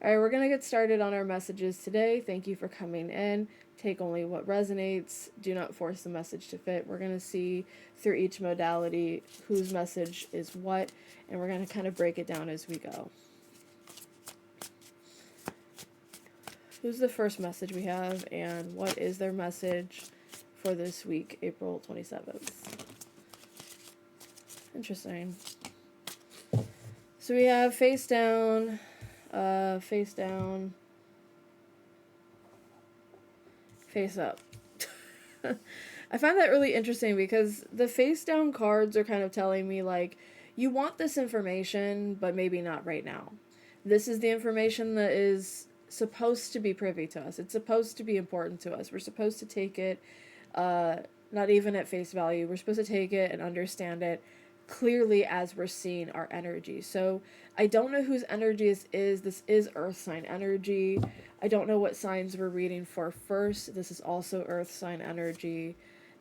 All right, we're going to get started on our messages today. Thank you for coming in. Take only what resonates. Do not force the message to fit. We're going to see through each modality whose message is what, and we're going to kind of break it down as we go. Who's the first message we have, and what is their message for this week, April 27th? Interesting. So we have face down, face down, face up. I find that really interesting because the face down cards are kind of telling me, like, you want this information, but maybe not right now. This is the information that is supposed to be privy to us. It's supposed to be important to us. We're supposed to take it, not even at face value. We're supposed to take it and understand it clearly as we're seeing our energy. So I don't know whose energy this is. This is earth sign energy. I don't know what signs we're reading for first. This is also earth sign energy.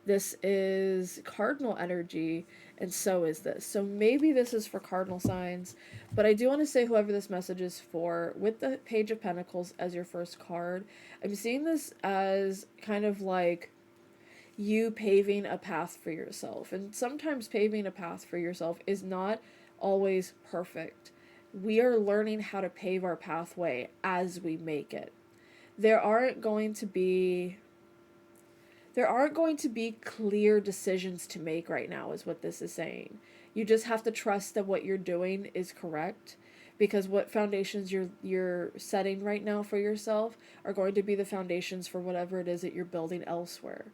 This is cardinal energy, and so is this. So maybe this is for cardinal signs, but I do want to say whoever this message is for, with the Page of Pentacles as your first card, I'm seeing this as kind of like you paving a path for yourself. And sometimes paving a path for yourself is not always perfect. We are learning how to pave our pathway as we make it. There aren't going to be clear decisions to make right now, is what this is saying. You just have to trust that what you're doing is correct, because what foundations you're setting right now for yourself are going to be the foundations for whatever it is that you're building elsewhere.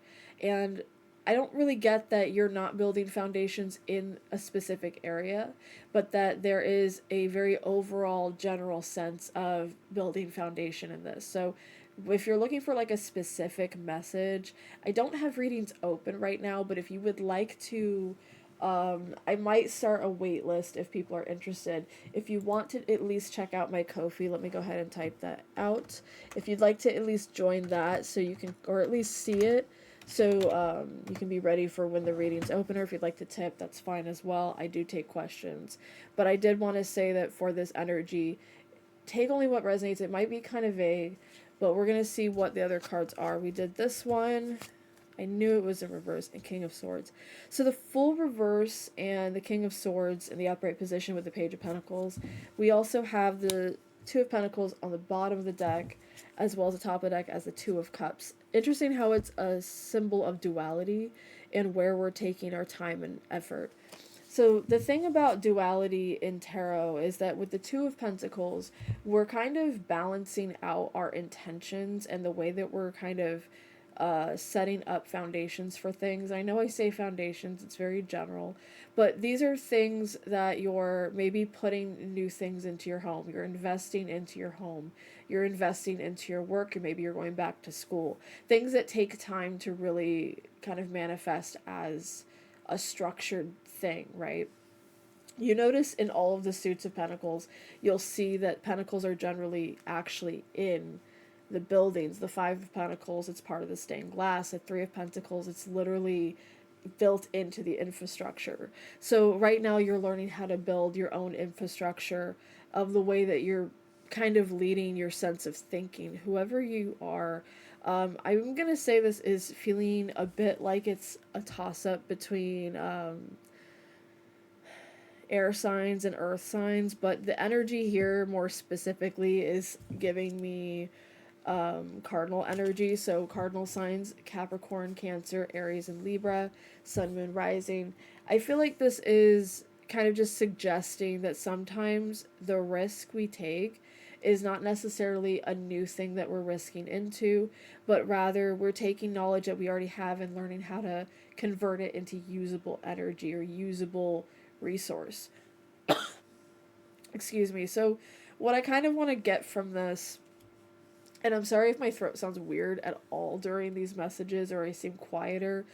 And I don't really get that you're not building foundations in a specific area, but that there is a very overall general sense of building foundation in this. So if you're looking for like a specific message, I don't have readings open right now, but if you would like to, I might start a wait list if people are interested. If you want to at least check out my Ko-fi, let me go ahead and type that out. If you'd like to at least join that so you can, or at least see it, so you can be ready for when the readings open, or if you'd like to tip, that's fine as well. I do take questions. But I did want to say that for this energy, take only what resonates. It might be kind of vague, but we're going to see what the other cards are. We did this one. I knew it was a reverse, and King of Swords. So the full reverse and the King of Swords in the upright position with the Page of Pentacles. We also have the Two of Pentacles on the bottom of the deck, as well as the top of the deck as the Two of Cups. Interesting how it's a symbol of duality and where we're taking our time and effort. So the thing about duality in tarot is that with the Two of Pentacles, we're kind of balancing out our intentions and the way that we're kind of setting up foundations for things. I know I say foundations, it's very general, but these are things that you're maybe putting new things into your home. You're investing into your home. You're investing into your work, or maybe you're going back to school. Things that take time to really kind of manifest as a structured thing, right? You notice in all of the suits of Pentacles, you'll see that Pentacles are generally actually in the buildings. The Five of Pentacles, it's part of the stained glass. The Three of Pentacles, it's literally built into the infrastructure. So right now you're learning how to build your own infrastructure of the way that you're kind of leading your sense of thinking, whoever you are. I'm going to say this is feeling a bit like it's a toss-up between air signs and earth signs, but the energy here more specifically is giving me cardinal energy. So cardinal signs: Capricorn, Cancer, Aries, and Libra, Sun, Moon, Rising. I feel like this is kind of just suggesting that sometimes the risk we take is not necessarily a new thing that we're risking into, but rather we're taking knowledge that we already have and learning how to convert it into usable energy or usable resource. Excuse me. So what I kind of want to get from this, and I'm sorry if my throat sounds weird at all during these messages or I seem quieter.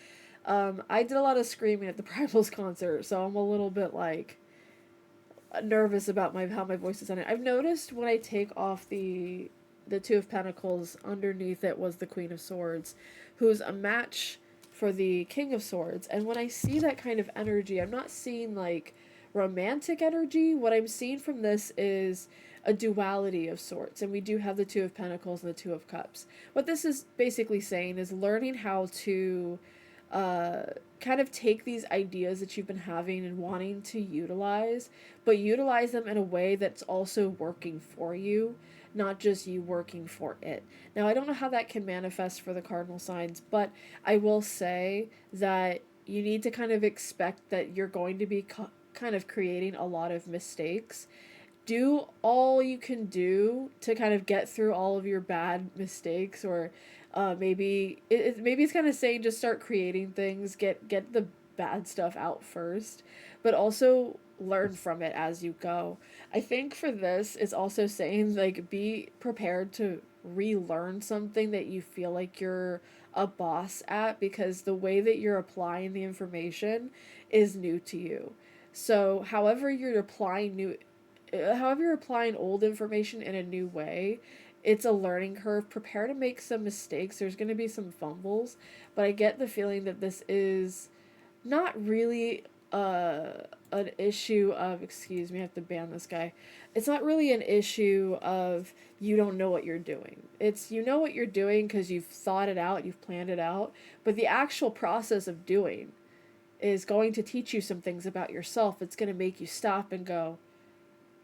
I did a lot of screaming at the Primals concert, so I'm a little bit like nervous about how my voice is on it. I've noticed when I take off the Two of Pentacles, underneath it was the Queen of Swords, who's a match for the King of Swords. And when I see that kind of energy, I'm not seeing like romantic energy. What I'm seeing from this is a duality of sorts, and we do have the Two of Pentacles and the Two of Cups. What this is basically saying is learning how to uh, kind of take these ideas that you've been having and wanting to utilize, but utilize them in a way that's also working for you, not just you working for it. Now, I don't know how that can manifest for the cardinal signs, but I will say that you need to kind of expect that you're going to be kind of creating a lot of mistakes. Do all you can do to kind of get through all of your bad mistakes, or maybe it's kind of saying just start creating things, get the bad stuff out first, but also learn from it as you go. I think for this it's also saying like be prepared to relearn something that you feel like you're a boss at, because the way that you're applying the information is new to you. So however you're applying old information in a new way, it's a learning curve. Prepare to make some mistakes. There's going to be some fumbles, but I get the feeling that this is not really an issue of, excuse me, I have to ban this guy. It's not really an issue of you don't know what you're doing. It's you know what you're doing because you've thought it out, you've planned it out, but the actual process of doing is going to teach you some things about yourself. It's going to make you stop and go,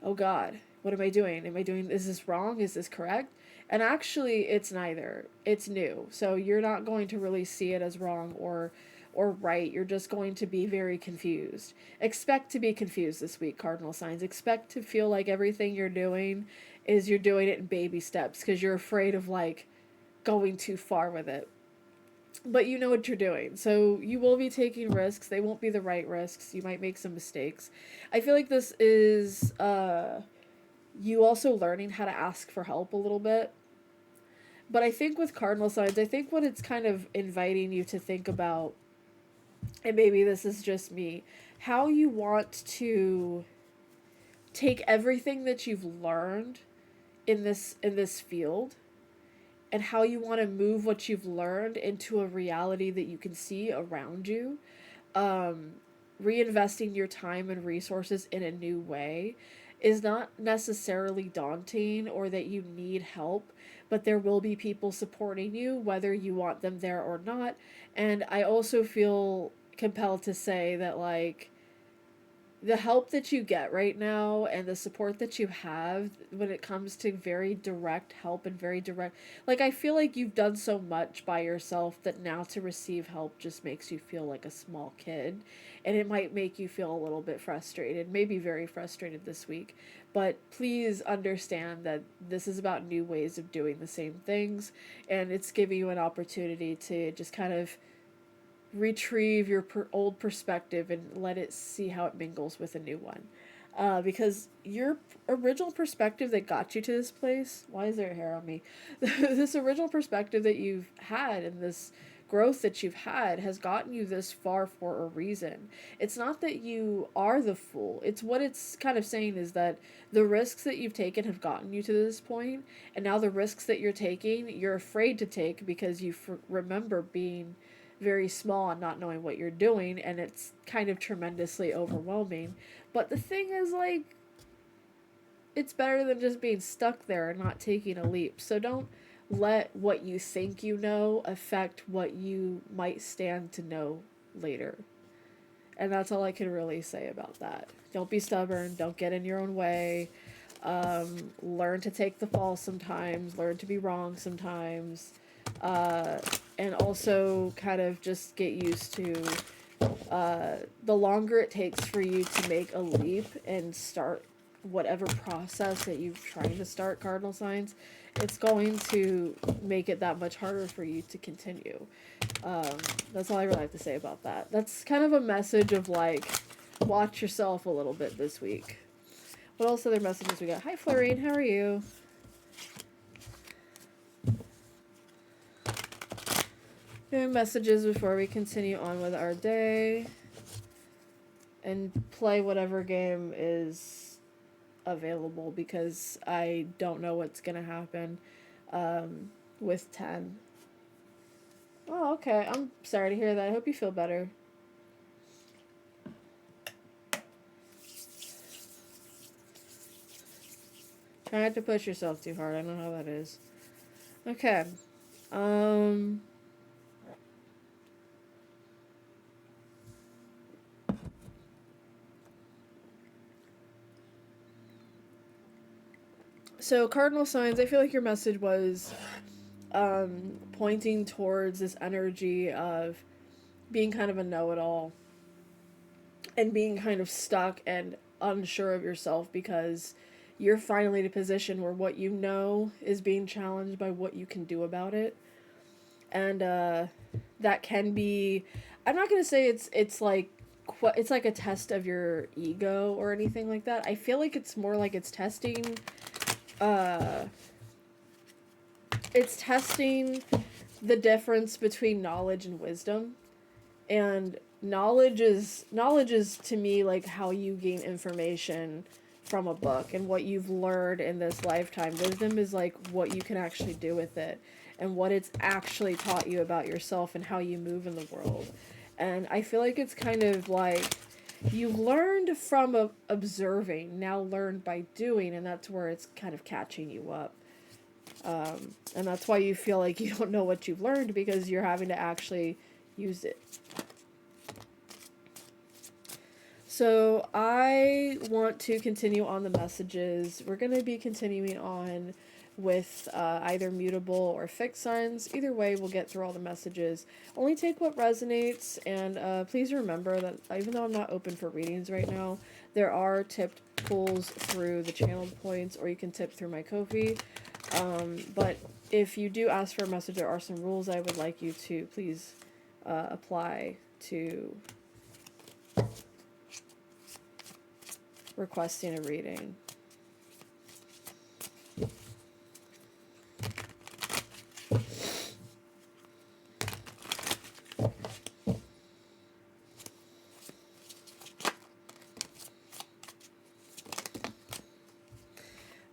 oh God, what am I doing? Is this wrong? Is this correct? And actually, it's neither. It's new. So you're not going to really see it as wrong or right. You're just going to be very confused. Expect to be confused this week, cardinal signs. Expect to feel like everything you're doing is you're doing it in baby steps because you're afraid of like going too far with it. But you know what you're doing. So you will be taking risks. They won't be the right risks. You might make some mistakes. I feel like this is you also learning how to ask for help a little bit. But I think with cardinal signs, I think what it's kind of inviting you to think about, and maybe this is just me, how you want to take everything that you've learned in this field, and how you want to move what you've learned into a reality that you can see around you. Um, Reinvesting your time and resources in a new way is not necessarily daunting or that you need help, but there will be people supporting you whether you want them there or not. And I also feel compelled to say that, like, the help that you get right now and the support that you have when it comes to very direct help and very direct, like, I feel like you've done so much by yourself that now to receive help just makes you feel like a small kid, and it might make you feel a little bit frustrated, maybe very frustrated this week. But please understand that this is about new ways of doing the same things, and it's giving you an opportunity to just kind of retrieve your old perspective and let it see how it mingles with a new one. Because your original perspective that got you to this place, why is there hair on me? This original perspective that you've had and this growth that you've had has gotten you this far for a reason. It's not that you are the fool. It's what it's kind of saying is that the risks that you've taken have gotten you to this point, and now the risks that you're taking, you're afraid to take because you remember being very small and not knowing what you're doing, and it's kind of tremendously overwhelming. But the thing is, like, it's better than just being stuck there and not taking a leap. So don't let what you think you know affect what you might stand to know later. And that's all I can really say about that. Don't be stubborn. Don't get in your own way. Learn to take the fall sometimes. Learn to be wrong sometimes. And also kind of just get used to the longer it takes for you to make a leap and start whatever process that you're trying to start, cardinal signs, it's going to make it that much harder for you to continue. That's all I really have to say about that. That's kind of a message of, like, watch yourself a little bit this week. What else other messages we got? Hi, Florine, how are you? Doing messages before we continue on with our day and play whatever game is available, because I don't know what's gonna happen with 10. Oh, okay. I'm sorry to hear that. I hope you feel better. Try not to push yourself too hard. I know how that is. Okay. Um. So cardinal signs. I feel like your message was pointing towards this energy of being kind of a know-it-all and being kind of stuck and unsure of yourself because you're finally in a position where what you know is being challenged by what you can do about it. And that can be, I'm not going to say it's like it's like a test of your ego or anything like that. I feel like it's more like uh it's testing the difference between knowledge and wisdom. And knowledge is to me like how you gain information from a book and what you've learned in this lifetime. Wisdom is like what you can actually do with it and what it's actually taught you about yourself and how you move in the world. And I feel like it's kind of like you learned from observing, now learned by doing, and that's where it's kind of catching you up. And that's why you feel like you don't know what you've learned because you're having to actually use it. So I want to continue on the messages. We're going to be continuing on with either mutable or fixed signs. Either way, we'll get through all the messages. Only take what resonates, and please remember that even though I'm not open for readings right now, there are tipped pulls through the channeled points, or you can tip through my Ko-fi. But if you do ask for a message, there are some rules I would like you to please apply to requesting a reading.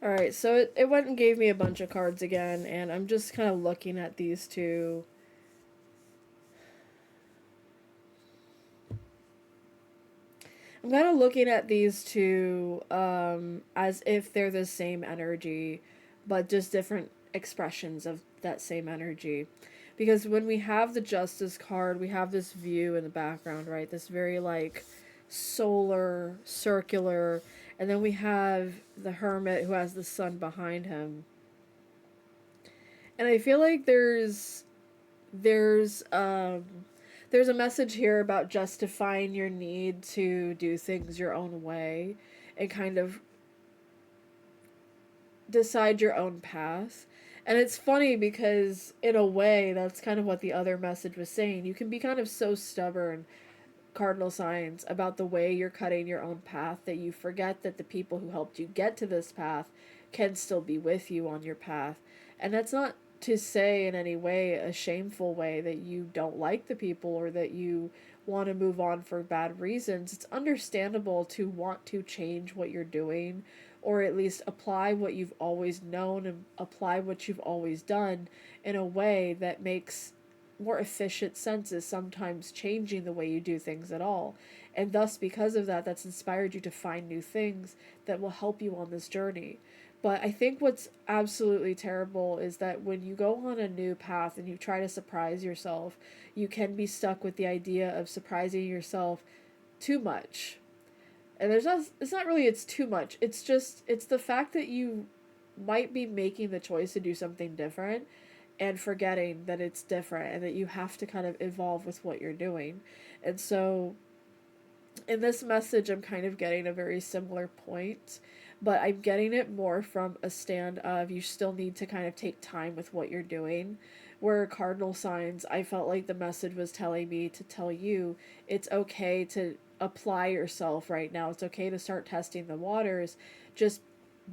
Alright, so it went and gave me a bunch of cards again, and I'm just kind of looking at these two. I'm kind of looking at these two as if they're the same energy, but just different expressions of that same energy. Because when we have the Justice card, we have this view in the background, right? This very like solar, circular, and then we have the Hermit who has the sun behind him. And I feel like there's there's a message here about justifying your need to do things your own way and kind of decide your own path. And it's funny because, in a way, that's kind of what the other message was saying. You can be kind of so stubborn, cardinal signs, about the way you're cutting your own path that you forget that the people who helped you get to this path can still be with you on your path. And that's not to say in any way a shameful way that you don't like the people or that you want to move on for bad reasons. It's understandable to want to change what you're doing or at least apply what you've always known and apply what you've always done in a way that makes more efficient sense, is sometimes changing the way you do things at all. And thus, because of that, that's inspired you to find new things that will help you on this journey. But I think what's absolutely terrible is that when you go on a new path and you try to surprise yourself, you can be stuck with the idea of surprising yourself too much. And it's not really it's too much. It's just, it's the fact that you might be making the choice to do something different and forgetting that it's different and that you have to kind of evolve with what you're doing. And so in this message, I'm kind of getting a very similar point, but I'm getting it more from a stand of you still need to kind of take time with what you're doing. Where cardinal signs, I felt like the message was telling me to tell you it's okay to apply yourself right now. It's okay to start testing the waters. Just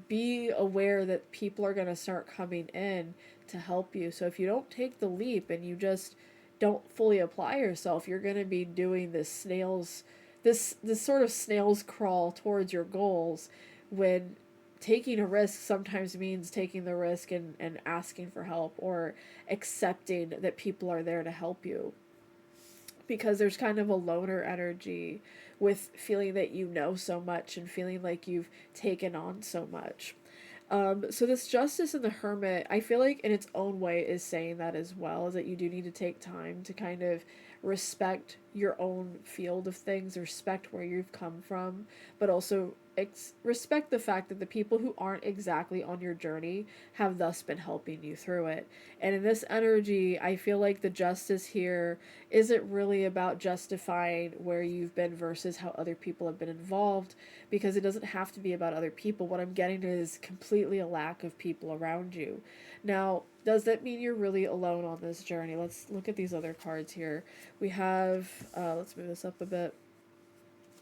be aware that people are going to start coming in to help you. So if you don't take the leap and you just don't fully apply yourself, you're going to be doing this sort of snail's crawl towards your goals, when taking a risk sometimes means taking the risk and asking for help or accepting that people are there to help you. Because there's kind of a loner energy with feeling that you know so much and feeling like you've taken on so much. So this justice in the hermit, I feel like in its own way is saying that as well, is that you do need to take time to kind of respect your own field of things, respect where you've come from, but also respect the fact that the people who aren't exactly on your journey have thus been helping you through it. And in this energy, I feel like the justice here isn't really about justifying where you've been versus how other people have been involved, because it doesn't have to be about other people. What I'm getting is completely a lack of people around you. Now, does that mean you're really alone on this journey? Let's look at these other cards here. We have, let's move this up a bit.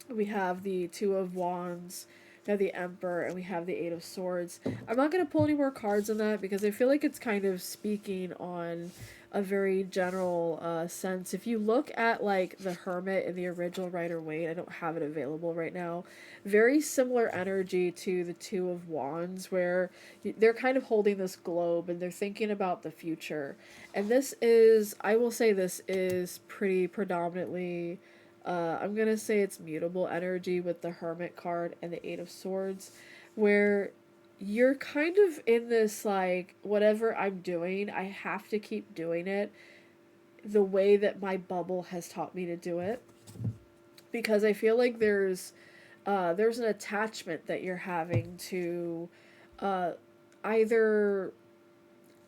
We have the Two of Wands, we have the Emperor, and we have the Eight of Swords. I'm not going to pull any more cards on that because I feel like it's kind of speaking on a very general sense. If you look at like the Hermit in the original Rider-Waite, I don't have it available right now, very similar energy to the Two of Wands, where they're kind of holding this globe and they're thinking about the future. And this is, I will say, this is pretty predominantly, I'm going to say it's mutable energy with the Hermit card and the Eight of Swords, where you're kind of in this, like, whatever I'm doing, I have to keep doing it the way that my bubble has taught me to do it. Because I feel like there's an attachment that you're having to uh, either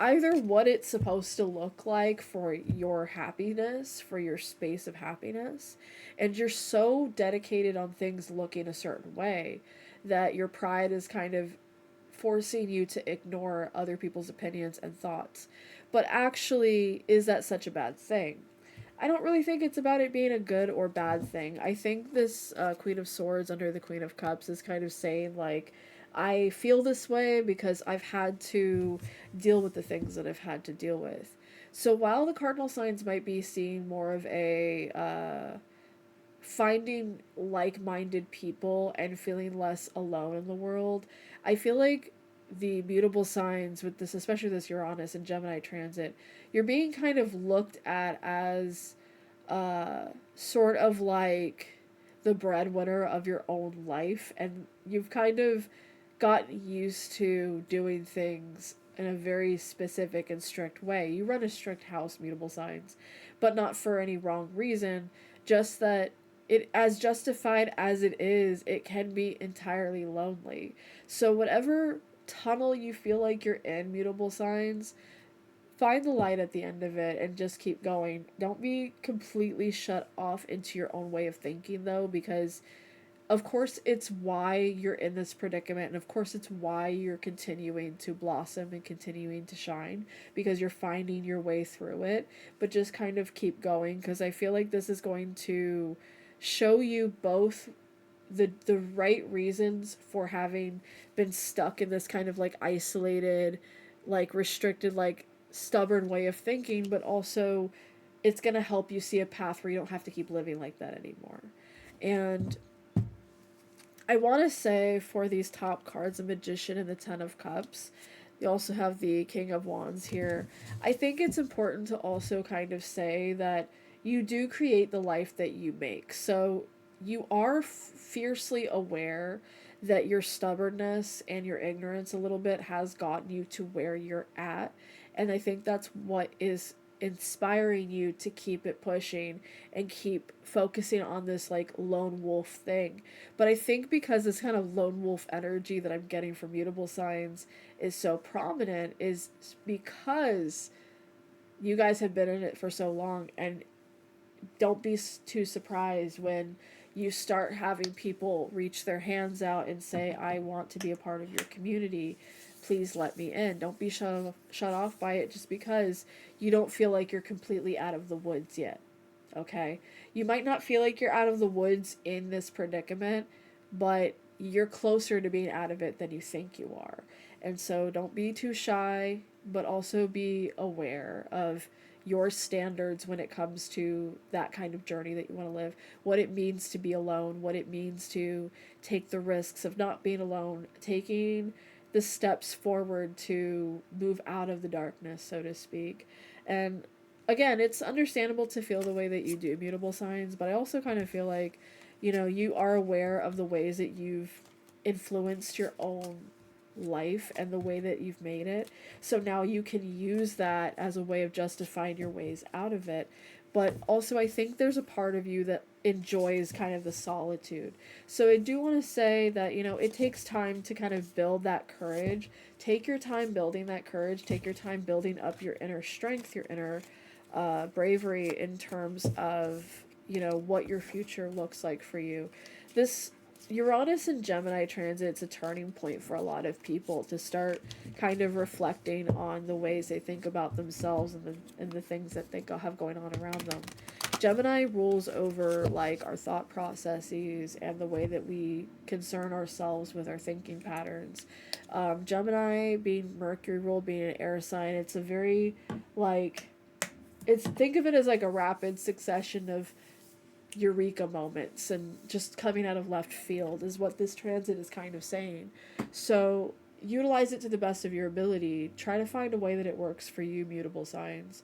what it's supposed to look like for your happiness, for your space of happiness, and you're so dedicated on things looking a certain way that your pride is kind of forcing you to ignore other people's opinions and thoughts. But actually, is that such a bad thing? I don't really think it's about it being a good or bad thing. I think this Queen of Swords under the Queen of Cups is kind of saying, like, I feel this way because I've had to deal with the things that I've had to deal with. So while the cardinal signs might be seeing more of a finding like-minded people and feeling less alone in the world, I feel like the mutable signs with this, especially this Uranus and Gemini transit, you're being kind of looked at as sort of like the breadwinner of your own life, and you've kind of gotten used to doing things in a very specific and strict way. You run a strict house, mutable signs, but not for any wrong reason, just that it, as justified as it is, it can be entirely lonely. So whatever tunnel you feel like you're in, mutable signs, find the light at the end of it and just keep going. Don't be completely shut off into your own way of thinking, though, because of course it's why you're in this predicament, and of course it's why you're continuing to blossom and continuing to shine, because you're finding your way through it. But just kind of keep going, because I feel like this is going to show you both the right reasons for having been stuck in this kind of like isolated, like restricted, like stubborn way of thinking, but also it's going to help you see a path where you don't have to keep living like that anymore. And I want to say for these top cards, the Magician and the Ten of Cups, you also have the King of Wands here. I think it's important to also kind of say that you do create the life that you make. So you are fiercely aware that your stubbornness and your ignorance a little bit has gotten you to where you're at. And I think that's what is inspiring you to keep it pushing and keep focusing on this like lone wolf thing. But I think because this kind of lone wolf energy that I'm getting from mutable signs is so prominent is because you guys have been in it for so long, and don't be too surprised when you start having people reach their hands out and say, I want to be a part of your community, please let me in. Don't be shut off by it just because you don't feel like you're completely out of the woods yet. Okay? You might not feel like you're out of the woods in this predicament, but you're closer to being out of it than you think you are. And so don't be too shy, but also be aware of your standards when it comes to that kind of journey that you want to live, what it means to be alone, what it means to take the risks of not being alone, taking the steps forward to move out of the darkness, so to speak. And again, it's understandable to feel the way that you do, mutable signs, but I also kind of feel like, you know, you are aware of the ways that you've influenced your own life and the way that you've made it. So now you can use that as a way of justifying your ways out of it. But also, I think there's a part of you that enjoys kind of the solitude. So I do want to say that, you know, it takes time to kind of build that courage. Take your time building that courage. Take your time building up your inner strength, your inner bravery in terms of, you know, what your future looks like for you. This Uranus and Gemini transit's a turning point for a lot of people to start kind of reflecting on the ways they think about themselves and the things that they have going on around them. Gemini rules over like our thought processes and the way that we concern ourselves with our thinking patterns. Gemini being Mercury ruled, being an air sign, it's a very like think of it as like a rapid succession of eureka moments and just coming out of left field is what this transit is kind of saying. So utilize it to the best of your ability. Try to find a way that it works for you, mutable signs.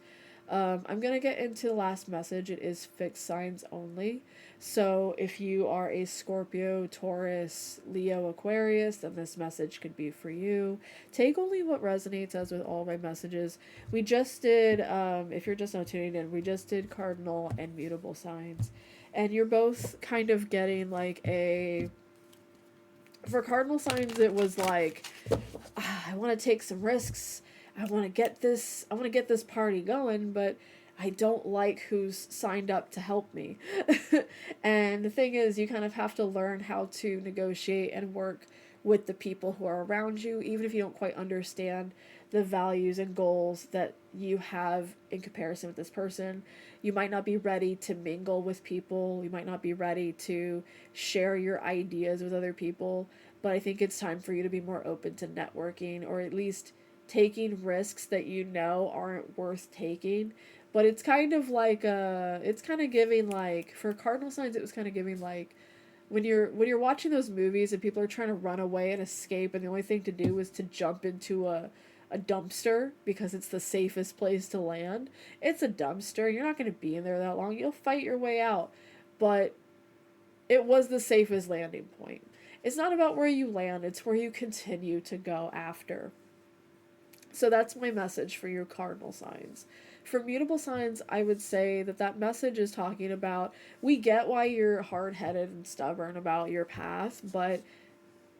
I'm going to get into the last message. It is fixed signs only. So if you are a Scorpio, Taurus, Leo, Aquarius, then this message could be for you. Take only what resonates, as with all my messages. We just did, if you're just not tuning in, we just did cardinal and mutable signs. And you're both kind of getting like for cardinal signs, it was like, I want to take some risks. I want to get this party going, but I don't like who's signed up to help me. And the thing is, you kind of have to learn how to negotiate and work with the people who are around you, even if you don't quite understand the values and goals that you have in comparison with this person. You might not be ready to mingle with people. You might not be ready to share your ideas with other people, but I think it's time for you to be more open to networking, or at least taking risks that you know aren't worth taking. But it's kind of like it's kind of giving like, for cardinal signs, it was kind of giving like when you're watching those movies and people are trying to run away and escape, and the only thing to do is to jump into a dumpster because it's the safest place to land. It's a dumpster. You're not going to be in there that long. You'll fight your way out. But it was the safest landing point. It's not about where you land, it's where you continue to go after. So that's my message for your cardinal signs. For mutable signs, I would say that message is talking about, we get why you're hard-headed and stubborn about your path, but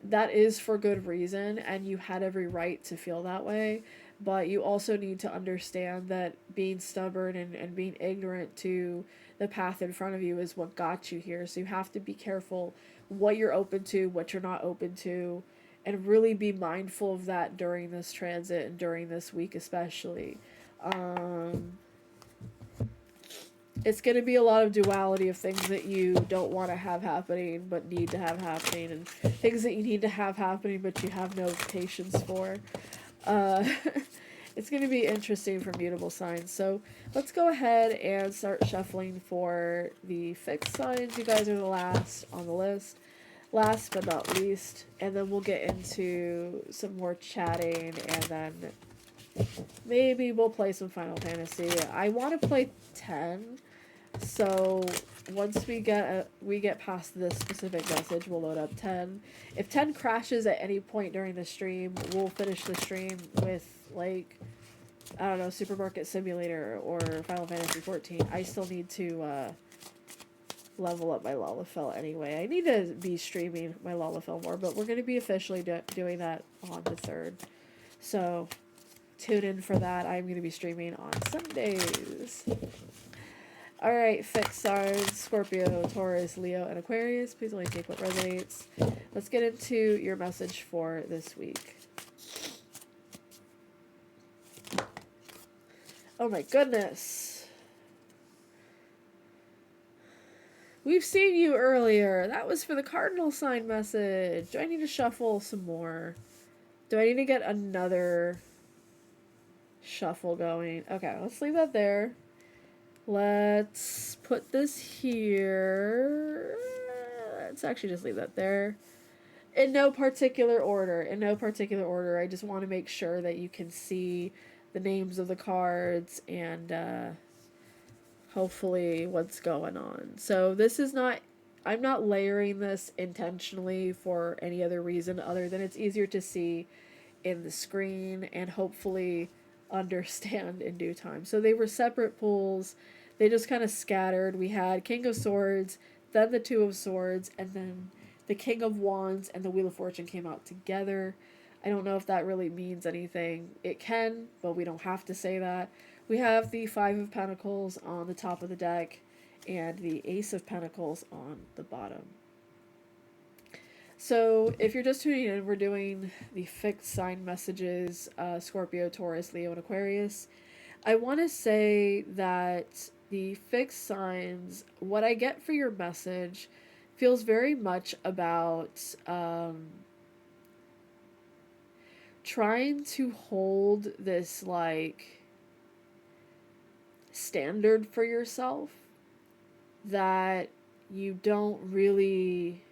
that is for good reason, and you had every right to feel that way. But you also need to understand that being stubborn and being ignorant to the path in front of you is what got you here. So you have to be careful what you're open to, what you're not open to, and really be mindful of that during this transit and during this week especially. It's going to be a lot of duality of things that you don't want to have happening but need to have happening, and things that you need to have happening but you have no patience for. It's going to be interesting for mutable signs. So let's go ahead and start shuffling for the fixed signs. You guys are the last on the list. Last but not least, and then we'll get into some more chatting, and then maybe we'll play some Final Fantasy. I want to play 10, so once we get past this specific message, we'll load up 10. If 10 crashes at any point during the stream, we'll finish the stream with, like, I don't know, Supermarket Simulator or Final Fantasy 14. I still need to level up my Lalafell anyway. I need to be streaming my Lalafell more, but we're going to be officially doing that on the 3rd. So tune in for that. I'm going to be streaming on Sundays. Alright, fixed signs, Scorpio, Taurus, Leo, and Aquarius. Please only take what resonates. Let's get into your message for this week. Oh my goodness. We've seen you earlier. That was for the cardinal sign message. Do I need to shuffle some more? Do I need to get another shuffle going? Okay, let's leave that there. Let's put this here. Let's actually just leave that there. In no particular order. I just want to make sure that you can see the names of the cards and hopefully what's going on. So this is not I'm not layering this intentionally for any other reason other than it's easier to see in the screen and hopefully understand in due time. So they were separate pools. They just kind of scattered. We had King of Swords, then the Two of Swords, and then the King of Wands and the Wheel of Fortune came out together. I don't know if that really means anything. It can, but we don't have to say that. We have the Five of Pentacles on the top of the deck and the Ace of Pentacles on the bottom. So if you're just tuning in, we're doing the fixed sign messages, Scorpio, Taurus, Leo, and Aquarius. I want to say that the fixed signs, what I get for your message, feels very much about trying to hold this like standard for yourself that you don't really.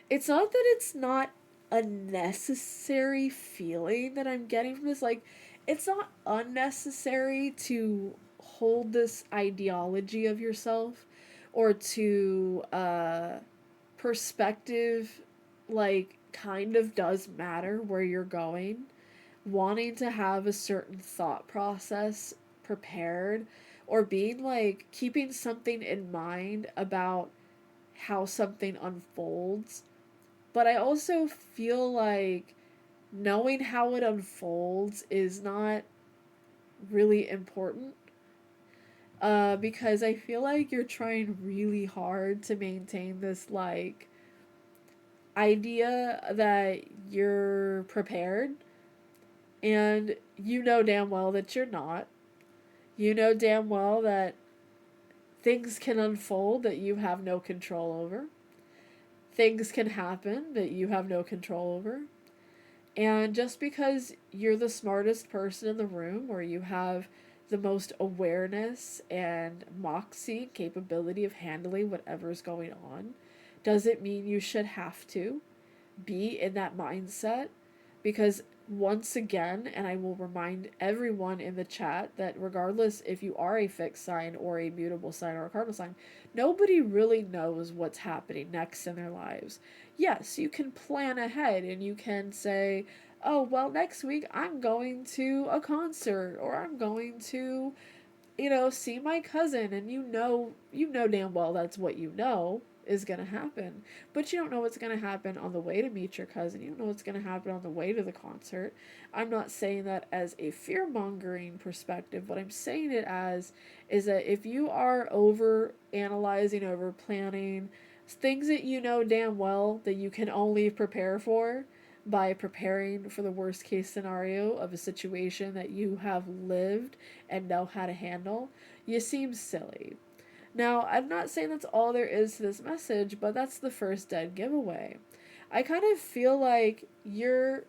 It's not that it's not a necessary feeling that I'm getting from this. Like, it's not unnecessary to hold this ideology of yourself or to perspective, like, kind of does matter where you're going. Wanting to have a certain thought process prepared or being like keeping something in mind about how something unfolds, but I also feel like knowing how it unfolds is not really important. Because I feel like you're trying really hard to maintain this like idea that you're prepared, and you know damn well that you're not. You know damn well that things can unfold that you have no control over. Things can happen that you have no control over. And just because you're the smartest person in the room or you have the most awareness and moxie capability of handling whatever's going on doesn't mean you should have to be in that mindset. Because once again, and I will remind everyone in the chat that regardless if you are a fixed sign or a mutable sign or a cardinal sign, nobody really knows what's happening next in their lives. Yes, you can plan ahead and you can say, oh, well, next week I'm going to a concert or I'm going to, see my cousin, and you know damn well that's what you know is going to happen. But you don't know what's going to happen on the way to meet your cousin. You don't know what's going to happen on the way to the concert. I'm not saying that as a fear-mongering perspective. What I'm saying it as is that if you are over analyzing, over planning, things that you know damn well that you can only prepare for by preparing for the worst case scenario of a situation that you have lived and know how to handle, you seem silly. Now, I'm not saying that's all there is to this message, but that's the first dead giveaway. I kind of feel like you're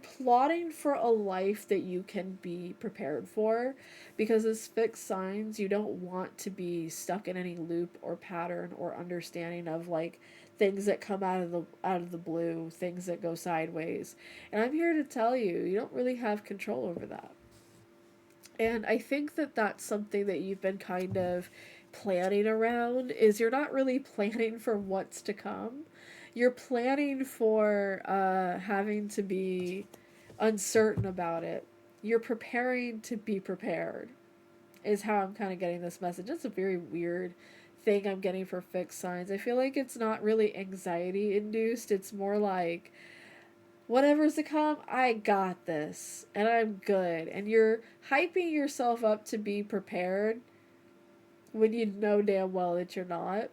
plotting for a life that you can be prepared for, because as fixed signs you don't want to be stuck in any loop or pattern or understanding of like things that come out of the blue, things that go sideways. And I'm here to tell you, you don't really have control over that. And I think that that's something that you've been kind of planning around, is you're not really planning for what's to come. You're planning for having to be uncertain about it. You're preparing to be prepared, is how I'm kind of getting this message. It's a very weird thing I'm getting for fixed signs. I feel like it's not really anxiety induced. It's more like, whatever's to come, I got this and I'm good. And you're hyping yourself up to be prepared when you know damn well that you're not.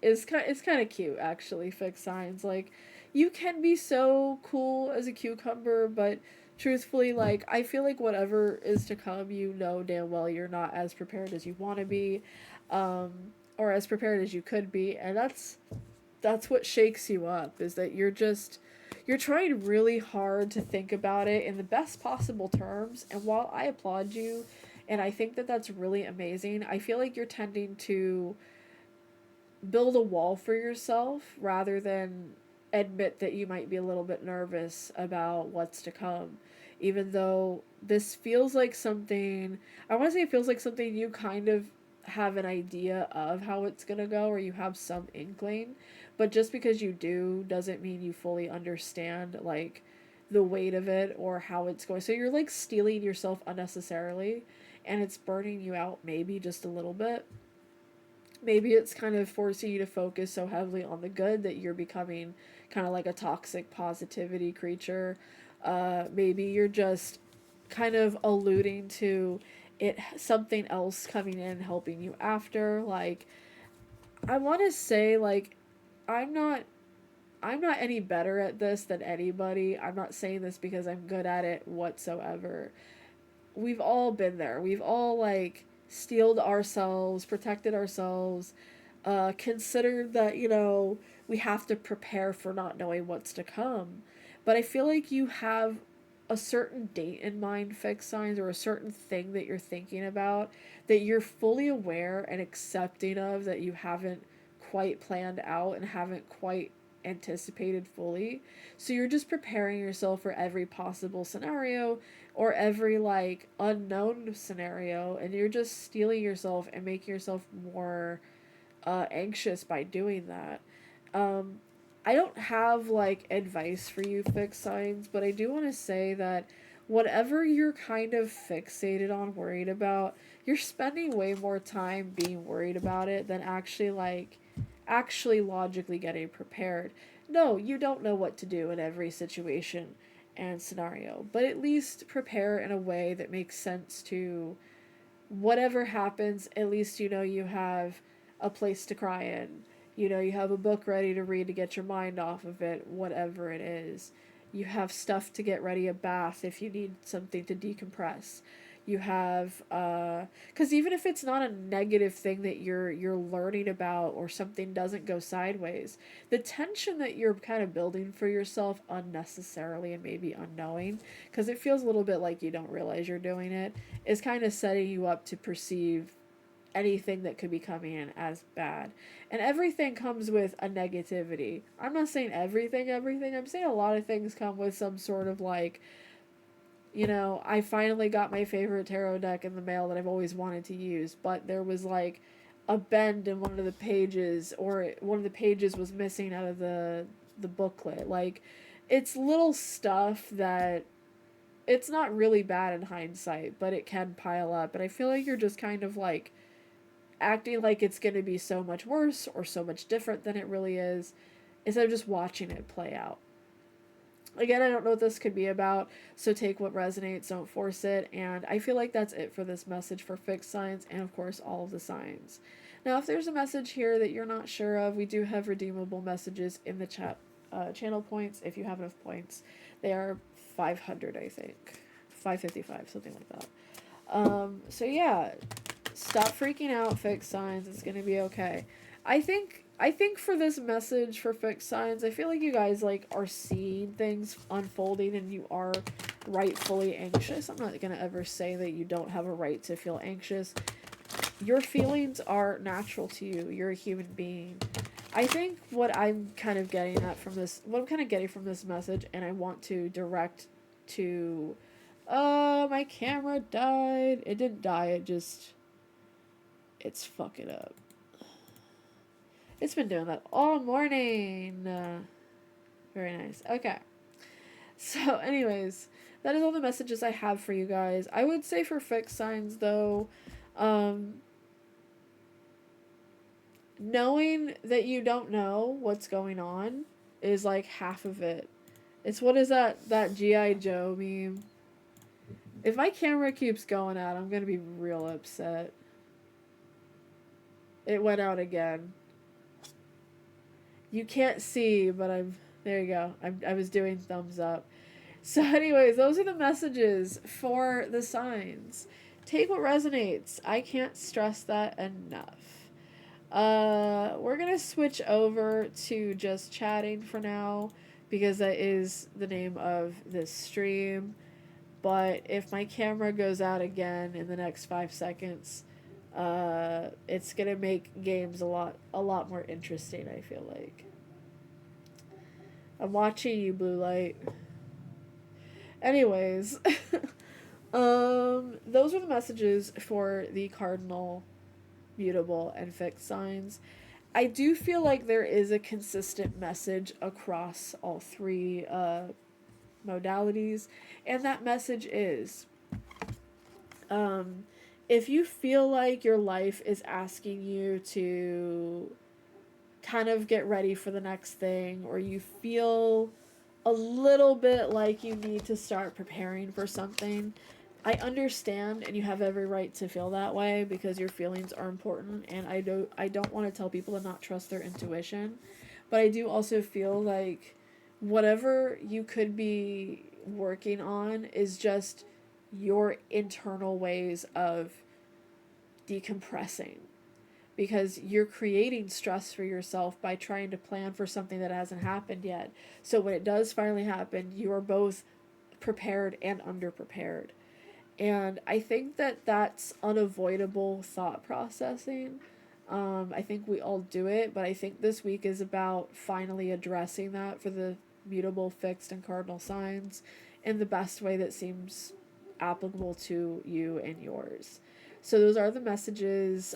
It's kind of cute actually, fixed signs. Like, you can be so cool as a cucumber, but truthfully, like, I feel like whatever is to come, you know damn well you're not as prepared as you want to be, um, or as prepared as you could be, and that's what shakes you up, is that you're trying really hard to think about it in the best possible terms. And while I applaud you and I think that that's really amazing, I feel like you're tending to build a wall for yourself rather than admit that you might be a little bit nervous about what's to come. Even though this feels like something, I want to say it feels like something you kind of have an idea of how it's going to go, or you have some inkling, but just because you do doesn't mean you fully understand like the weight of it or how it's going. So you're like stealing yourself unnecessarily, and it's burning you out maybe just a little bit. Maybe it's kind of forcing you to focus so heavily on the good that you're becoming kind of like a toxic positivity creature. Maybe you're just kind of alluding to it, something else coming in helping you after. Like, I want to say, like, i'm not I'm not any better at this than anybody. I'm not saying this because I'm good at it whatsoever. We've all been there. We've all like steeled ourselves, protected ourselves, considered that, we have to prepare for not knowing what's to come. But I feel like you have a certain date in mind, fixed signs, or a certain thing that you're thinking about that you're fully aware and accepting of, that you haven't quite planned out and haven't quite anticipated fully. So you're just preparing yourself for every possible scenario or every like unknown scenario, and you're just stealing yourself and making yourself more anxious by doing that. Um, I don't have like advice for you, fixed signs, but I do want to say that whatever you're kind of fixated on, worried about, you're spending way more time being worried about it than actually logically getting prepared. No, you don't know what to do in every situation and scenario, but at least prepare in a way that makes sense to whatever happens. At least you know you have a place to cry in. You know, you have a book ready to read to get your mind off of it, whatever it is. You have stuff to get ready, a bath if you need something to decompress. You have, because even if it's not a negative thing that you're learning about, or something doesn't go sideways, the tension that you're kind of building for yourself unnecessarily and maybe unknowing, because it feels a little bit like you don't realize you're doing it, is kind of setting you up to perceive anything that could be coming in as bad. And everything comes with a negativity. I'm not saying everything. I'm saying a lot of things come with some sort of like, I finally got my favorite tarot deck in the mail that I've always wanted to use, but there was like a bend in one of the pages, or one of the pages was missing out of the booklet. Like, it's little stuff that it's not really bad in hindsight, but it can pile up. And I feel like you're just kind of like acting like it's going to be so much worse or so much different than it really is, instead of just watching it play out. Again, I don't know what this could be about, so take what resonates, don't force it. And I feel like that's it for this message for fixed signs, and of course all of the signs. Now, if there's a message here that you're not sure of, we do have redeemable messages in the chat channel points if you have enough points. They are 500, I think. 555, something like that. So yeah, stop freaking out, fixed signs. It's gonna be okay. I think for this message for fixed signs, I feel like you guys like are seeing things unfolding and you are rightfully anxious. I'm not gonna ever say that you don't have a right to feel anxious. Your feelings are natural to you. You're a human being. I think what I'm kind of getting from this message, and I want to direct to, my camera died. It didn't die. It's fucking up. It's been doing that all morning. Very nice. Okay. So, anyways, that is all the messages I have for you guys. I would say for fixed signs, though, knowing that you don't know what's going on is like half of it. It's what is that G.I. Joe meme? If my camera keeps going out, I'm gonna be real upset. It went out again. You can't see, but there you go. I was doing thumbs up. So anyways, those are the messages for the signs. Take what resonates. I can't stress that enough. We're gonna switch over to just chatting for now, because that is the name of this stream. But if my camera goes out again in the next 5 seconds, it's gonna make games a lot more interesting, I feel like. I'm watching you, blue light. Anyways, those are the messages for the cardinal mutable and fixed signs. I do feel like there is a consistent message across all three modalities, and that message is, um, if you feel like your life is asking you to kind of get ready for the next thing, or you feel a little bit like you need to start preparing for something, I understand, and you have every right to feel that way because your feelings are important, and I don't want to tell people to not trust their intuition, but I do also feel like whatever you could be working on is just your internal ways of decompressing, because you're creating stress for yourself by trying to plan for something that hasn't happened yet. So when it does finally happen, you are both prepared and underprepared. And I think that that's unavoidable thought processing. I think we all do it, but I think this week is about finally addressing that for the mutable, fixed, and cardinal signs in the best way that seems applicable to you and yours. So those are the messages.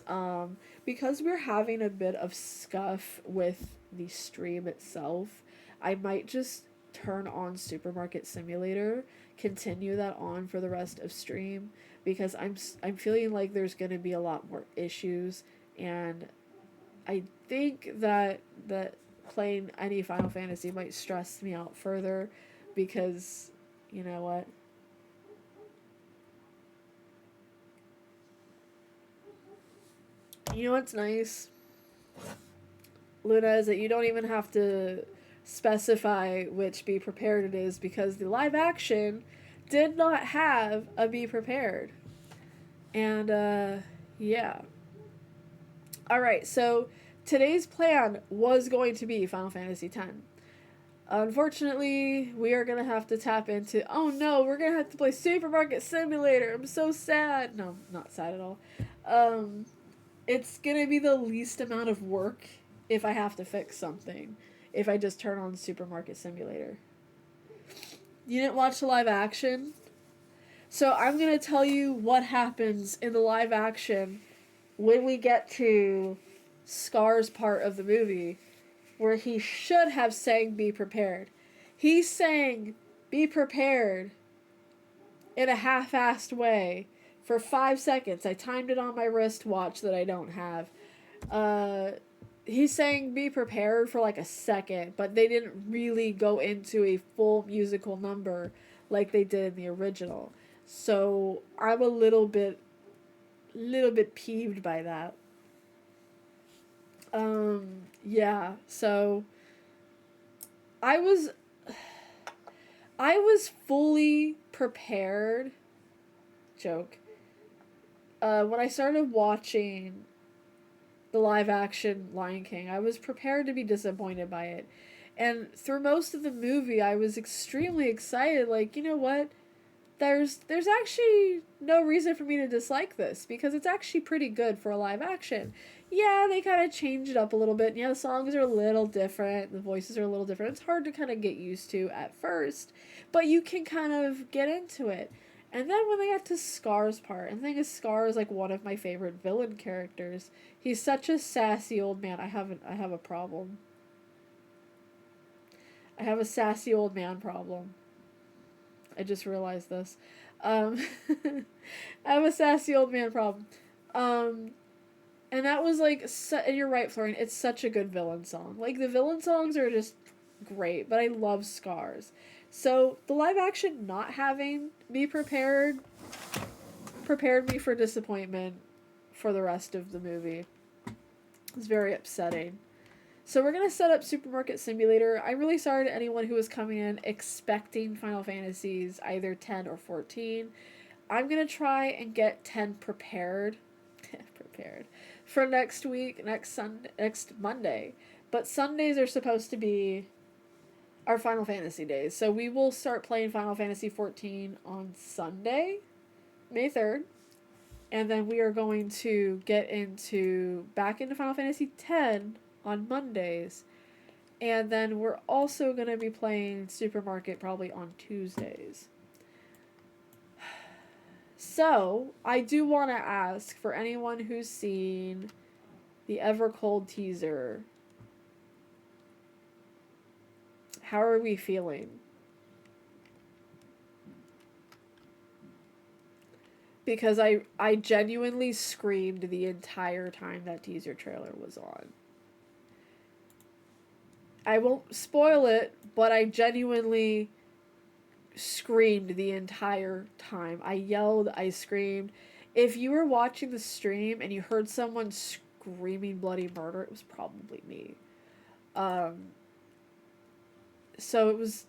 Because we're having a bit of scuff with the stream itself, I might just turn on Supermarket Simulator, continue that on for the rest of stream, because I'm feeling like there's going to be a lot more issues, and I think that playing any Final Fantasy might stress me out further, because you know what? You know what's nice, Luna, is that you don't even have to specify which Be Prepared it is, because the live action did not have a Be Prepared. And, yeah. Alright, so today's plan was going to be Final Fantasy X. Unfortunately, we are going to have to tap into, oh no, we're going to have to play Supermarket Simulator. I'm so sad. No, not sad at all. It's going to be the least amount of work if I have to fix something, if I just turn on Supermarket Simulator. You didn't watch the live action? So I'm going to tell you what happens in the live action when we get to Scar's part of the movie, where he should have sang Be Prepared. He sang Be Prepared in a half-assed way for 5 seconds. I timed it on my wristwatch that I don't have. He's saying Be Prepared for like a second, but they didn't really go into a full musical number like they did in the original. So I'm a little bit peeved by that. Yeah, so I was fully prepared. Joke. When I started watching the live action Lion King, I was prepared to be disappointed by it. And through most of the movie, I was extremely excited. Like, you know what? There's actually no reason for me to dislike this, because it's actually pretty good for a live action. Yeah, they kind of changed it up a little bit. Yeah, the songs are a little different. The voices are a little different. It's hard to kind of get used to at first, but you can kind of get into it. And then when they got to Scar's part, and the thing is, Scar is like one of my favorite villain characters. He's such a sassy old man. I have a problem. I have a sassy old man problem. I just realized this. I have a sassy old man problem. And that was like, and you're right, Florian, it's such a good villain song. Like, the villain songs are just great, but I love Scar's. So, the live action not having Be Prepared prepared me for disappointment for the rest of the movie. It's very upsetting. So we're going to set up Supermarket Simulator. I'm really sorry to anyone who was coming in expecting Final Fantasies either 10 or 14. I'm going to try and get 10 prepared for next week, next Monday. But Sundays are supposed to be our Final Fantasy days. So we will start playing Final Fantasy 14 on Sunday, May 3rd. And then we are going to get back into Final Fantasy 10 on Mondays. And then we're also going to be playing Supermarket probably on Tuesdays. So, I do want to ask for anyone who's seen the Evercold teaser, how are we feeling? Because I genuinely screamed the entire time that teaser trailer was on. I won't spoil it, but I genuinely screamed the entire time. I yelled, I screamed. If you were watching the stream and you heard someone screaming bloody murder, it was probably me. So it was,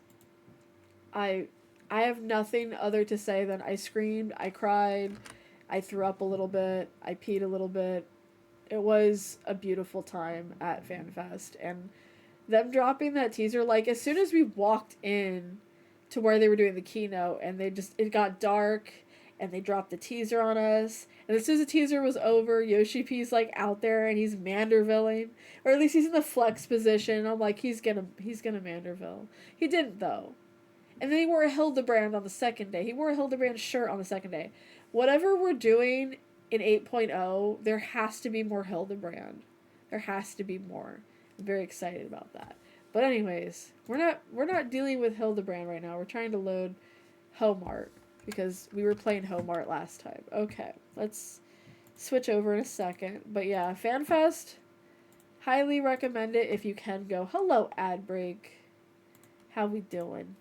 I I have nothing other to say than I screamed, I cried, I threw up a little bit, I peed a little bit. It was a beautiful time at FanFest, and them dropping that teaser, like as soon as we walked in to where they were doing the keynote, and it got dark, and they dropped the teaser on us, and as soon as the teaser was over, Yoshi P's like out there and he's Mandervilling, or at least he's in the flex position. I'm like, he's gonna Manderville. He didn't though. And then he wore a Hildebrand on the second day. He wore a Hildebrand shirt on the second day. Whatever we're doing in 8.0, there has to be more Hildebrand. There has to be more. I'm very excited about that. But anyways, we're not dealing with Hildebrand right now. We're trying to load Homart because we were playing Homart last time. Okay, let's switch over in a second. But yeah, FanFest, highly recommend it if you can go. Hello, ad break. How we doing?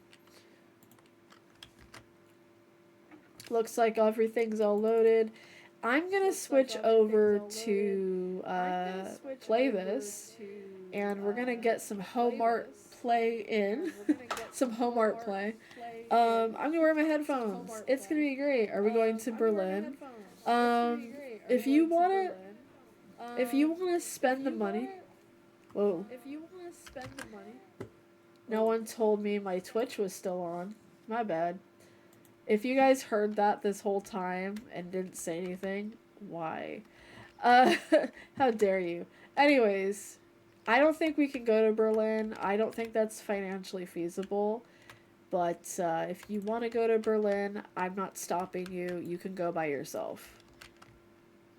Looks like everything's all loaded. I'm gonna switch over to play this, and we're gonna get some Homart play in. Some Homart play. I'm gonna wear my headphones. It's gonna be great. Are we going to Berlin? If you wanna spend the money. Whoa. No one told me my Twitch was still on. My bad. If you guys heard that this whole time and didn't say anything, why? How dare you? Anyways, I don't think we can go to Berlin. I don't think that's financially feasible. But if you want to go to Berlin, I'm not stopping you. You can go by yourself.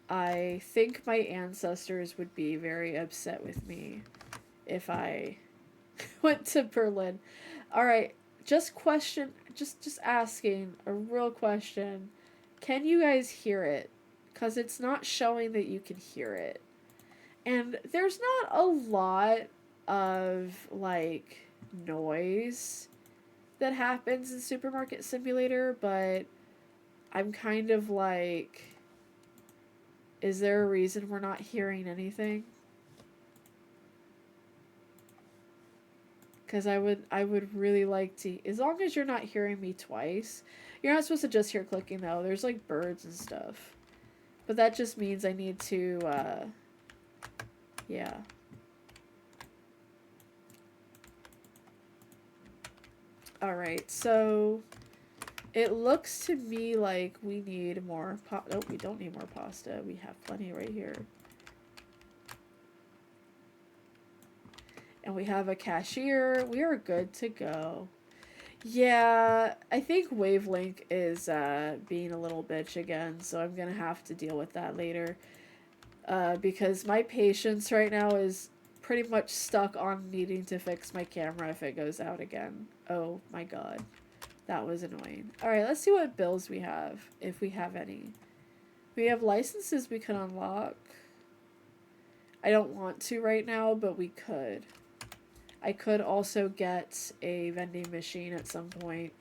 I think my ancestors would be very upset with me if I went to Berlin. Alright, just asking a real question. Can you guys hear it? Because it's not showing that you can hear it. And there's not a lot of, like, noise that happens in Supermarket Simulator, but I'm kind of like, is there a reason we're not hearing anything? Because I would really like to, as long as you're not hearing me twice. You're not supposed to just hear clicking though. There's like birds and stuff. But that just means I need to, yeah. Alright, so it looks to me like we need more nope, we don't need more pasta. We have plenty right here. And we have a cashier. We are good to go. Yeah, I think Wavelink is being a little bitch again, so I'm gonna have to deal with that later. Because my patience right now is pretty much stuck on needing to fix my camera if it goes out again. Oh my god. That was annoying. Alright, let's see what bills we have, if we have any. We have licenses we can unlock. I don't want to right now, but we could. I could also get a vending machine at some point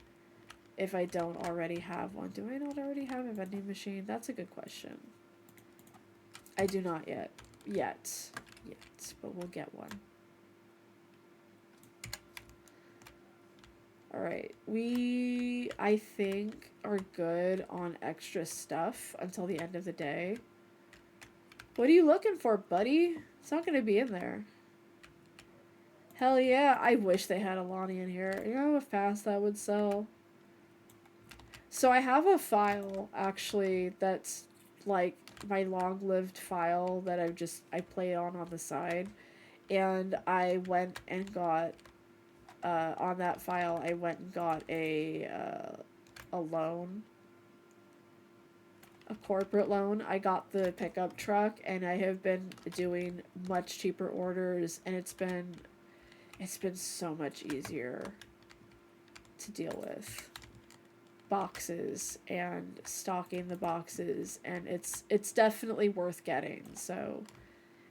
if I don't already have one. Do I not already have a vending machine? That's a good question. I do not yet, but we'll get one. Alright, we, I think, are good on extra stuff until the end of the day. What are you looking for, buddy? It's not going to be in there. Hell yeah, I wish they had a Lonnie in here. You know how fast that would sell? So I have a file, actually, that's like my long-lived file that I play on the side. And I went and got, on that file, I went and got a loan. a corporate loan. I got the pickup truck, and I have been doing much cheaper orders, and it's been so much easier to deal with boxes and stocking the boxes, and it's definitely worth getting. So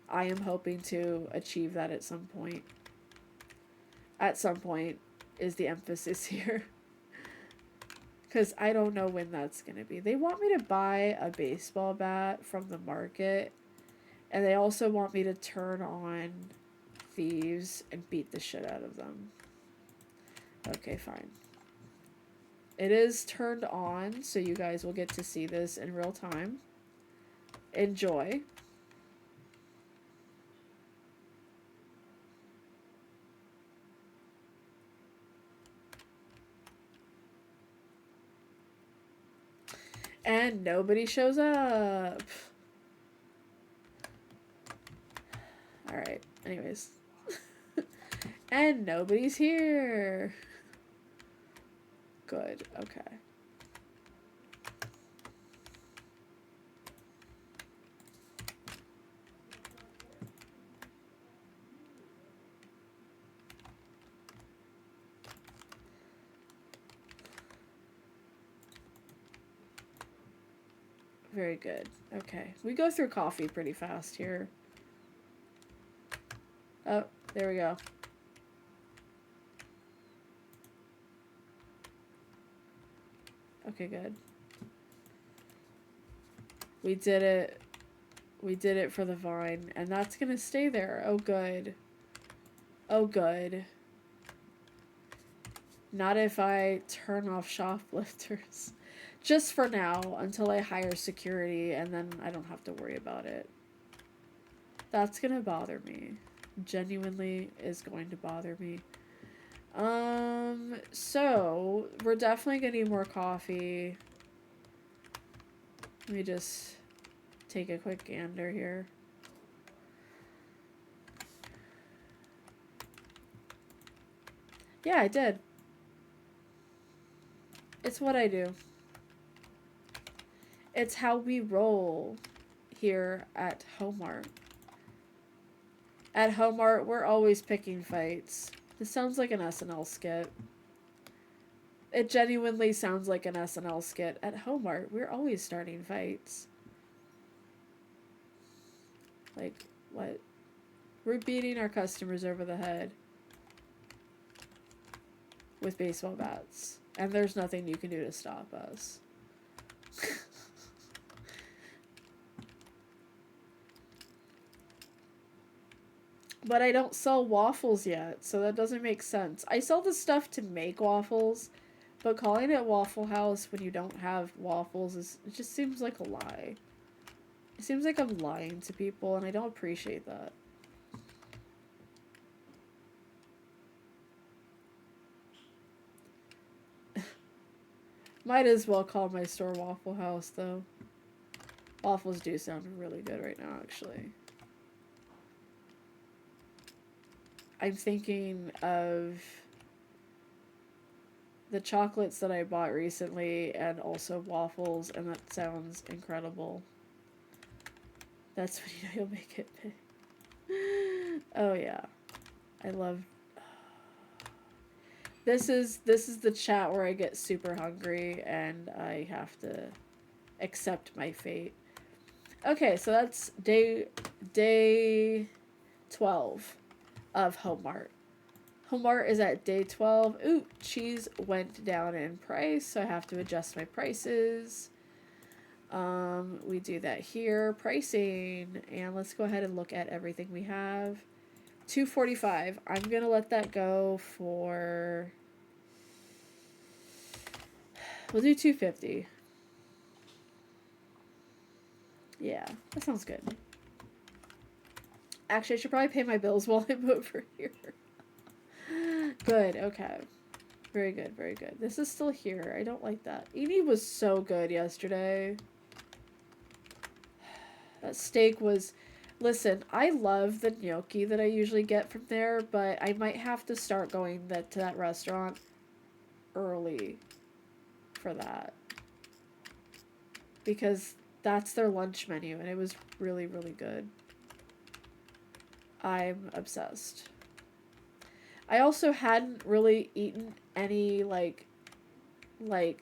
I am hoping to achieve that at some point. At some point is the emphasis here. Because I don't know when that's going to be. They want me to buy a baseball bat from the market. And they also want me to turn on thieves and beat the shit out of them. Okay, fine. It is turned on, so you guys will get to see this in real time. Enjoy. And nobody shows up. Alright, anyways. And nobody's here. Good, okay. Very good. Okay. We go through coffee pretty fast here. Oh, there we go. Okay, good. We did it. We did it for the vine, and that's gonna stay there. Oh, good. Oh, good. Not if I turn off shoplifters. Just for now, until I hire security, and then I don't have to worry about it. That's gonna bother me. Genuinely is going to bother me. So, we're definitely gonna need more coffee. Let me just take a quick gander here. Yeah, I did. It's what I do. It's how we roll here at Homart. At Homart, we're always picking fights. This sounds like an SNL skit. It genuinely sounds like an SNL skit. At Homart, we're always starting fights. Like, what? We're beating our customers over the head with baseball bats. And there's nothing you can do to stop us. But I don't sell waffles yet, so that doesn't make sense. I sell the stuff to make waffles, but calling it Waffle House when you don't have waffles it just seems like a lie. It seems like I'm lying to people, and I don't appreciate that. Might as well call my store Waffle House, though. Waffles do sound really good right now, actually. I'm thinking of the chocolates that I bought recently and also waffles, and that sounds incredible. That's when you know you'll make it big. Oh yeah. I love This is the chat where I get super hungry and I have to accept my fate. Okay, so that's day 12 of Homart. Homart is at day 12. Ooh, cheese went down in price, so I have to adjust my prices. We do that here. Pricing. And let's go ahead and look at everything we have. $2.45. I'm going to let that go for... We'll do $2.50. Yeah, that sounds good. Actually, I should probably pay my bills while I'm over here. Good, okay. Very good, very good. This is still here. I don't like that. Edie was so good yesterday. That steak was... Listen, I love the gnocchi that I usually get from there, but I might have to start going to that restaurant early for that. Because That's their lunch menu, and it was really, really good. I'm obsessed. I also hadn't really eaten any like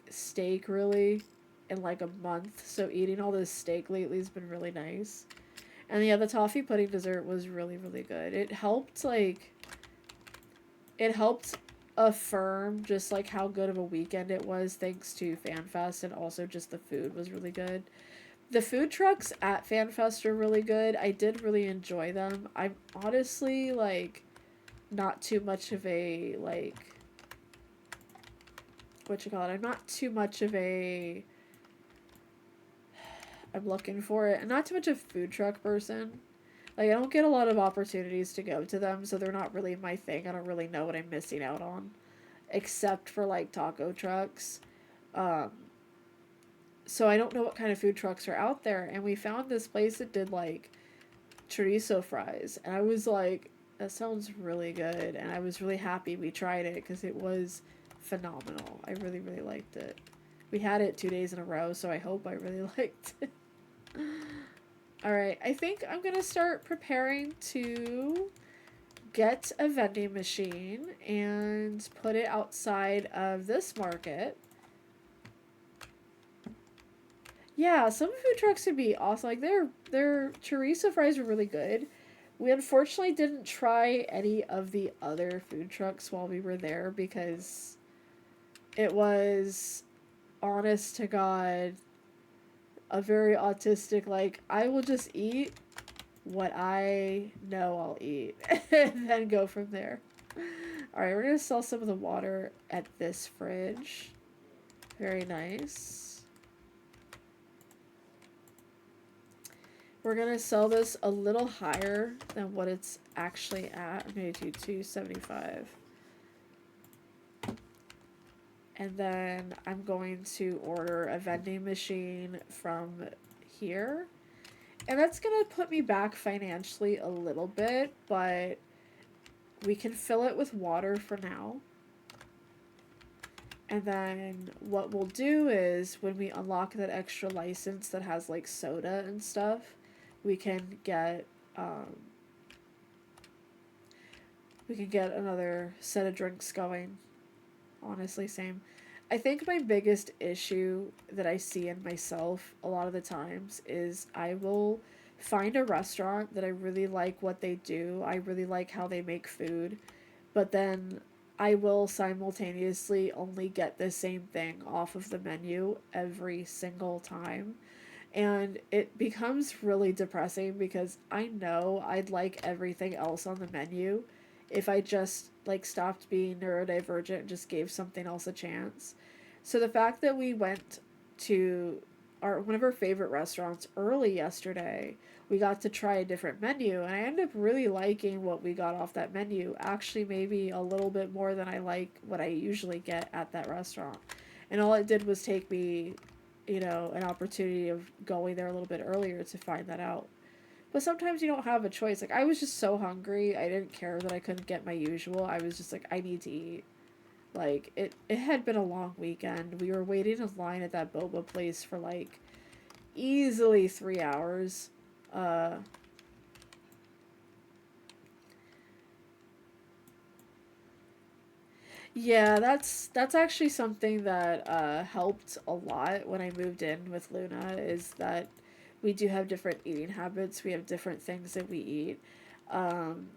steak really in like a month, so eating all this steak lately has been really nice. And yeah, the toffee pudding dessert was really, really good. It helped affirm just like how good of a weekend it was thanks to FanFest, and also just the food was really good. The food trucks at FanFest are really good. I did really enjoy them. I'm honestly like not too much of a like what you call it. I'm not too much of a I'm looking for it. I'm not too much of a food truck person. Like I don't get a lot of opportunities to go to them, so they're not really my thing. I don't really know what I'm missing out on, except for like taco trucks. Um, so I don't know what kind of food trucks are out there. And we found this place that did like chorizo fries, and I was like, that sounds really good. And I was really happy we tried it because it was phenomenal. I really, really liked it. We had it 2 days in a row, so I hope I really liked it. All right, I think I'm gonna start preparing to get a vending machine and put it outside of this market. Yeah, some food trucks would be awesome. Like their chorizo fries were really good. We unfortunately didn't try any of the other food trucks while we were there because it was, honest to God, a very autistic, like, I will just eat what I know I'll eat and then go from there. Alright, we're gonna sell some of the water at this fridge. Very nice. We're gonna sell this a little higher than what it's actually at. I'm gonna do 275. And then I'm going to order a vending machine from here. And that's going to put me back financially a little bit, but we can fill it with water for now. And then what we'll do is when we unlock that extra license that has like soda and stuff, we can get another set of drinks going. Honestly, same. I think my biggest issue that I see in myself a lot of the times is I will find a restaurant that I really like what they do. I really like how they make food, but then I will simultaneously only get the same thing off of the menu every single time. And it becomes really depressing because I know I'd like everything else on the menu if I just like stopped being neurodivergent and just gave something else a chance. So the fact that we went to our one of our favorite restaurants early yesterday, we got to try a different menu, and I ended up really liking what we got off that menu. Actually, maybe a little bit more than I like what I usually get at that restaurant. And all it did was take me, an opportunity of going there a little bit earlier to find that out. But sometimes you don't have a choice. Like, I was just so hungry. I didn't care that I couldn't get my usual. I was just like, I need to eat. Like, it had been a long weekend. We were waiting in line at that boba place for, like, easily 3 hours. Yeah, that's actually something that helped a lot when I moved in with Luna, is that we do have different eating habits. We have different things that we eat. Um,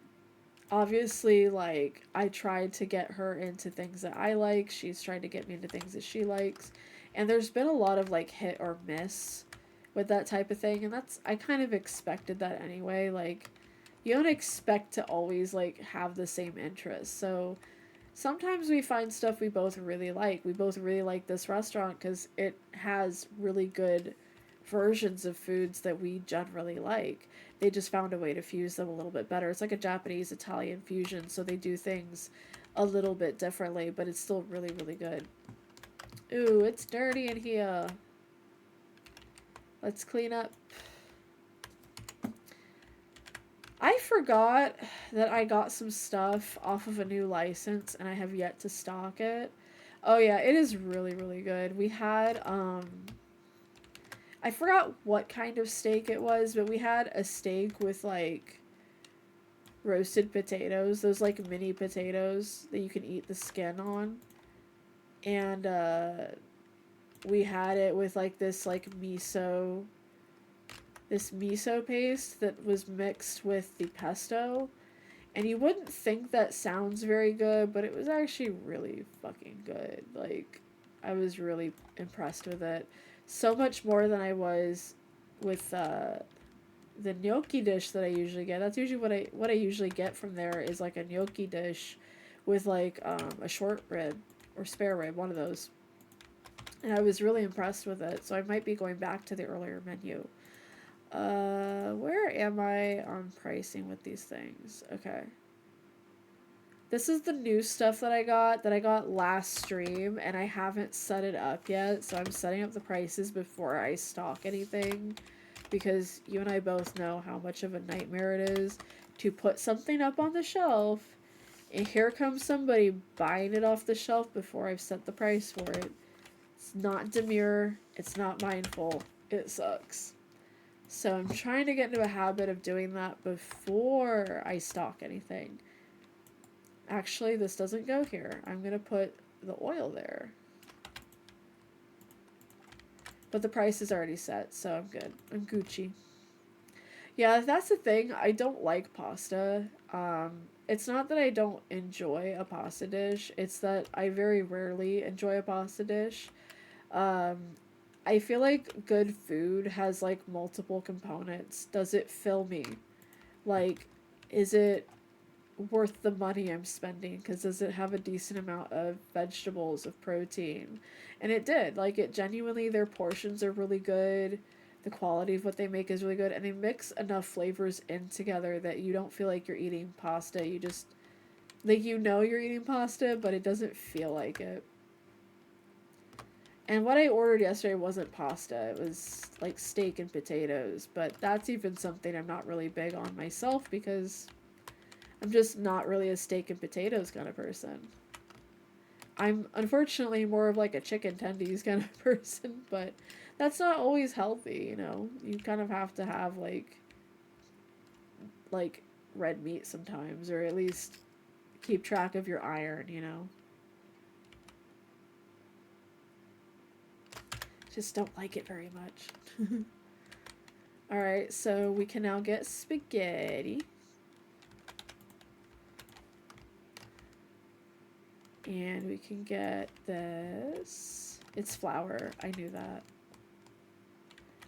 Obviously, like, I tried to get her into things that I like. She's tried to get me into things that she likes. And there's been a lot of like hit or miss with that type of thing, and that's I kind of expected that anyway. Like, you don't expect to always like have the same interests. So sometimes we find stuff we both really like. We both really like this restaurant because it has really good versions of foods that we generally like. They just found a way to fuse them a little bit better. It's like a Japanese Italian fusion, so they do things a little bit differently, but it's still really, really good. Ooh, it's dirty in here. Let's clean up. I forgot that I got some stuff off of a new license and I have yet to stock it. Oh yeah, it is really, really good. We had I forgot what kind of steak it was, but we had a steak with like roasted potatoes, those like mini potatoes that you can eat the skin on. And we had it with like this miso paste that was mixed with the pesto. And you wouldn't think that sounds very good, but it was actually really fucking good. Like, I was really impressed with it. So much more than I was with the gnocchi dish that I usually get. That's usually what I usually get from there is like a gnocchi dish with like a short rib or spare rib, one of those. And I was really impressed with it, so I might be going back to the earlier menu. Where am I on pricing with these things? Okay. This is the new stuff that I got last stream, and I haven't set it up yet, so I'm setting up the prices before I stock anything, because you and I both know how much of a nightmare it is to put something up on the shelf, and here comes somebody buying it off the shelf before I've set the price for it. It's not demure, it's not mindful, it sucks. So I'm trying to get into a habit of doing that before I stock anything. Actually, this doesn't go here. I'm going to put the oil there. But the price is already set, so I'm good. I'm Gucci. Yeah, that's the thing. I don't like pasta. It's not that I don't enjoy a pasta dish. It's that I very rarely enjoy a pasta dish. Um, I feel like good food has like multiple components. Does it fill me? Like, is it worth the money I'm spending? Because does it have a decent amount of vegetables, of protein? And it did. Like, it genuinely, their portions are really good. The quality of what they make is really good. And they mix enough flavors in together that you don't feel like you're eating pasta. You just, like, you know you're eating pasta, but it doesn't feel like it. And what I ordered yesterday wasn't pasta. It was like steak and potatoes. But that's even something I'm not really big on myself, because I'm just not really a steak and potatoes kind of person. I'm unfortunately more of like a chicken tendies kind of person, but that's not always healthy, you know. You kind of have to have like red meat sometimes, or at least keep track of your iron, you know. Just don't like it very much. Alright, so we can now get spaghetti. And we can get this. It's flour. I knew that.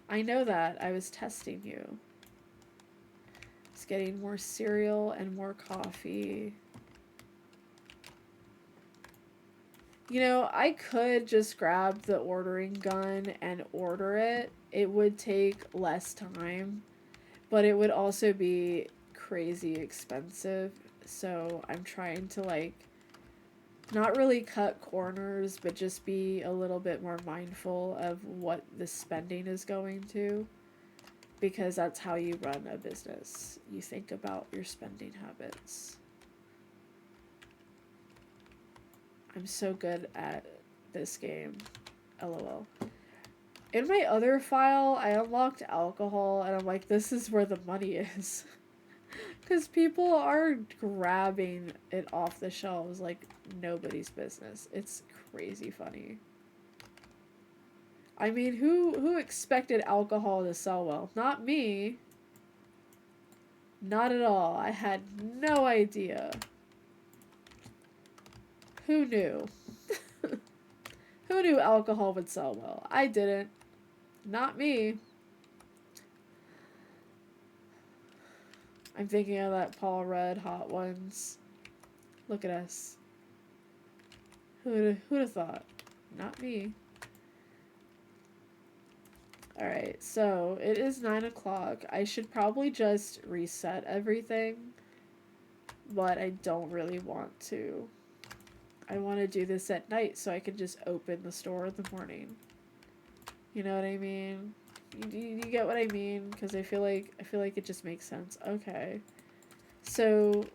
I know that. I was testing you. It's getting more cereal and more coffee. You know, I could just grab the ordering gun and order it. It would take less time, but it would also be crazy expensive. So I'm trying to like not really cut corners, but just be a little bit more mindful of what the spending is going to, because that's how you run a business. You think about your spending habits. I'm so good at this game. LOL. In my other file, I unlocked alcohol, and I'm like, this is where the money is. Because people are grabbing it off the shelves like nobody's business. It's crazy funny. I mean, who expected alcohol to sell well? Not me. Not at all. I had no idea. Who knew? Who knew alcohol would sell well? I didn't. Not me. I'm thinking of that Paul Rudd Hot Ones. Look at us. Who'd have thought? Not me. Alright, so it is 9 o'clock. I should probably just reset everything, but I don't really want to. I want to do this at night so I can just open the store in the morning. You know what I mean? You get what I mean? Because I feel like it just makes sense. Okay. So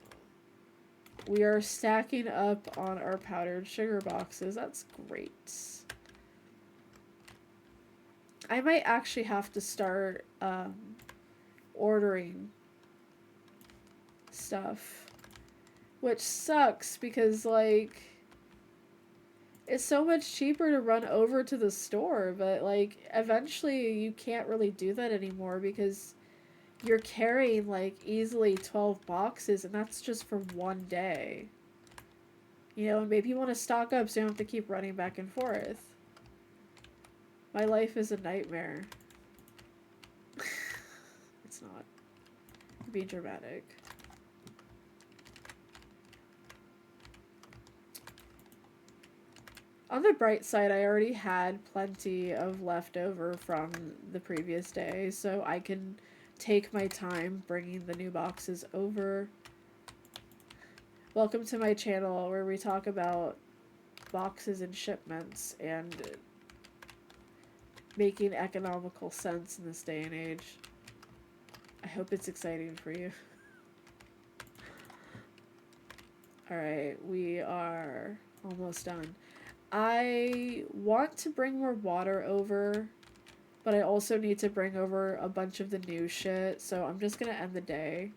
we are stacking up on our powdered sugar boxes. That's great. I might actually have to start ordering stuff, which sucks because like it's so much cheaper to run over to the store, but like eventually you can't really do that anymore because you're carrying like easily 12 boxes and that's just for one day. You know, and maybe you want to stock up so you don't have to keep running back and forth. My life is a nightmare. It's not. Be dramatic. On the bright side, I already had plenty of leftover from the previous day, so I can take my time bringing the new boxes over. Welcome to my channel where we talk about boxes and shipments and making economical sense in this day and age. I hope it's exciting for you. Alright, we are almost done. I want to bring more water over, but I also need to bring over a bunch of the new shit, so I'm just gonna end the day.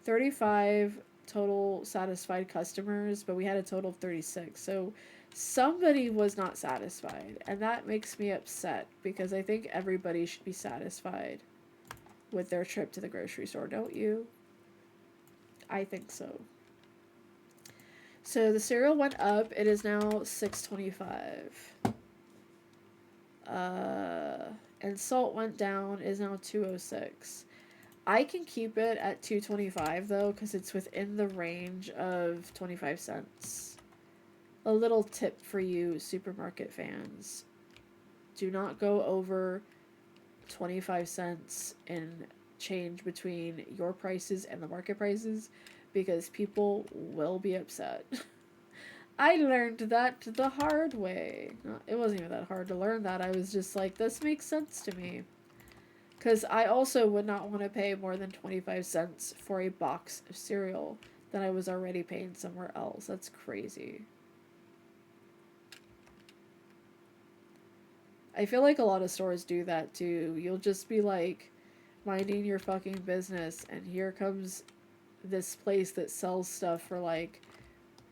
35 total satisfied customers, but we had a total of 36, so somebody was not satisfied, and that makes me upset because I think everybody should be satisfied with their trip to the grocery store, don't you? I think so. So the cereal went up. It is now $6.25. And salt went down. It is now $2.06. I can keep it at $2.25 though, because it's within the range of 25 cents. A little tip for you supermarket fans: do not go over 25 cents in change between your prices and the market prices, because people will be upset. I learned that the hard way. No, it wasn't even that hard to learn that. I was just like, this makes sense to me. Because I also would not want to pay more than 25 cents for a box of cereal that I was already paying somewhere else. That's crazy. I feel like a lot of stores do that too. You'll just be like minding your fucking business, and here comes this place that sells stuff for like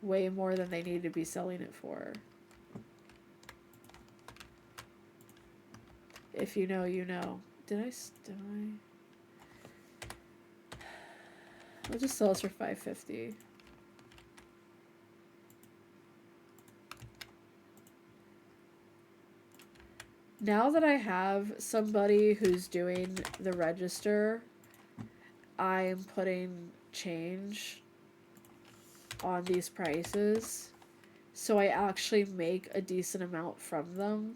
way more than they need to be selling it for. If you know, you know. Did I? I'll just sell this for $5.50. Now that I have somebody who's doing the register, I'm putting change on these prices, so I actually make a decent amount from them,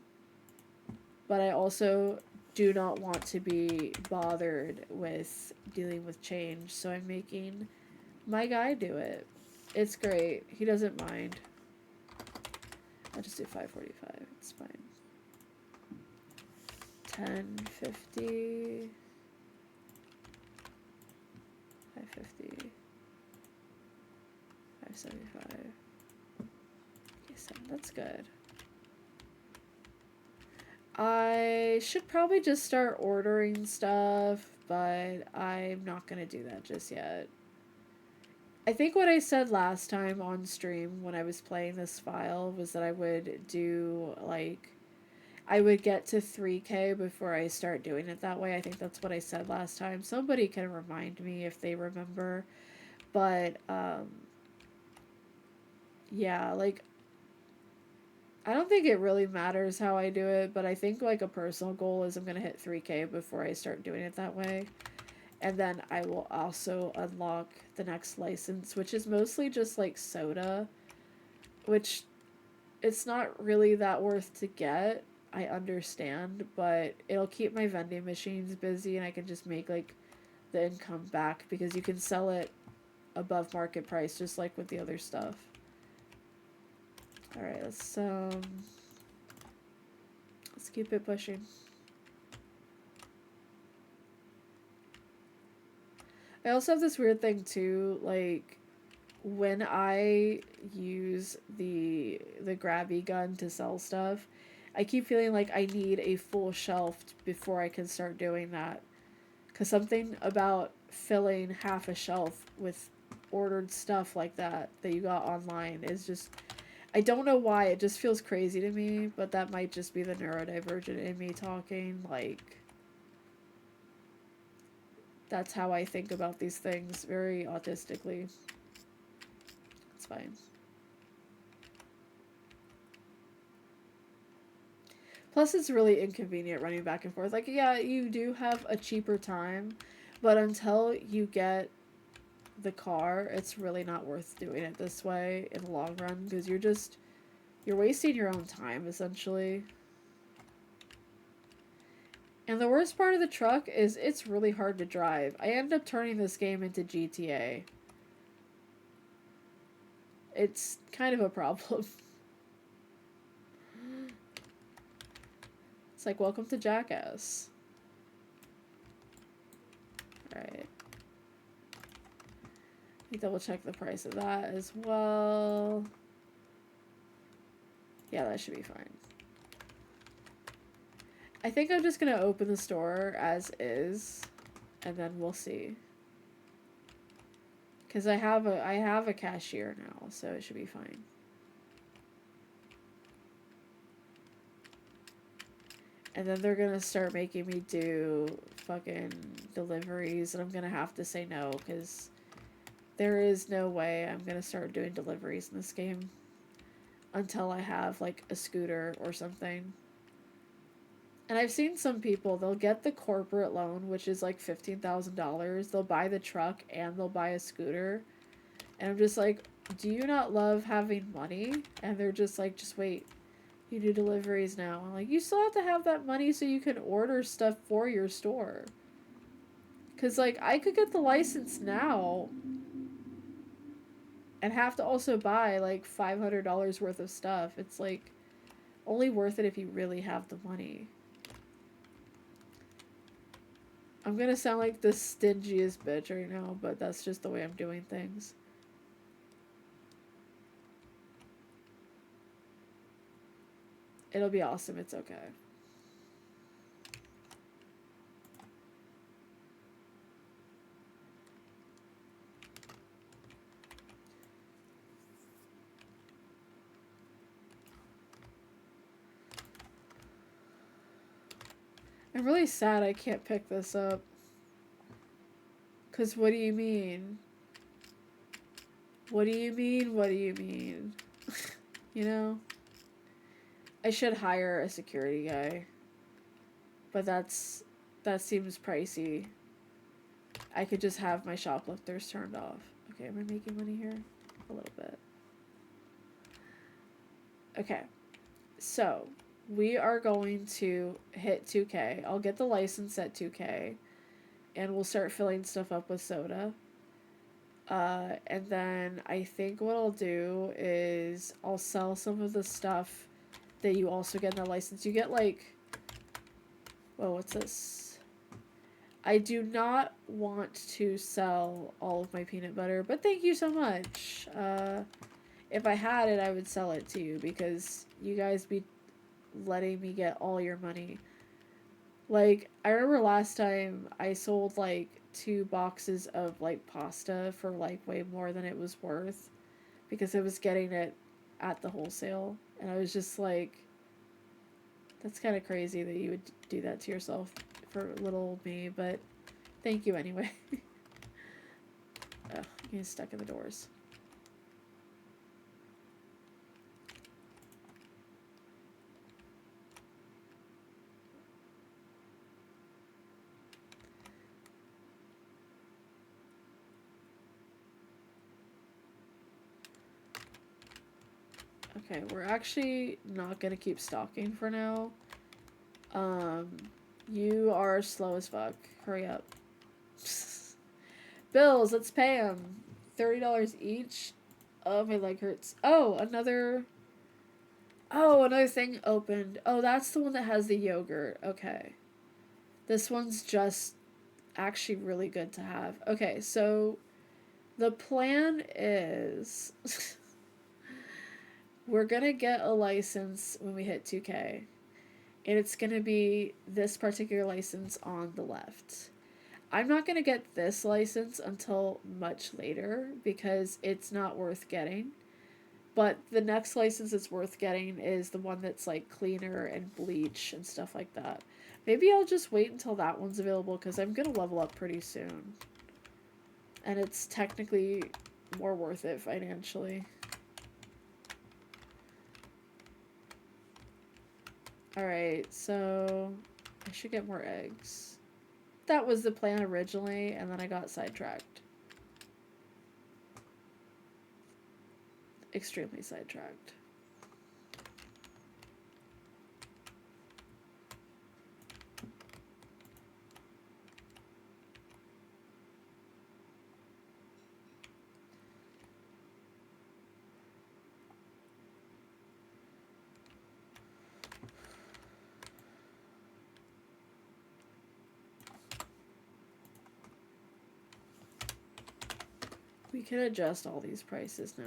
but I also do not want to be bothered with dealing with change, so I'm making my guy do it. It's great. He doesn't mind. I'll just do $5.45. It's fine. $10.50. $5.50. $5.75. Okay, so that's good. I should probably just start ordering stuff, but I'm not gonna do that just yet. I think what I said last time on stream when I was playing this file was that I would do, like, I would get to 3K before I start doing it that way. I think that's what I said last time. Somebody can remind me if they remember. But, yeah, like, I don't think it really matters how I do it, but I think, like, a personal goal is I'm gonna hit 3K before I start doing it that way. And then I will also unlock the next license, which is mostly just, like, soda, which it's not really that worth to get. I understand, but it'll keep my vending machines busy and I can just make, like, the income back because you can sell it above market price just like with the other stuff. Alright, let's keep it pushing. I also have this weird thing too, like, when I use the grabby gun to sell stuff, I keep feeling like I need a full shelf before I can start doing that. Because something about filling half a shelf with ordered stuff like that you got online is just, I don't know why, it just feels crazy to me, but that might just be the neurodivergent in me talking. Like, that's how I think about these things, very autistically. It's fine. Plus, it's really inconvenient running back and forth. Like, yeah, you do have a cheaper time, but until you get the car, it's really not worth doing it this way in the long run, because you're wasting your own time, essentially. And the worst part of the truck is it's really hard to drive. I end up turning this game into GTA. It's kind of a problem. It's like, welcome to Jackass. Alright. Let me double check the price of that as well. Yeah, that should be fine. I think I'm just gonna open the store as is, and then we'll see. Because I have a cashier now, so it should be fine. And then they're gonna start making me do fucking deliveries, and I'm gonna have to say no, because there is no way I'm gonna start doing deliveries in this game until I have, like, a scooter or something. And I've seen some people, they'll get the corporate loan, which is like $15,000. They'll buy the truck and they'll buy a scooter. And I'm just like, do you not love having money? And they're just like, just wait. You do deliveries now. I'm like, you still have to have that money so you can order stuff for your store. Because, like, I could get the license now and have to also buy, like, $500 worth of stuff. It's, like, only worth it if you really have the money. I'm gonna sound like the stingiest bitch right now, but that's just the way I'm doing things. It'll be awesome, it's okay. I'm really sad I can't pick this up. 'Cause what do you mean? What do you mean? What do you mean? You know? I should hire a security guy. But that seems pricey. I could just have my shoplifters turned off. Okay, am I making money here? A little bit. Okay. So, we are going to hit 2K. I'll get the license at 2K. And we'll start filling stuff up with soda. And then I think what I'll do is I'll sell some of the stuff that you also get in the license. You get, like... Whoa, what's this? I do not want to sell all of my peanut butter, but thank you so much. If I had it, I would sell it to you, because you guys be letting me get all your money. Like, I remember last time I sold, like, 2 boxes of, like, pasta for, like, way more than it was worth, because I was getting it at the wholesale, and I was just like, that's kind of crazy that you would do that to yourself for little old me, but thank you anyway. Ugh, getting stuck in the doors. Okay, we're actually not gonna keep stalking for now. You are slow as fuck. Hurry up. Bills, let's pay them. $30 each. Oh, my leg hurts. Oh, another thing opened. Oh, that's the one that has the yogurt. Okay. This one's just actually really good to have. Okay, so the plan is we're gonna get a license when we hit 2K. and it's going to be this particular license on the left. I'm not going to get this license until much later because it's not worth getting. But the next license that's worth getting is the one that's like cleaner and bleach and stuff like that. Maybe I'll just wait until that one's available because I'm going to level up pretty soon. And it's technically more worth it financially. Alright, so I should get more eggs. That was the plan originally, and then I got sidetracked. Extremely sidetracked. We can adjust all these prices now.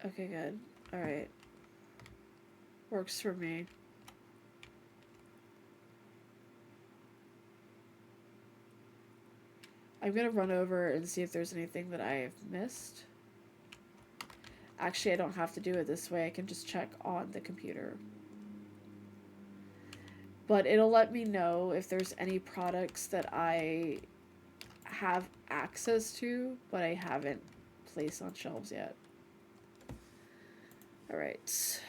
Okay, good. Alright. Works for me. I'm gonna run over and see if there's anything that I have missed. Actually, I don't have to do it this way. I can just check on the computer. But it'll let me know if there's any products that I have access to, but I haven't placed on shelves yet. Alright.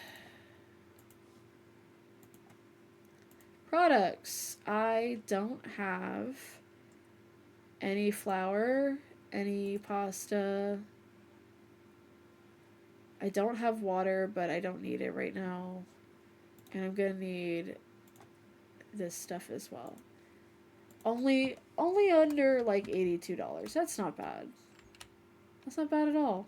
Products. I don't have any flour, any pasta. I don't have water, but I don't need it right now. And I'm gonna need this stuff as well. Only under like $82. That's not bad. That's not bad at all.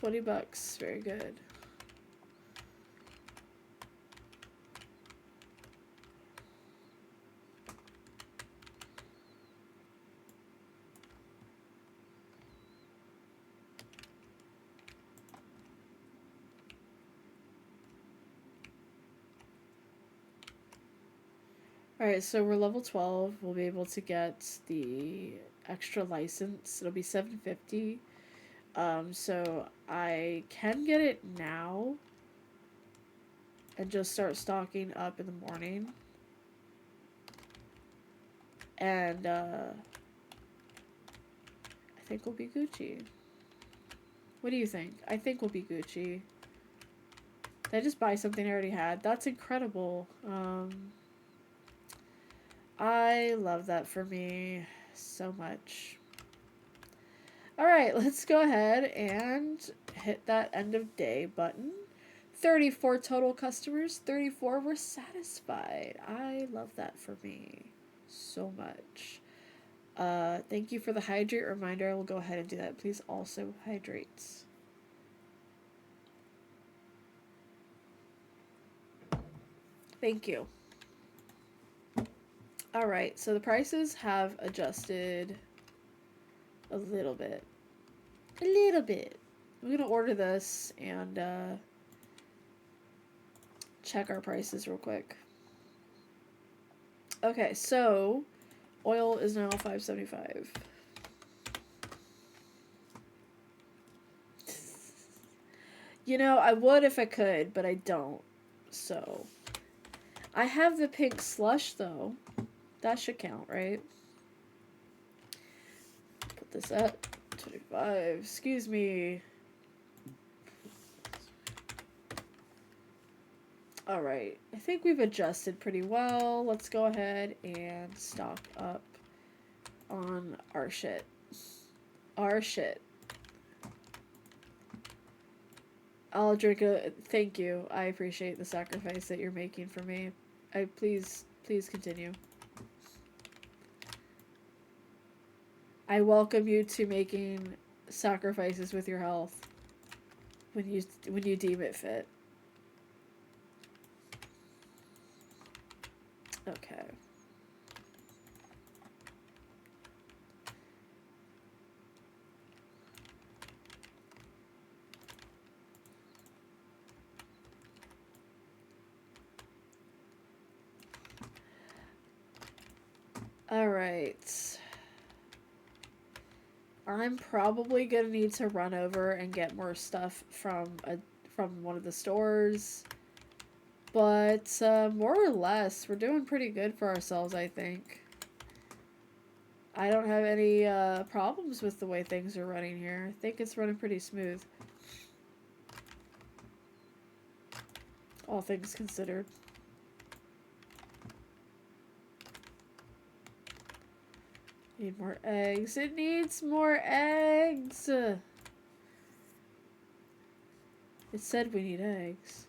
$20. Very good. Alright, so we're level 12. We'll be able to get the extra license. It'll be $750. So I can get it now and just start stocking up in the morning. And I think we'll be Gucci. What do you think? I think we'll be Gucci. Did I just buy something I already had? That's incredible. I love that for me so much. All right, let's go ahead and hit that end of day button. 34 total customers, 34 were satisfied. I love that for me so much. Thank you for the hydrate reminder. I will go ahead and do that. Please also hydrate. Thank you. All right, so the prices have adjusted a little bit. A little bit. I'm going to order this and check our prices real quick. Okay, so oil is now $5.75. You know, I would if I could, but I don't. So, I have the pink slush though. That should count, right? Put this at 25. Excuse me. Alright, I think we've adjusted pretty well. Let's go ahead and stock up on our shit. Our shit. I'll drink a... Thank you. I appreciate the sacrifice that you're making for me. Please continue. I welcome you to making sacrifices with your health when you deem it fit. Okay. All right. I'm probably gonna need to run over and get more stuff from one of the stores. But more or less, we're doing pretty good for ourselves, I think. I don't have any problems with the way things are running here. I think it's running pretty smooth. All things considered. Need more eggs. It needs more eggs. It said we need eggs.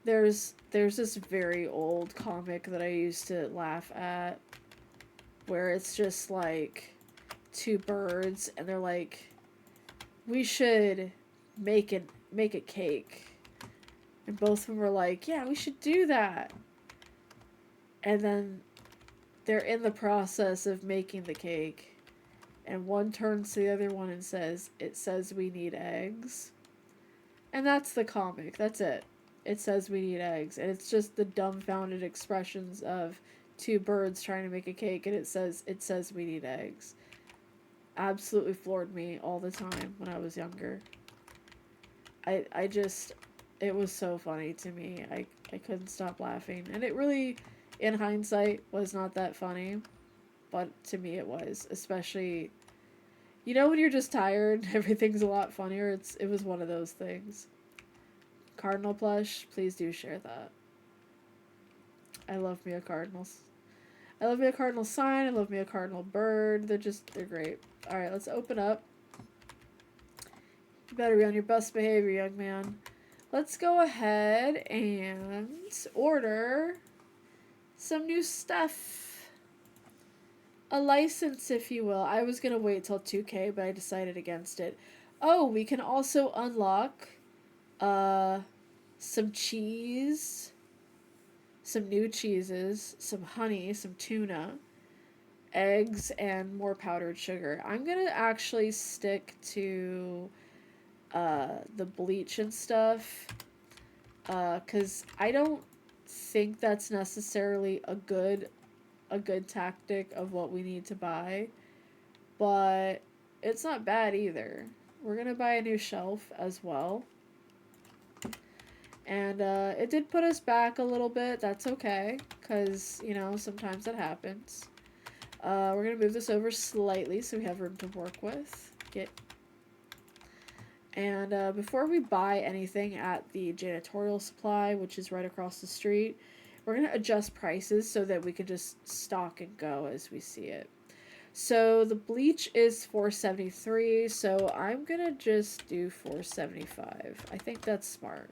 There's this very old comic that I used to laugh at where it's just like two birds and they're like, we should make a cake. And both of them were like, yeah, we should do that. And then they're in the process of making the cake. And one turns to the other one and says, it says we need eggs. And that's the comic. That's it. It says we need eggs. And it's just the dumbfounded expressions of two birds trying to make a cake and it says we need eggs. Absolutely floored me all the time when I was younger. I just, it was so funny to me. I couldn't stop laughing. And it really, in hindsight, was not that funny. But to me it was. Especially, you know when you're just tired, everything's a lot funnier. It was one of those things. Cardinal plush, please do share that. I love me a Cardinals. I love me a Cardinal sign. I love me a Cardinal bird. They're great. Alright, let's open up. You better be on your best behavior, young man. Let's go ahead and order some new stuff. A license, if you will. I was going to wait till 2K, but I decided against it. Oh, we can also unlock some cheese, some new cheeses, some honey, some tuna, eggs, and more powdered sugar. I'm going to actually stick to the bleach and stuff because I don't think that's necessarily a good tactic of what we need to buy, but it's not bad either. We're going to buy a new shelf as well. And it did put us back a little bit. That's okay, because, you know, sometimes it happens. We're going to move this over slightly so we have room to work with. And before we buy anything at the janitorial supply, which is right across the street, we're going to adjust prices so that we can just stock and go as we see it. So the bleach is 473, so I'm gonna just do 475. I think that's smart.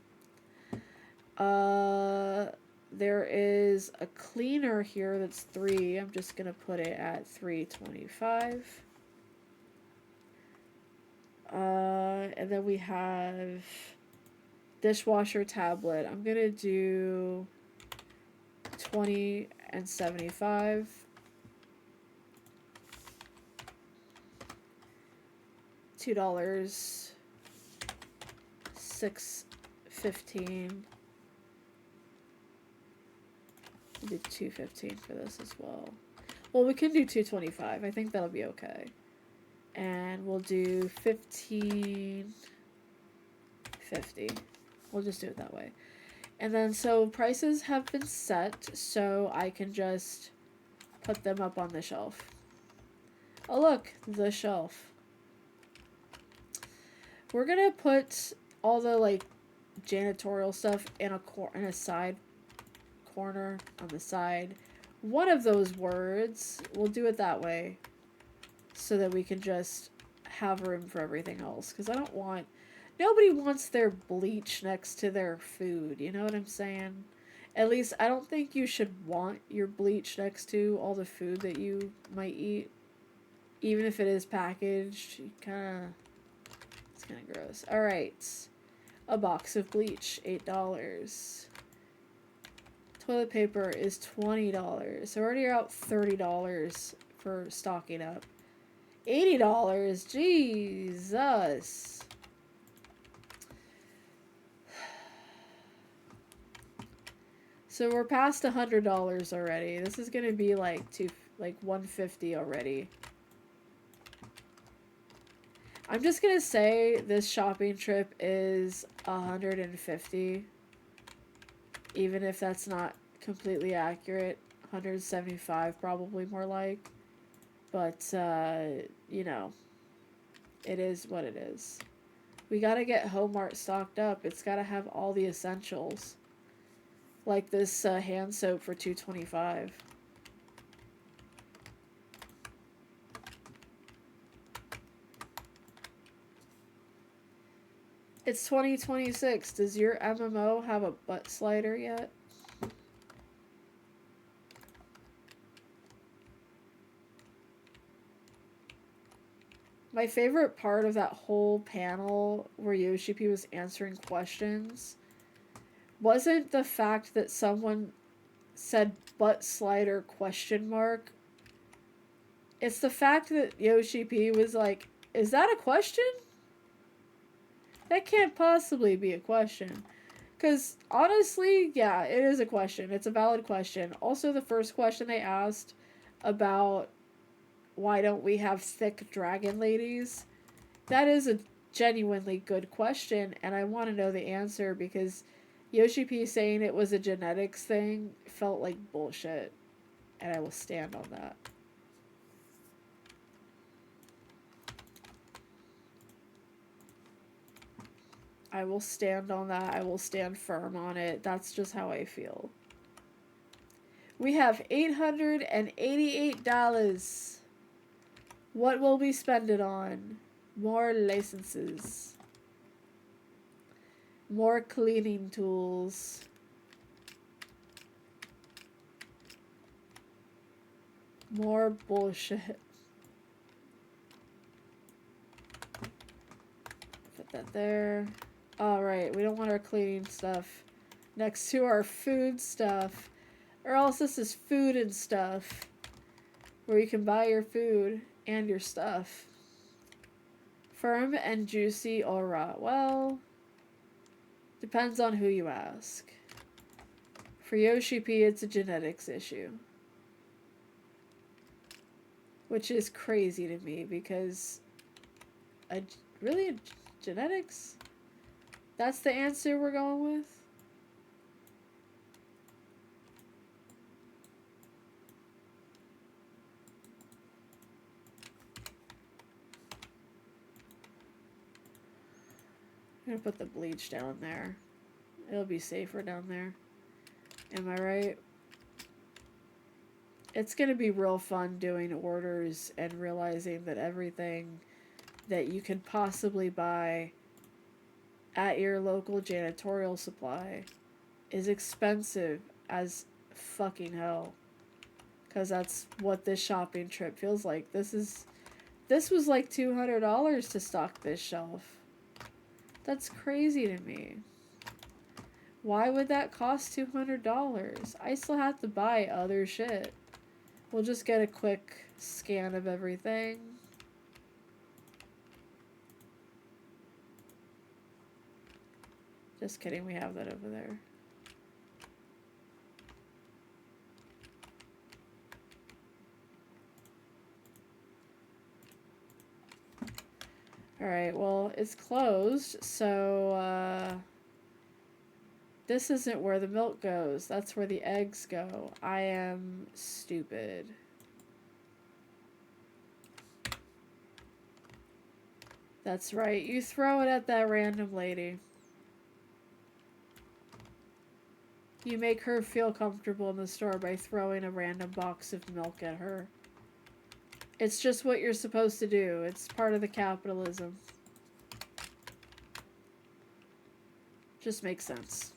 There is a cleaner here that's 3. I'm just gonna put it at 325. And then we have dishwasher tablet. I'm gonna do 20 and 75. $2. 6.15. Do 2.15 for this as well. Well, we can do 2.25. I think that'll be okay. And we'll do 15.50. We'll just do it that way. And then so prices have been set, so I can just put them up on the shelf. Oh look, the shelf. We're gonna put all the like janitorial stuff in a side corner on the side. One of those words, we'll do it that way so that we can just have room for everything else, because I don't want, nobody wants their bleach next to their food, you know what I'm saying? At least I don't think you should want your bleach next to all the food that you might eat, even if it is packaged. It's kind of gross. All right, a box of bleach, $8. Toilet paper is $20. So already out $30 for stocking up. $80, Jesus. So we're past $100 already. This is gonna be like $150 already. I'm just gonna say this shopping trip is $150, even if that's not completely accurate. $175 probably more like, but you know, it is what it is. We gotta get Homart stocked up. It's gotta have all the essentials, like this hand soap for $2.25. It's 2026. Does your MMO have a butt slider yet? My favorite part of that whole panel where Yoshi P was answering questions wasn't the fact that someone said butt slider ? It's the fact that Yoshi P was like, is that a question? That can't possibly be a question. Because, honestly, yeah, it is a question. It's a valid question. Also, the first question they asked about why don't we have thick dragon ladies, that is a genuinely good question, and I want to know the answer, because Yoshi P saying it was a genetics thing felt like bullshit, and I will stand on that. I will stand on that. I will stand firm on it. That's just how I feel. We have $888. What will we spend it on? More licenses. More cleaning tools. More bullshit. Put that there. Alright, we don't want our cleaning stuff next to our food stuff. Or else this is food and stuff, where you can buy your food and your stuff. Firm and juicy or raw? Well, depends on who you ask. For Yoshi P, it's a genetics issue. Which is crazy to me, because really, genetics? That's the answer we're going with? I'm gonna put the bleach down there. It'll be safer down there. Am I right? It's going to be real fun doing orders and realizing that everything that you can possibly buy at your local janitorial supply is expensive as fucking hell. Because that's what this shopping trip feels like. This was like $200 to stock this shelf. That's crazy to me. Why would that cost $200? I still have to buy other shit. We'll just get a quick scan of everything. Just kidding, we have that over there. Alright, well, it's closed, so, this isn't where the milk goes. That's where the eggs go. I am stupid. That's right. You throw it at that random lady. You make her feel comfortable in the store by throwing a random box of milk at her. It's just what you're supposed to do. It's part of the capitalism. Just makes sense.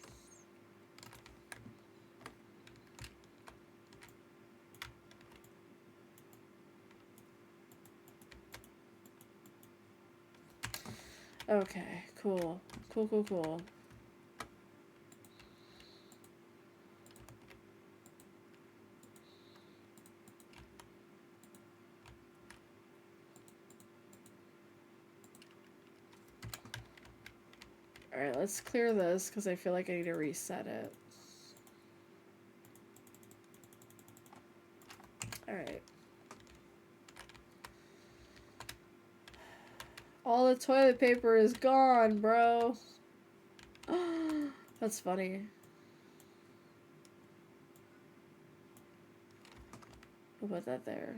Okay, cool. Cool. Alright, let's clear this because I feel like I need to reset it. Alright. All the toilet paper is gone, bro. That's funny. We'll put that there.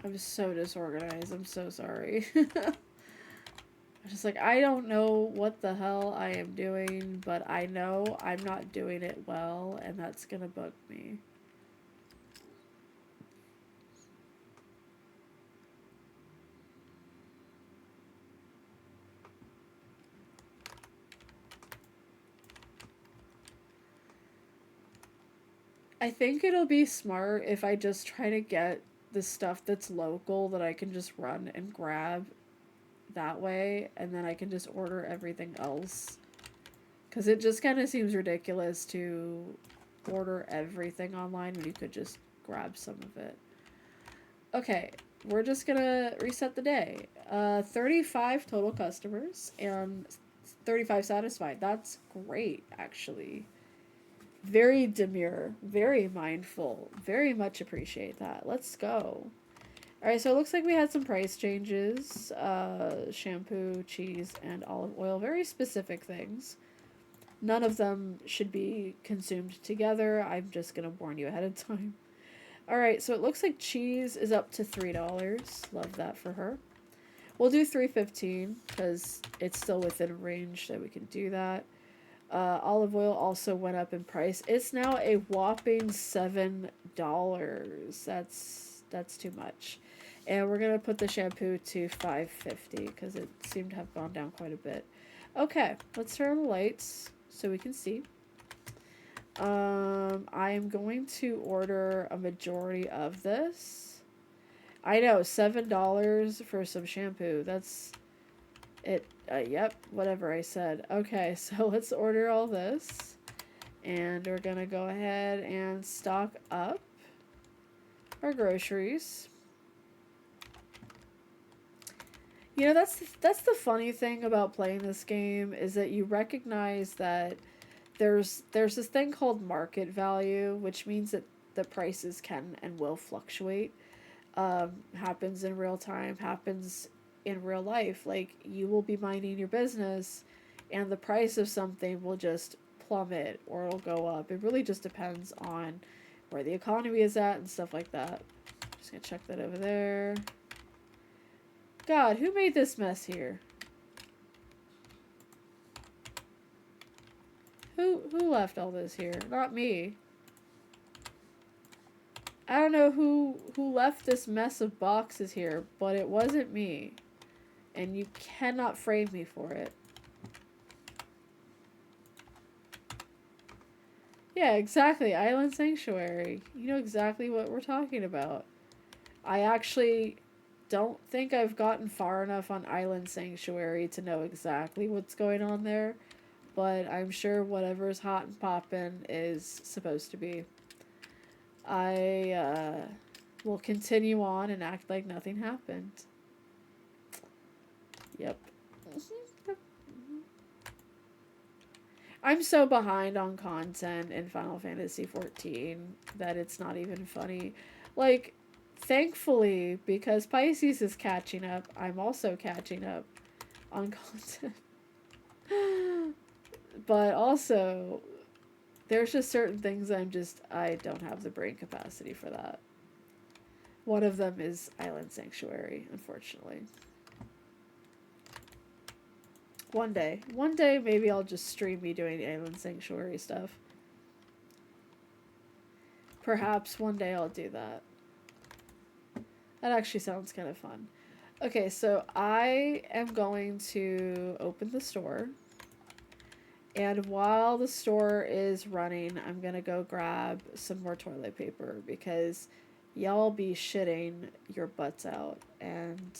I'm so disorganized. I'm so sorry. I'm just like, I don't know what the hell I am doing, but I know I'm not doing it well, and that's gonna bug me. I think it'll be smart if I just try to get the stuff that's local that I can just run and grab that way, and then I can just order everything else. Because it just kind of seems ridiculous to order everything online when you could just grab some of it. Okay, we're just gonna reset the day. 35 total customers and 35 satisfied. That's great, actually. Very demure, very mindful, very much appreciate that. Let's go. Alright, so it looks like we had some price changes. Shampoo, cheese, and olive oil. Very specific things. None of them should be consumed together. I'm just going to warn you ahead of time. Alright, so it looks like cheese is up to $3. Love that for her. We'll do $3.15 because it's still within range that we can do that. Olive oil also went up in price. It's now a whopping $7. That's too much. And we're going to put the shampoo to $5.50 because it seemed to have gone down quite a bit. Okay, let's turn on the lights so we can see. I am going to order a majority of this. I know, $7 for some shampoo. That's it. Yep, whatever I said. Okay, so let's order all this. And we're going to go ahead and stock up our groceries. You know, that's the funny thing about playing this game is that you recognize that there's this thing called market value, which means that the prices can and will fluctuate. Happens in real time, happens in real life. Like, you will be minding your business and the price of something will just plummet or it'll go up. It really just depends on where the economy is at and stuff like that. Just gonna check that over there. God, who made this mess here? Who left all this here? Not me. I don't know who left this mess of boxes here, but it wasn't me. And you cannot frame me for it. Yeah, exactly. Island Sanctuary. You know exactly what we're talking about. I actually don't think I've gotten far enough on Island Sanctuary to know exactly what's going on there, but I'm sure whatever's hot and poppin' is supposed to be. I will continue on and act like nothing happened. Yep. I'm so behind on content in Final Fantasy XIV that it's not even funny. Like, thankfully, because Pisces is catching up, I'm also catching up on content. But also, there's just certain things I don't have the brain capacity for that. One of them is Island Sanctuary, unfortunately. One day maybe I'll just stream me doing Island Sanctuary stuff. Perhaps one day I'll do that. That actually sounds kind of fun. Okay, so I am going to open the store. And while the store is running, I'm going to go grab some more toilet paper because y'all be shitting your butts out. And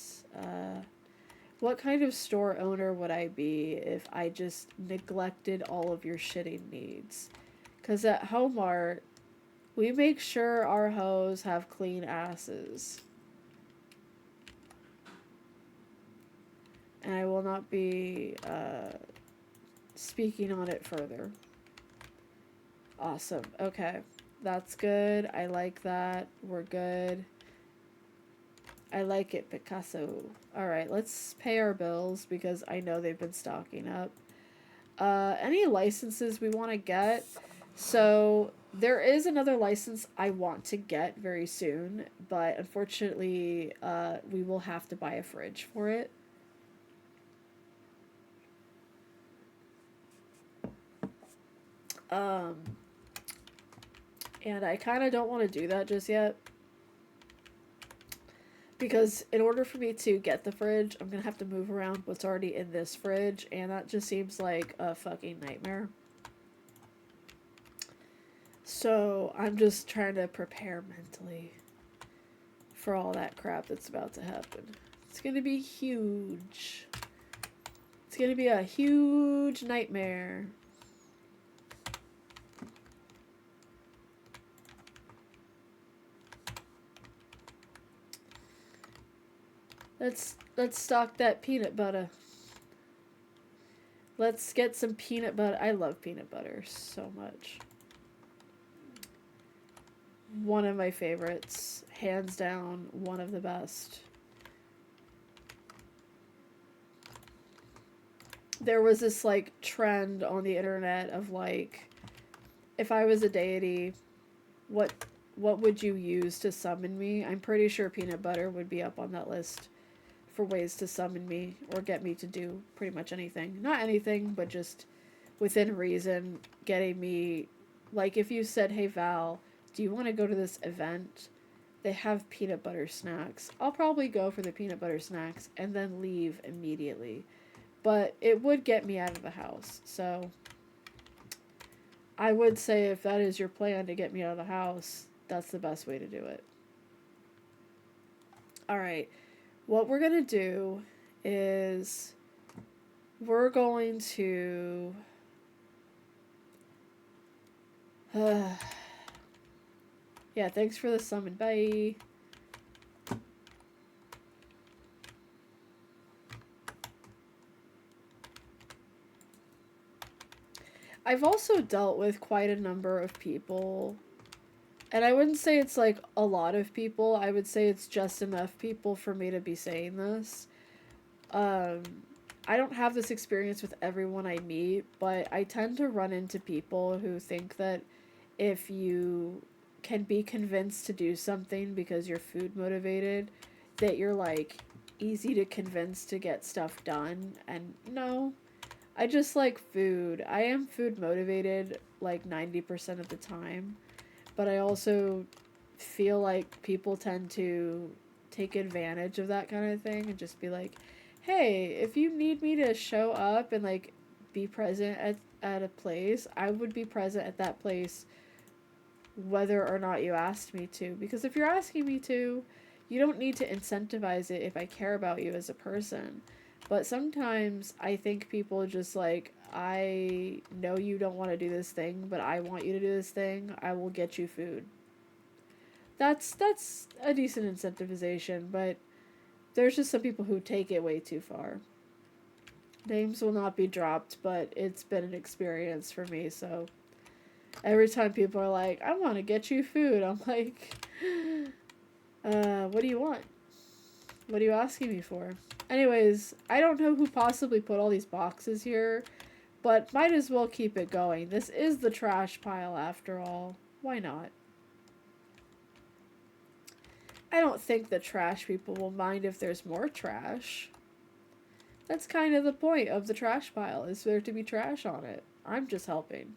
what kind of store owner would I be if I just neglected all of your shitting needs? Because at Home Art, we make sure our hoes have clean asses. And I will not be speaking on it further. Awesome. Okay. That's good. I like that. We're good. I like it, Picasso. Alright, let's pay our bills because I know they've been stocking up. Any licenses we want to get? So, there is another license I want to get very soon, but unfortunately, we will have to buy a fridge for it. And I kind of don't want to do that just yet. Because in order for me to get the fridge, I'm going to have to move around what's already in this fridge. And that just seems like a fucking nightmare. So I'm just trying to prepare mentally for all that crap that's about to happen. It's going to be huge. It's going to be a huge nightmare. Let's stock that peanut butter. Let's get some peanut butter. I love peanut butter so much. One of my favorites. Hands down, one of the best. There was this, like, trend on the internet of, like, if I was a deity, what would you use to summon me? I'm pretty sure peanut butter would be up on that list for ways to summon me or get me to do pretty much anything. Not anything, but just within reason, getting me, like, if you said, hey Val, do you want to go to this event? They have peanut butter snacks. I'll probably go for the peanut butter snacks and then leave immediately. But it would get me out of the house. So I would say if that is your plan to get me out of the house, that's the best way to do it. Alright. What we're going to do is we're going to yeah, thanks for the summon. Bye. I've also dealt with quite a number of people, and I wouldn't say it's like a lot of people. I would say it's just enough people for me to be saying this. I don't have this experience with everyone I meet, but I tend to run into people who think that if you can be convinced to do something because you're food motivated, that you're like easy to convince to get stuff done. And no, I just like food. I am food motivated like 90% of the time, but I also feel like people tend to take advantage of that kind of thing and just be like, hey, if you need me to show up and like be present at a place, I would be present at that place whether or not you asked me to. Because if you're asking me to, you don't need to incentivize it if I care about you as a person. But sometimes I think people just like, I know you don't want to do this thing, but I want you to do this thing. I will get you food. That's a decent incentivization, but there's just some people who take it way too far. Names will not be dropped, but it's been an experience for me, so every time people are like, I want to get you food, I'm like, what do you want? What are you asking me for? Anyways, I don't know who possibly put all these boxes here, but might as well keep it going. This is the trash pile after all. Why not? I don't think the trash people will mind if there's more trash. That's kind of the point of the trash pile, is there to be trash on it. I'm just helping.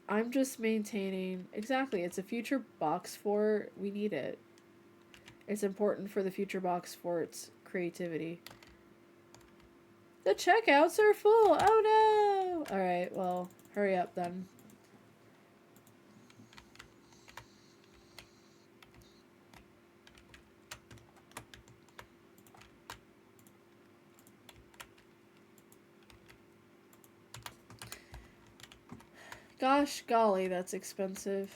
I'm just maintaining. Exactly, it's a future box fort. We need it. It's important for the future box fort's creativity. The checkouts are full. Oh no! Alright, well, hurry up then. Gosh golly, that's expensive.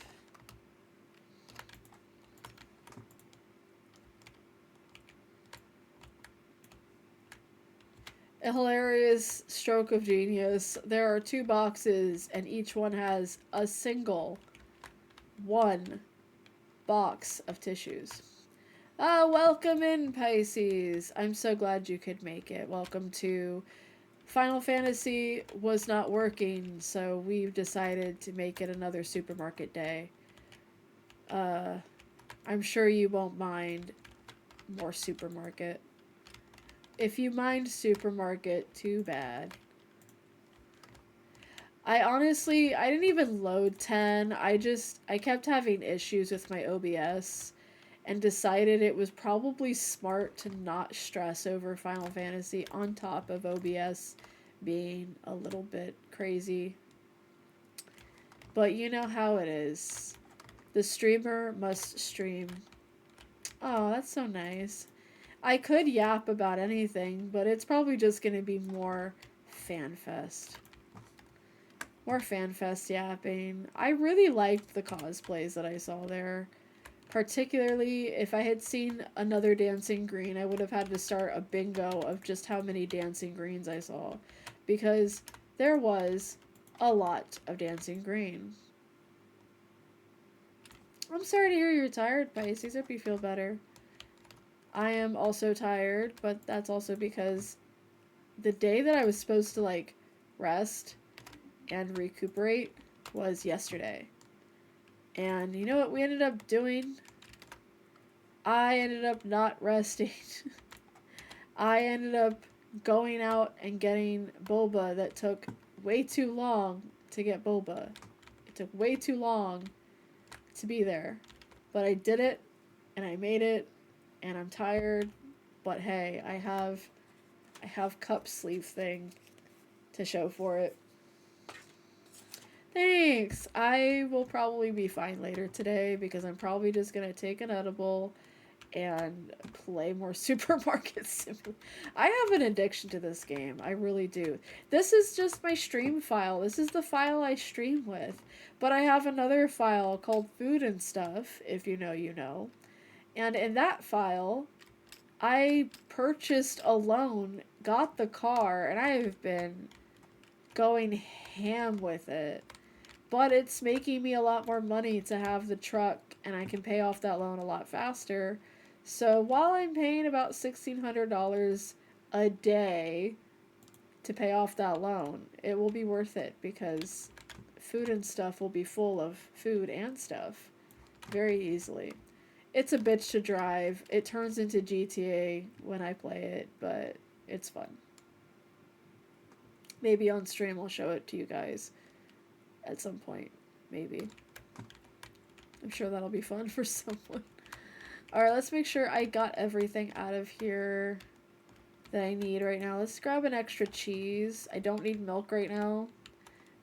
A hilarious stroke of genius. There are 2 boxes, and each one has a single one box of tissues. Ah, welcome in, Pisces. I'm so glad you could make it. Welcome to Final Fantasy was not working, so we've decided to make it another supermarket day. I'm sure you won't mind more supermarket. If you mind supermarket, too bad. I didn't even load 10. I kept having issues with my OBS and decided it was probably smart to not stress over Final Fantasy on top of OBS being a little bit crazy. But you know how it is. The streamer must stream. Oh, that's so nice. I could yap about anything, but it's probably just going to be more FanFest. More FanFest yapping. I really liked the cosplays that I saw there. Particularly, if I had seen another Dancing Green, I would have had to start a bingo of just how many Dancing Greens I saw. Because there was a lot of Dancing Green. I'm sorry to hear you're tired, Pisces. Hope you feel better. I am also tired, but that's also because the day that I was supposed to, like, rest and recuperate was yesterday. And you know what we ended up doing? I ended up not resting. I ended up going out and getting boba that took way too long to get boba. It took way too long to be there. But I did it, and I made it, and I'm tired. But hey, I have cup sleeve thing to show for it. Thanks. I will probably be fine later today because I'm probably just gonna take an edible and play more Supermarket Simulator. I have an addiction to this game. I really do. This is just my stream file. This is the file I stream with. But I have another file called Food and Stuff, if you know, you know. And in that file, I purchased a loan, got the car, and I have been going ham with it. But it's making me a lot more money to have the truck, and I can pay off that loan a lot faster. So while I'm paying about $1,600 a day to pay off that loan, it will be worth it because Food and Stuff will be full of food and stuff very easily. It's a bitch to drive. It turns into GTA when I play it, but it's fun. Maybe on stream I'll show it to you guys at some point. Maybe. I'm sure that'll be fun for someone. Alright, let's make sure I got everything out of here that I need right now. Let's grab an extra cheese. I don't need milk right now.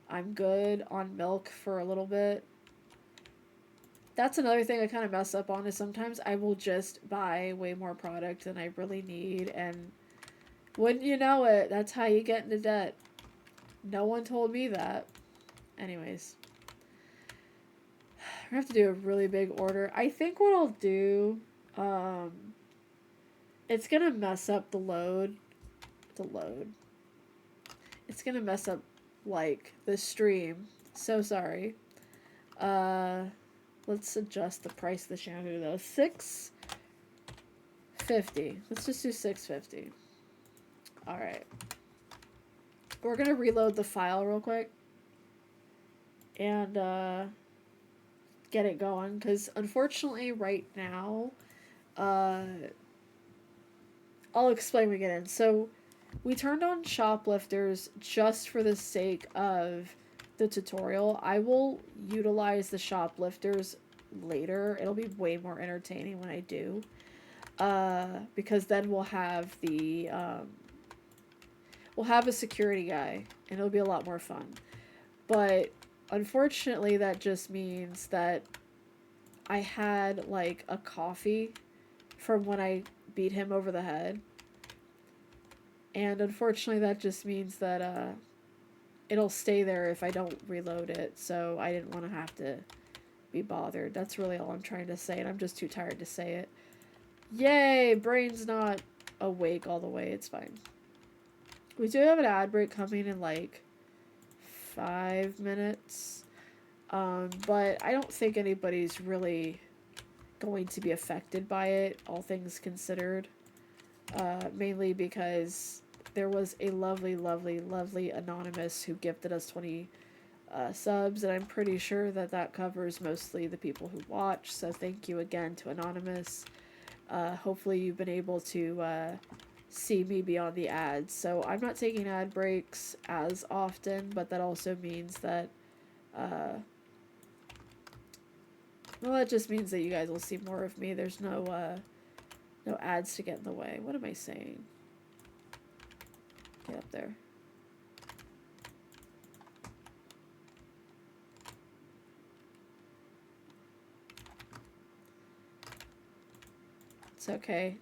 I'm good on milk for a little bit. That's another thing I kind of mess up on is sometimes I will just buy way more product than I really need, and wouldn't you know it, that's how you get into debt. No one told me that. Anyways. We're gonna have to do a really big order. I think what I'll do, it's gonna mess up the load. It's gonna mess up, like, the stream. So sorry. Let's adjust the price of the shampoo though. $6.50. Let's just do $6.50. Alright. We're gonna reload the file real quick. And, get it going. Because, unfortunately, right now, I'll explain when we get in. So, we turned on shoplifters just for the sake of the tutorial. I will utilize the shoplifters later. It'll be way more entertaining when I do. Because then we'll have the, we'll have a security guy, and it'll be a lot more fun. But, unfortunately, that just means that I had, like, a coffee from when I beat him over the head. And unfortunately, that just means that, it'll stay there if I don't reload it. So I didn't want to have to be bothered. That's really all I'm trying to say, and I'm just too tired to say it. Yay! Brain's not awake all the way. It's fine. We do have an ad break coming in, like, 5 minutes. But I don't think anybody's really going to be affected by it, all things considered. Mainly because there was a lovely, lovely, lovely anonymous who gifted us 20 subs, and I'm pretty sure that that covers mostly the people who watch, so thank you again to Anonymous. Hopefully you've been able to see me beyond the ads. So I'm not taking ad breaks as often, but that also means that well, that just means that you guys will see more of me. There's no ads to get in the way. What am I saying? Get up there. It's okay.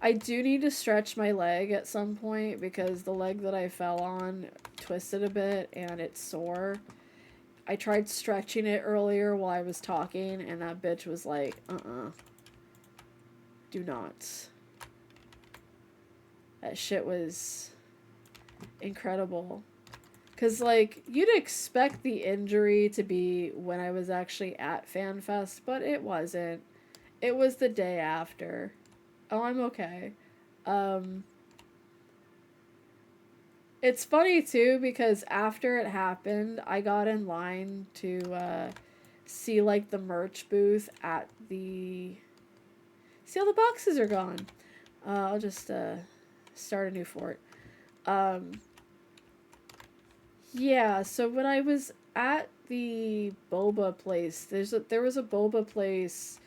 I do need to stretch my leg at some point because the leg that I fell on twisted a bit and it's sore. I tried stretching it earlier while I was talking, and that bitch was like, do not. That shit was incredible. Because, like, you'd expect the injury to be when I was actually at FanFest, but it wasn't. It was the day after. Oh, I'm okay. It's funny, too, because after it happened, I got in line to, see, like, the merch booth at the... See, all the boxes are gone. I'll just, start a new fort. Yeah, so when I was at the boba place, there was a boba place,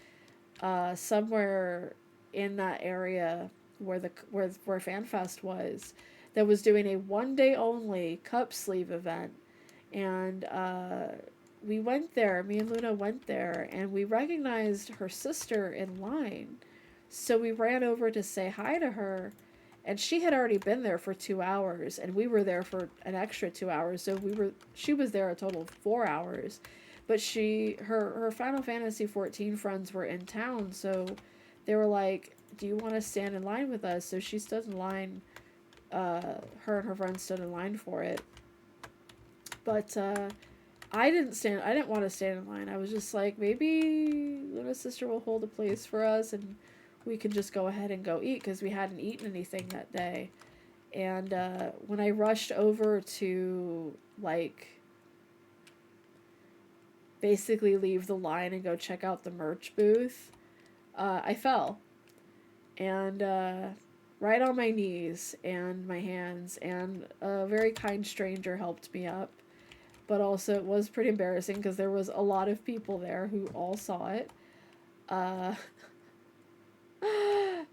somewhere in that area where FanFest was, that was doing a 1 day only cup sleeve event, and we went there. Me and Luna went there, and we recognized her sister in line, so we ran over to say hi to her, and she had already been there for 2 hours, and we were there for an extra 2 hours, so she was there a total of 4 hours, but her Final Fantasy 14 friends were in town, so they were like, do you want to stand in line with us? So she stood in line, her and her friends stood in line for it, but I didn't want to stand in line. I was just like, maybe Luna's sister will hold a place for us, and we can just go ahead and go eat, because we hadn't eaten anything that day. And when I rushed over to, like, basically leave the line and go check out the merch booth, I fell. And right on my knees and my hands, and a very kind stranger helped me up. But also, it was pretty embarrassing because there was a lot of people there who all saw it. Uh,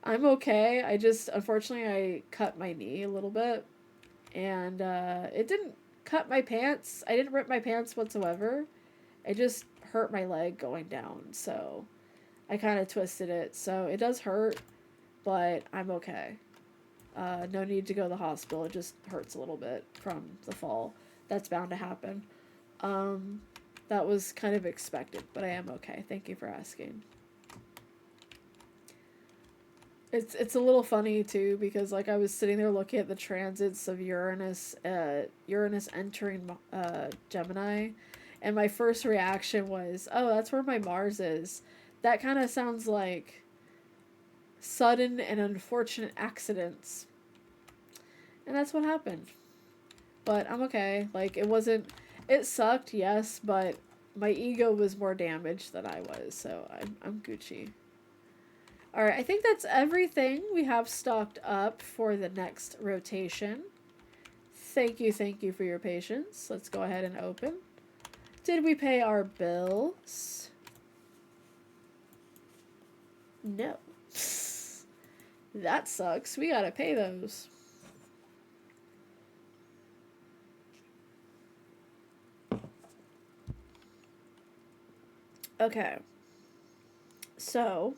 I'm okay. I just, unfortunately, I cut my knee a little bit. And it didn't cut my pants. I didn't rip my pants whatsoever. It just hurt my leg going down. So I kind of twisted it. So it does hurt, but I'm okay. No need to go to the hospital. It just hurts a little bit from the fall. That's bound to happen. Um, that was kind of expected, but I am okay. Thank you for asking. It's a little funny too because like I was sitting there looking at the transits of Uranus entering Gemini, and my first reaction was, "Oh, that's where my Mars is." That kind of sounds like sudden and unfortunate accidents, and that's what happened. But I'm okay. Like it wasn't. It sucked, yes, but my ego was more damaged than I was, so I'm Gucci. Alright, I think that's everything we have stocked up for the next rotation. Thank you for your patience. Let's go ahead and open. Did we pay our bills? No. That sucks. We gotta pay those. Okay. So,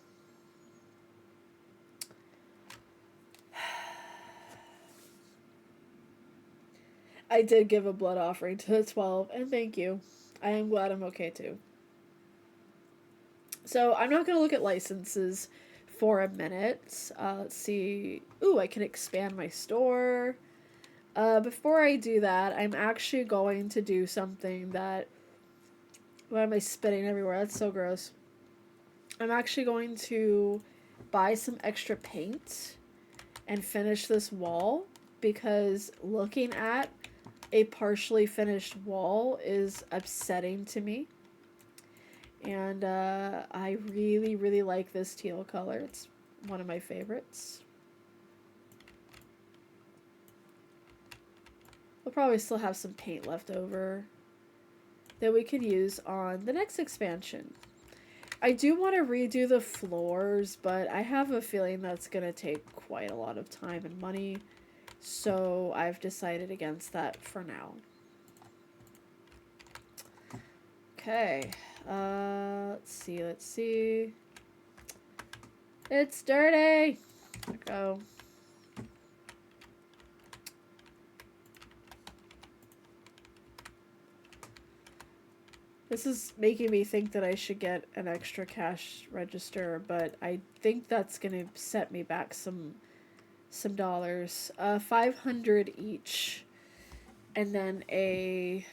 I did give a blood offering to the 12, and thank you. I am glad I'm okay too. So, I'm not going to look at licenses for a minute. Let's see. Ooh, I can expand my store. Before I do that, I'm actually going to do something that. Why am I spitting everywhere? That's so gross. I'm actually going to buy some extra paint and finish this wall because looking at a partially finished wall is upsetting to me. And I really, really like this teal color. It's one of my favorites. We'll probably still have some paint left over that we could use on the next expansion. I do want to redo the floors, but I have a feeling that's going to take quite a lot of time and money. So I've decided against that for now. Okay. Let's see. It's dirty. There we go. This is making me think that I should get an extra cash register, but I think that's gonna set me back some dollars. 500 each, and then a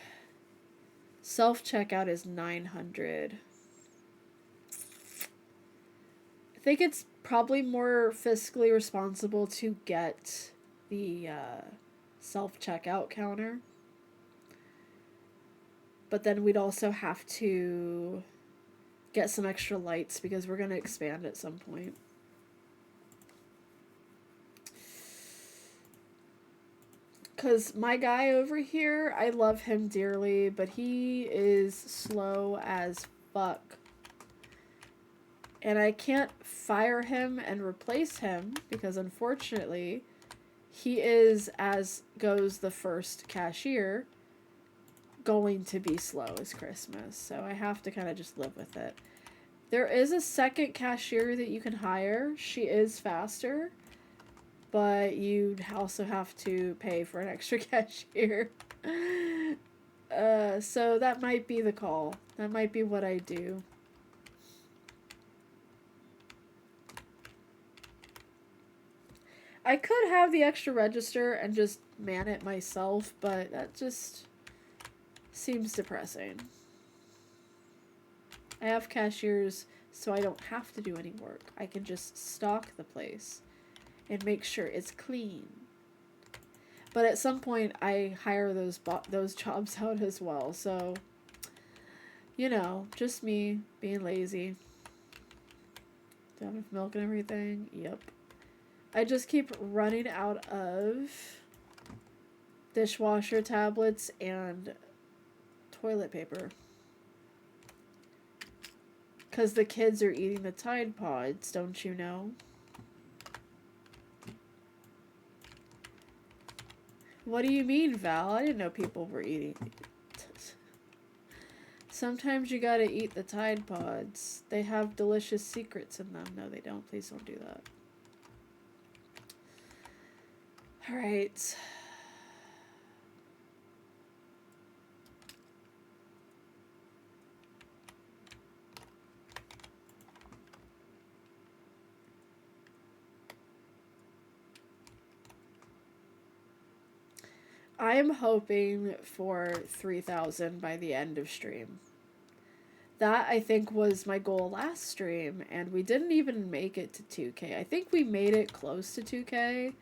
self-checkout is 900. I think it's probably more fiscally responsible to get the self-checkout counter. But then we'd also have to get some extra lights because we're going to expand at some point. Because my guy over here, I love him dearly, but he is slow as fuck. And I can't fire him and replace him because unfortunately, he is, as goes the first cashier, going to be slow as Christmas. So I have to kind of just live with it. There is a second cashier that you can hire. She is faster, but you'd also have to pay for an extra cashier. So that might be the call. That might be what I do. I could have the extra register and just man it myself, but that just seems depressing. I have cashiers so I don't have to do any work. I can just stock the place and make sure it's clean. But at some point I hire those jobs out as well. So, you know, just me being lazy. Do I have enough milk and everything? Yep. I just keep running out of dishwasher tablets and toilet paper. Because the kids are eating the Tide Pods, don't you know? What do you mean, Val? I didn't know people were eating. Sometimes you gotta eat the Tide Pods. They have delicious secrets in them. No, they don't. Please don't do that. Alright. I am hoping for 3,000 by the end of stream. That, I think, was my goal last stream, and we didn't even make it to 2K. I think we made it close to 2K,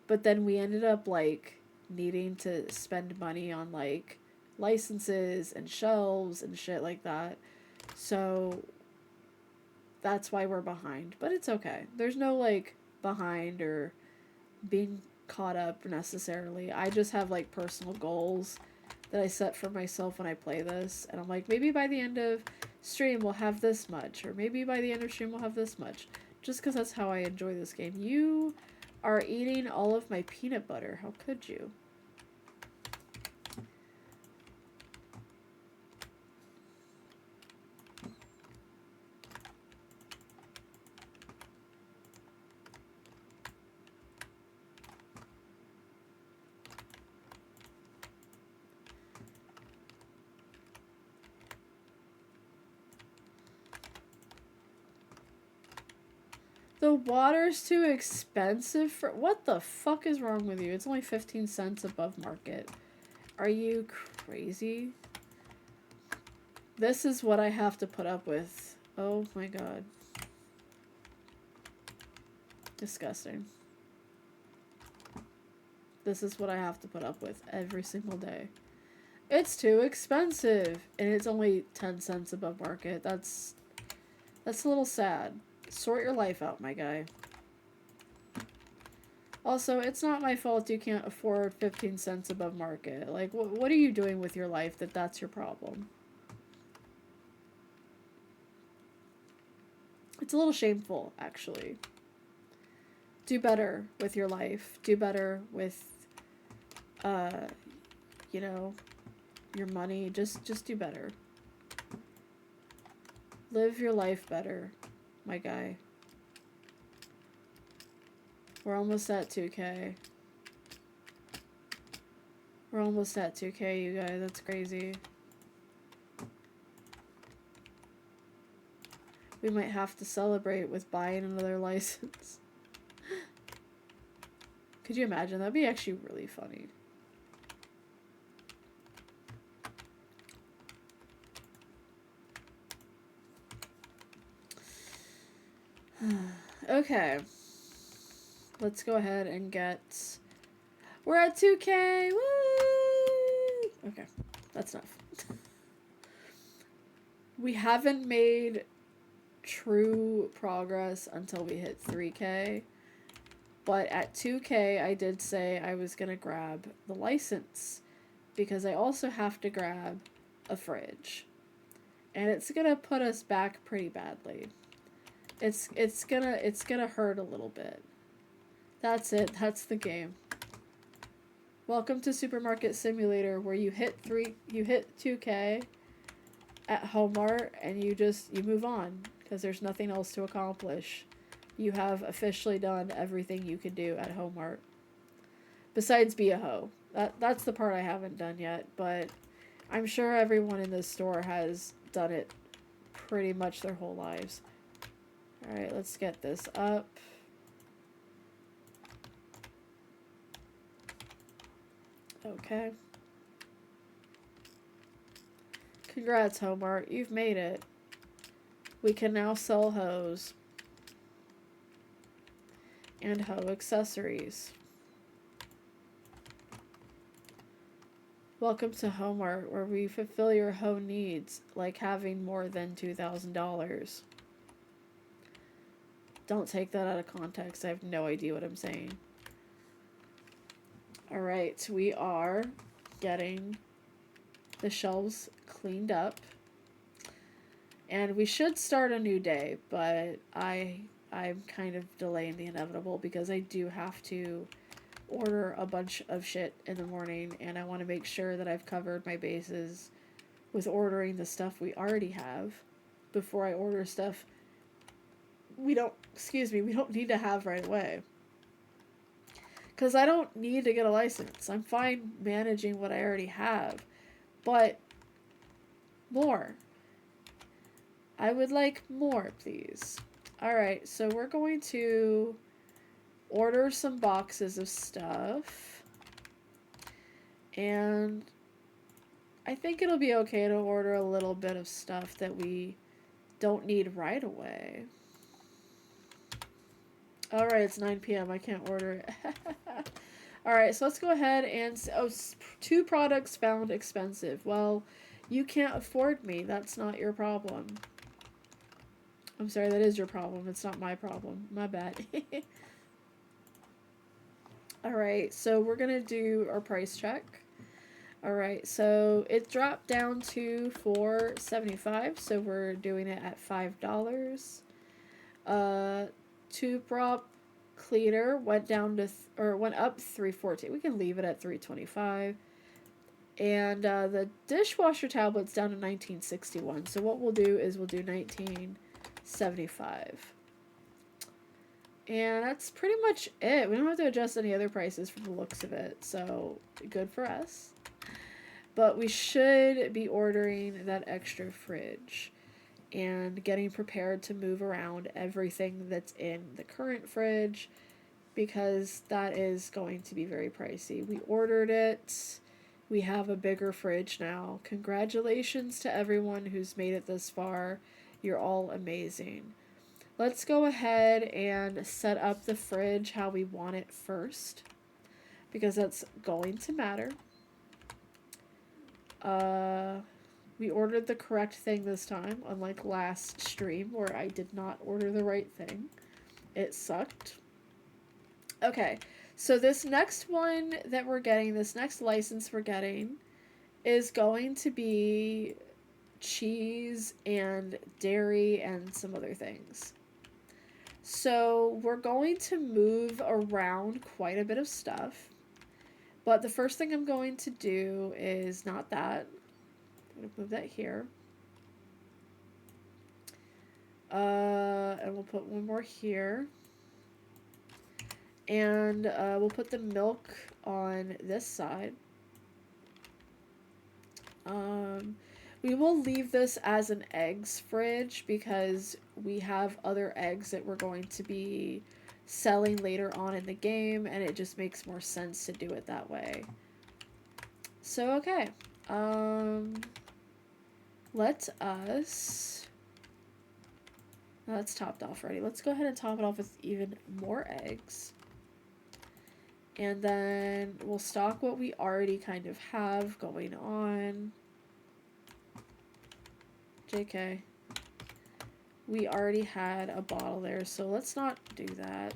but then we ended up, like, needing to spend money on, like, licenses and shelves and shit like that. So, that's why we're behind. But it's okay. There's no, like, behind or being caught up necessarily. I just have, like, personal goals that I set for myself when I play this, and I'm like, maybe by the end of stream we'll have this much, or maybe by the end of stream we'll have this much, just because that's how I enjoy this game. You are eating all of my peanut butter. How could you? The water's too expensive for... What the fuck is wrong with you? It's only 15 cents above market. Are you crazy? This is what I have to put up with. Oh my god. Disgusting. This is what I have to put up with every single day. It's too expensive. And it's only 10 cents above market. That's a little sad. Sort your life out, my guy. Also, it's not my fault you can't afford 15 cents above market. Like, what are you doing with your life that that's your problem? It's a little shameful, actually. Do better with your life. Do better with, you know, your money. Just do better. Live your life better, my guy. We're almost at 2K. We're almost at 2K, you guys. That's crazy. We might have to celebrate with buying another license. Could you imagine? That'd be actually really funny. Okay. Let's go ahead and get... We're at 2K! Woo! Okay. That's enough. We haven't made true progress until we hit 3K. But at 2K, I did say I was going to grab the license. Because I also have to grab a fridge. And it's going to put us back pretty badly. It's gonna hurt a little bit. That's it. That's the game. Welcome to Supermarket Simulator, where you hit 2K at Homart and you move on because there's nothing else to accomplish. You have officially done everything you can do at Homart. Besides be a hoe. That's the part I haven't done yet, but I'm sure everyone in this store has done it pretty much their whole lives. Alright, let's get this up. Okay. Congrats, Homart. You've made it. We can now sell hose. And hoe accessories. Welcome to Homart, where we fulfill your hoe needs, like having more than $2,000. Don't take that out of context. I have no idea what I'm saying. Alright, we are getting the shelves cleaned up. And we should start a new day, but I'm kind of delaying the inevitable because I do have to order a bunch of shit in the morning, and I want to make sure that I've covered my bases with ordering the stuff we already have before I order stuff we don't need to have right away. Because I don't need to get a license. I'm fine managing what I already have. But more. I would like more, please. Alright, so we're going to order some boxes of stuff. And I think it'll be okay to order a little bit of stuff that we don't need right away. Alright, it's 9 p.m. I can't order it. Alright, so let's go ahead and... Oh, 2 products found expensive. Well, you can't afford me. That's not your problem. I'm sorry, that is your problem. It's not my problem. My bad. Alright, so we're going to do our price check. Alright, so it dropped down to $4.75, so we're doing it at $5. Tube prop cleaner went down to went up $3.14. We can leave it at $3.25. And the dishwasher tablet's down to $19.61. So what we'll do is we'll do $19.75. And that's pretty much it. We don't have to adjust any other prices from the looks of it. So good for us. But we should be ordering that extra fridge and getting prepared to move around everything that's in the current fridge, because that is going to be very pricey. We ordered it. We have a bigger fridge now. Congratulations to everyone who's made it this far. You're all amazing. Let's go ahead and set up the fridge how we want it first, because that's going to matter. We ordered the correct thing this time, unlike last stream where I did not order the right thing. It sucked. Okay, so this next one that we're getting, this next license we're getting, is going to be cheese and dairy and some other things. So we're going to move around quite a bit of stuff. But the first thing I'm going to do is not that. I'm going to move that here. And we'll put one more here. And we'll put the milk on this side. We will leave this as an eggs fridge because we have other eggs that we're going to be selling later on in the game, and it just makes more sense to do it that way. So, okay. Let us... That's topped off already. Let's go ahead and top it off with even more eggs. And then we'll stock what we already kind of have going on. JK. We already had a bottle there, so let's not do that.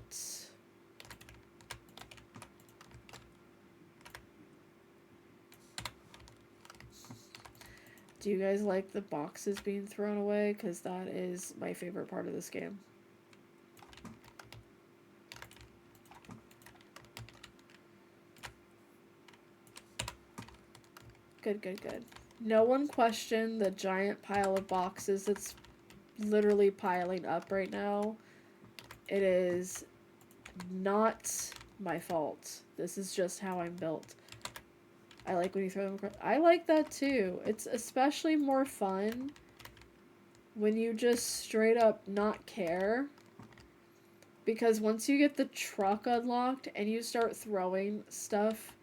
Do you guys like the boxes being thrown away? Because that is my favorite part of this game. Good, good, good. No one questioned the giant pile of boxes that's literally piling up right now. It is not my fault. This is just how I'm built. I like when you throw them across. I like that too. It's especially more fun when you just straight up not care. Because once you get the truck unlocked and you start throwing stuff,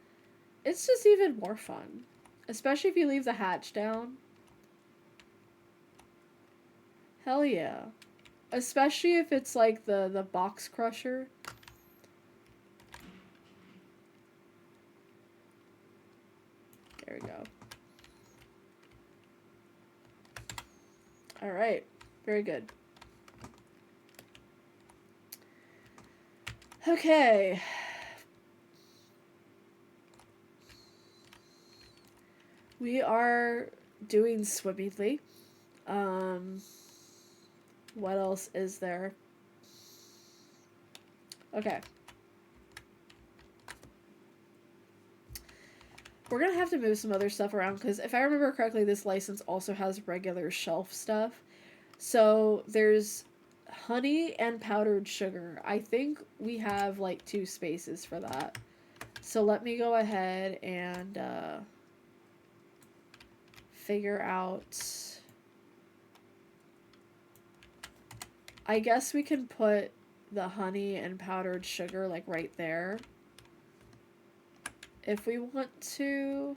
it's just even more fun. Especially if you leave the hatch down. Hell yeah. Especially if it's like the box crusher. There we go. Alright. Very good. Okay. We are doing swimmingly. Um, what else is there? Okay. We're gonna have to move some other stuff around because if I remember correctly, this license also has regular shelf stuff. So there's honey and powdered sugar. I think we have like 2 spaces for that. So let me go ahead and figure out. I guess we can put the honey and powdered sugar like right there. If we want to.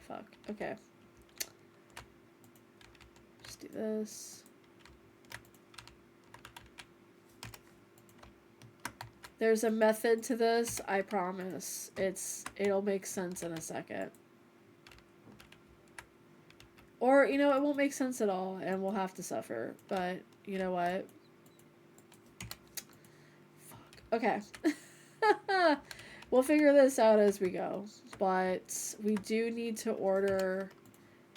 Fuck. Okay. Just do this. There's a method to this, I promise. It'll make sense in a second. Or, you know, it won't make sense at all and we'll have to suffer. But, you know what? Fuck. Okay. We'll figure this out as we go. But we do need to order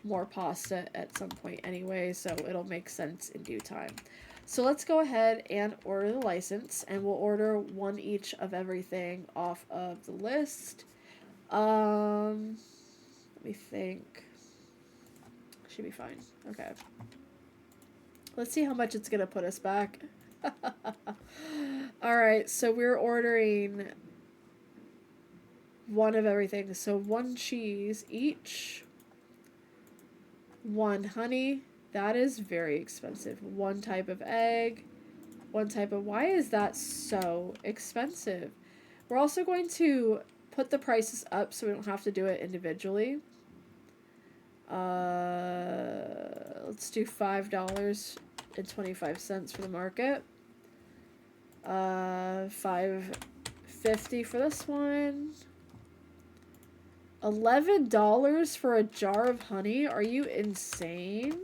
more pasta at some point anyway, so it'll make sense in due time. So let's go ahead and order the license, and we'll order 1 each of everything off of the list. Let me think. Should be fine. Okay. Let's see how much it's gonna put us back. Alright, so we're ordering 1 of everything. So 1 cheese each. 1 honey. That is very expensive. 1 type of egg. 1 type of... Why is that so expensive? We're also going to put the prices up so we don't have to do it individually. Let's do $5.25 for the market. $5.50 for this one. $11 for a jar of honey? Are you insane?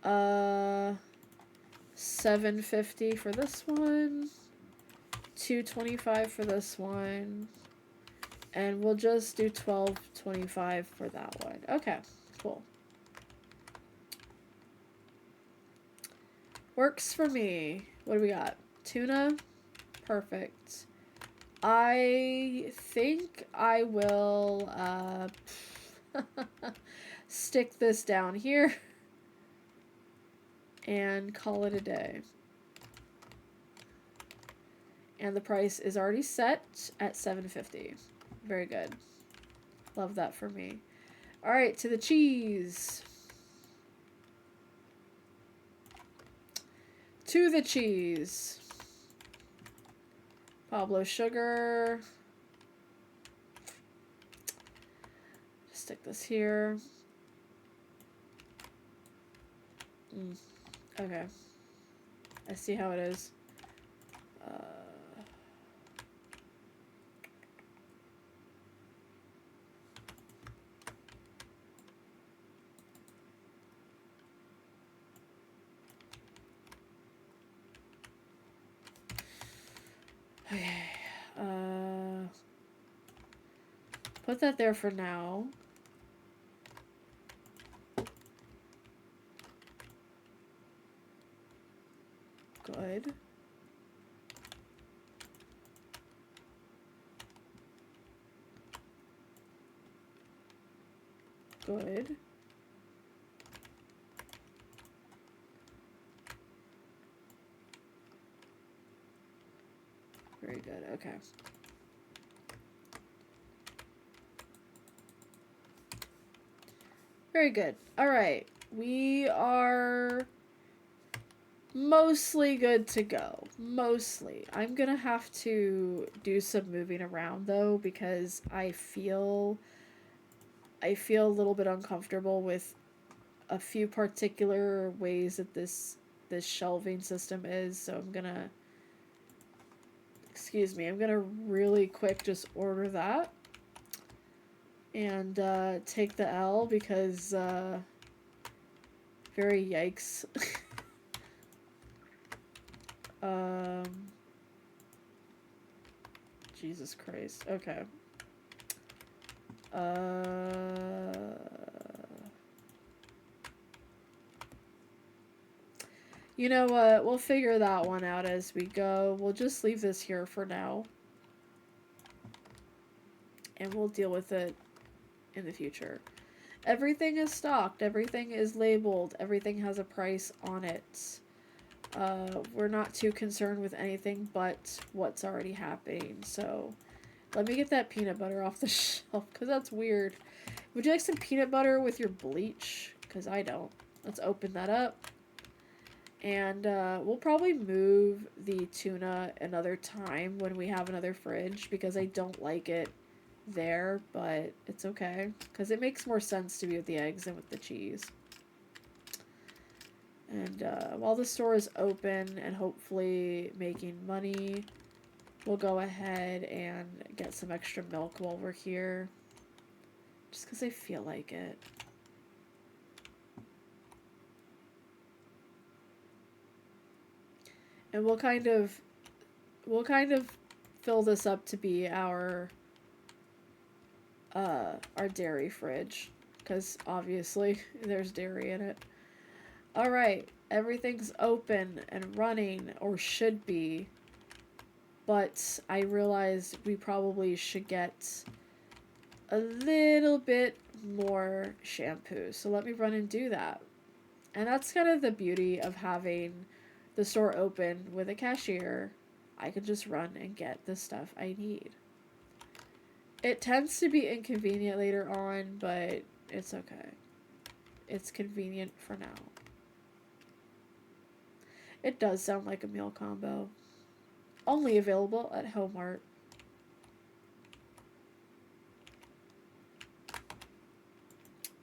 $7.50 for this one. $2.25 for this one. And we'll just do $12.25 for that one. Okay, cool. Works for me. What do we got? Tuna? Perfect. I think I will stick this down here and call it a day. And the price is already set at $7.50. Very good. Love that for me. Alright, to the cheese. To the cheese. Pablo sugar. Just stick this here. Okay. I see how it is. Okay. Put that there for now. Good. Good. Very good. Okay. Very good. All right. We are mostly good to go. Mostly. I'm going to have to do some moving around though because I feel a little bit uncomfortable with a few particular ways that this shelving system is, so I'm going to Excuse me, I'm gonna really quick just order that. And take the L because very yikes. Jesus Christ. Okay. You know what? We'll figure that one out as we go. We'll just leave this here for now. And we'll deal with it in the future. Everything is stocked. Everything is labeled. Everything has a price on it. We're not too concerned with anything but what's already happening. So let me get that peanut butter off the shelf because that's weird. Would you like some peanut butter with your bleach? Because I don't. Let's open that up. And we'll probably move the tuna another time when we have another fridge because I don't like it there, but it's okay because it makes more sense to be with the eggs than with the cheese. And while the store is open and hopefully making money, we'll go ahead and get some extra milk while we're here. Just because I feel like it. And we'll kind of fill this up to be our dairy fridge. Because obviously there's dairy in it. Alright, everything's open and running, or should be. But I realized we probably should get a little bit more shampoo. So let me run and do that. And that's kind of the beauty of having the store open with a cashier. I can just run and get the stuff I need. It tends to be inconvenient later on, but it's okay. It's convenient for now. It does sound like a meal combo. Only available at Home-Mart.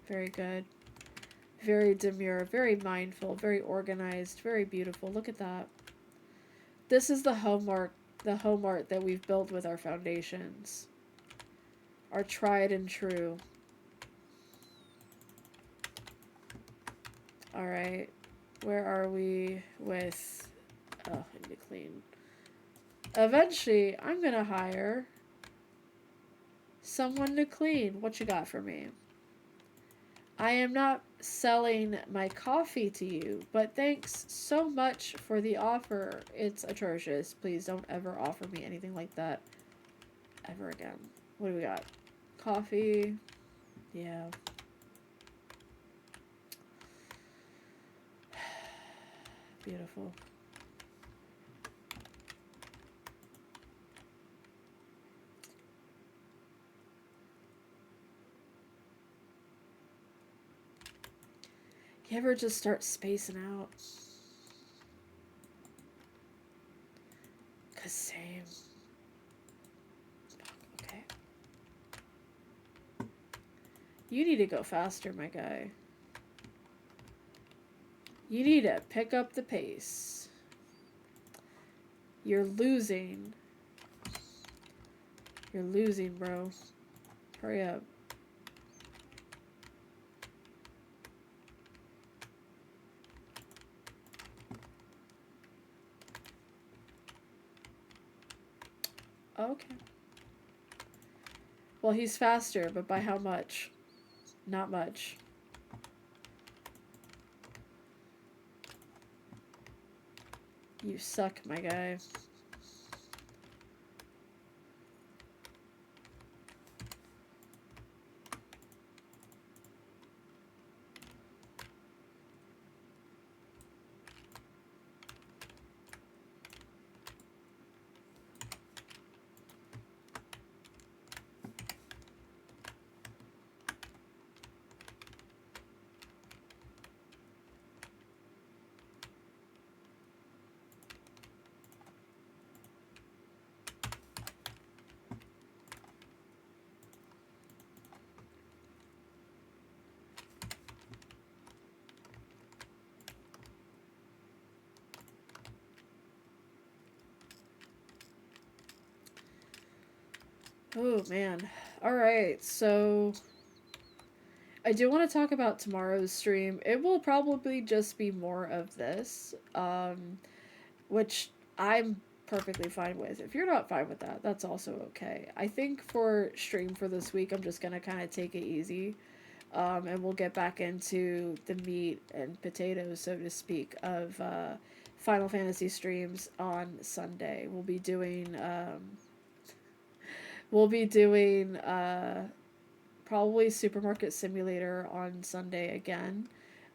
Very good. Very demure, very mindful, very organized, very beautiful. Look at that. This is the Home-Mart that we've built with our foundations. Our tried and true. Alright. Where are we with... Oh, I need to clean. Eventually, I'm gonna hire someone to clean. What you got for me? I am not selling my coffee to you, but thanks so much for the offer. It's atrocious. Please don't ever offer me anything like that ever again. What do we got? Coffee. Yeah. Beautiful. You ever just start spacing out? 'Cause same. Okay. You need to go faster, my guy. You need to pick up the pace. You're losing. You're losing, bro. Hurry up. Okay. Well, he's faster, but by how much? Not much. You suck, my guy. Oh man. All right. So I do want to talk about tomorrow's stream. It will probably just be more of this, which I'm perfectly fine with. If you're not fine with that, that's also okay. I think for stream for this week, I'm just gonna kind of take it easy, and we'll get back into the meat and potatoes, so to speak, of Final Fantasy streams on Sunday. We'll be doing probably Supermarket Simulator on Sunday again,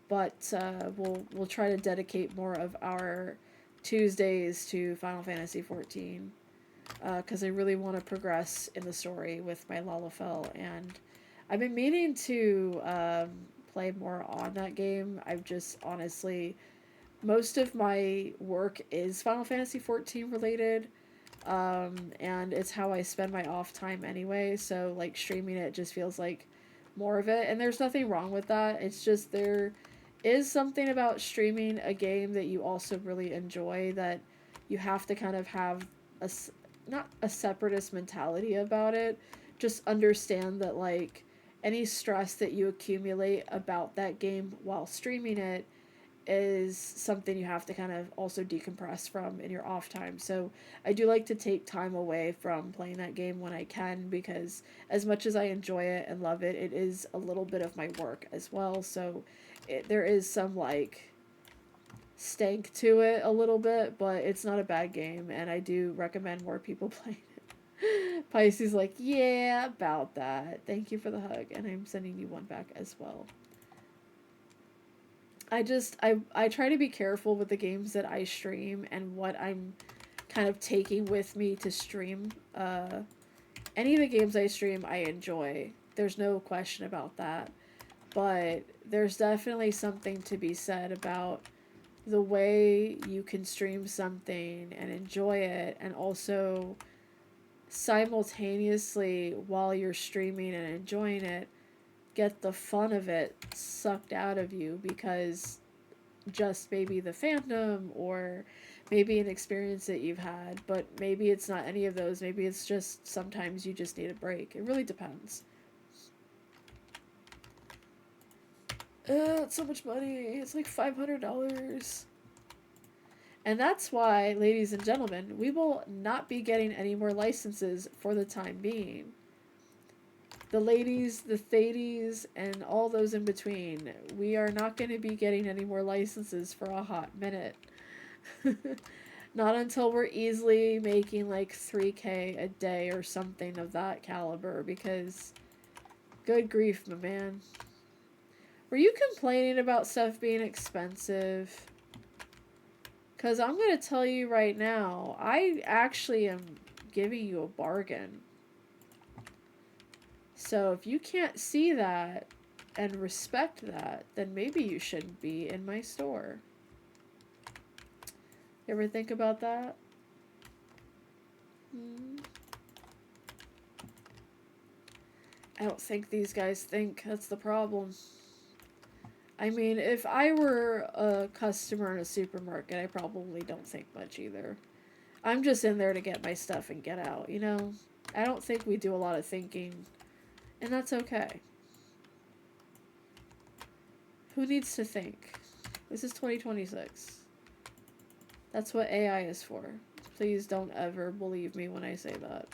but we'll try to dedicate more of our Tuesdays to Final Fantasy 14, because I really want to progress in the story with my Lalafell, and I've been meaning to play more on that game. I've just honestly, most of my work is Final Fantasy 14 related, and it's how I spend my off time anyway. So like streaming it just feels like more of it, and there's nothing wrong with that. It's just there is something about streaming a game that you also really enjoy that you have to kind of have a not a separatist mentality about it. Just understand that like any stress that you accumulate about that game while streaming it is something you have to kind of also decompress from in your off time. So I do like to take time away from playing that game when I can, because as much as I enjoy it and love it, it is a little bit of my work as well. So there is some like stank to it a little bit, but it's not a bad game, and I do recommend more people playing it. Pisces like, yeah, about that. Thank you for the hug, and I'm sending you one back as well. I try to be careful with the games that I stream and what I'm kind of taking with me to stream. Any of the games I stream, I enjoy. There's no question about that. But there's definitely something to be said about the way you can stream something and enjoy it, and also simultaneously while you're streaming and enjoying it, get the fun of it sucked out of you because just maybe the fandom or maybe an experience that you've had, but maybe it's not any of those. Maybe it's just sometimes you just need a break. It really depends. It's so much money. It's like $500. And that's why, ladies and gentlemen, we will not be getting any more licenses for the time being. The ladies, the thadies, and all those in between, we are not going to be getting any more licenses for a hot minute. Not until we're easily making like 3K a day or something of that caliber, because good grief, my man. Were you complaining about stuff being expensive? Because I'm going to tell you right now, I actually am giving you a bargain. So if you can't see that and respect that, then maybe you shouldn't be in my store. You ever think about that? I don't think these guys think. That's the problem. I mean, if I were a customer in a supermarket, I probably don't think much either. I'm just in there to get my stuff and get out, you know? I don't think we do a lot of thinking, and that's okay. Who needs to think? This is 2026. That's what AI is for. Please don't ever believe me when I say that.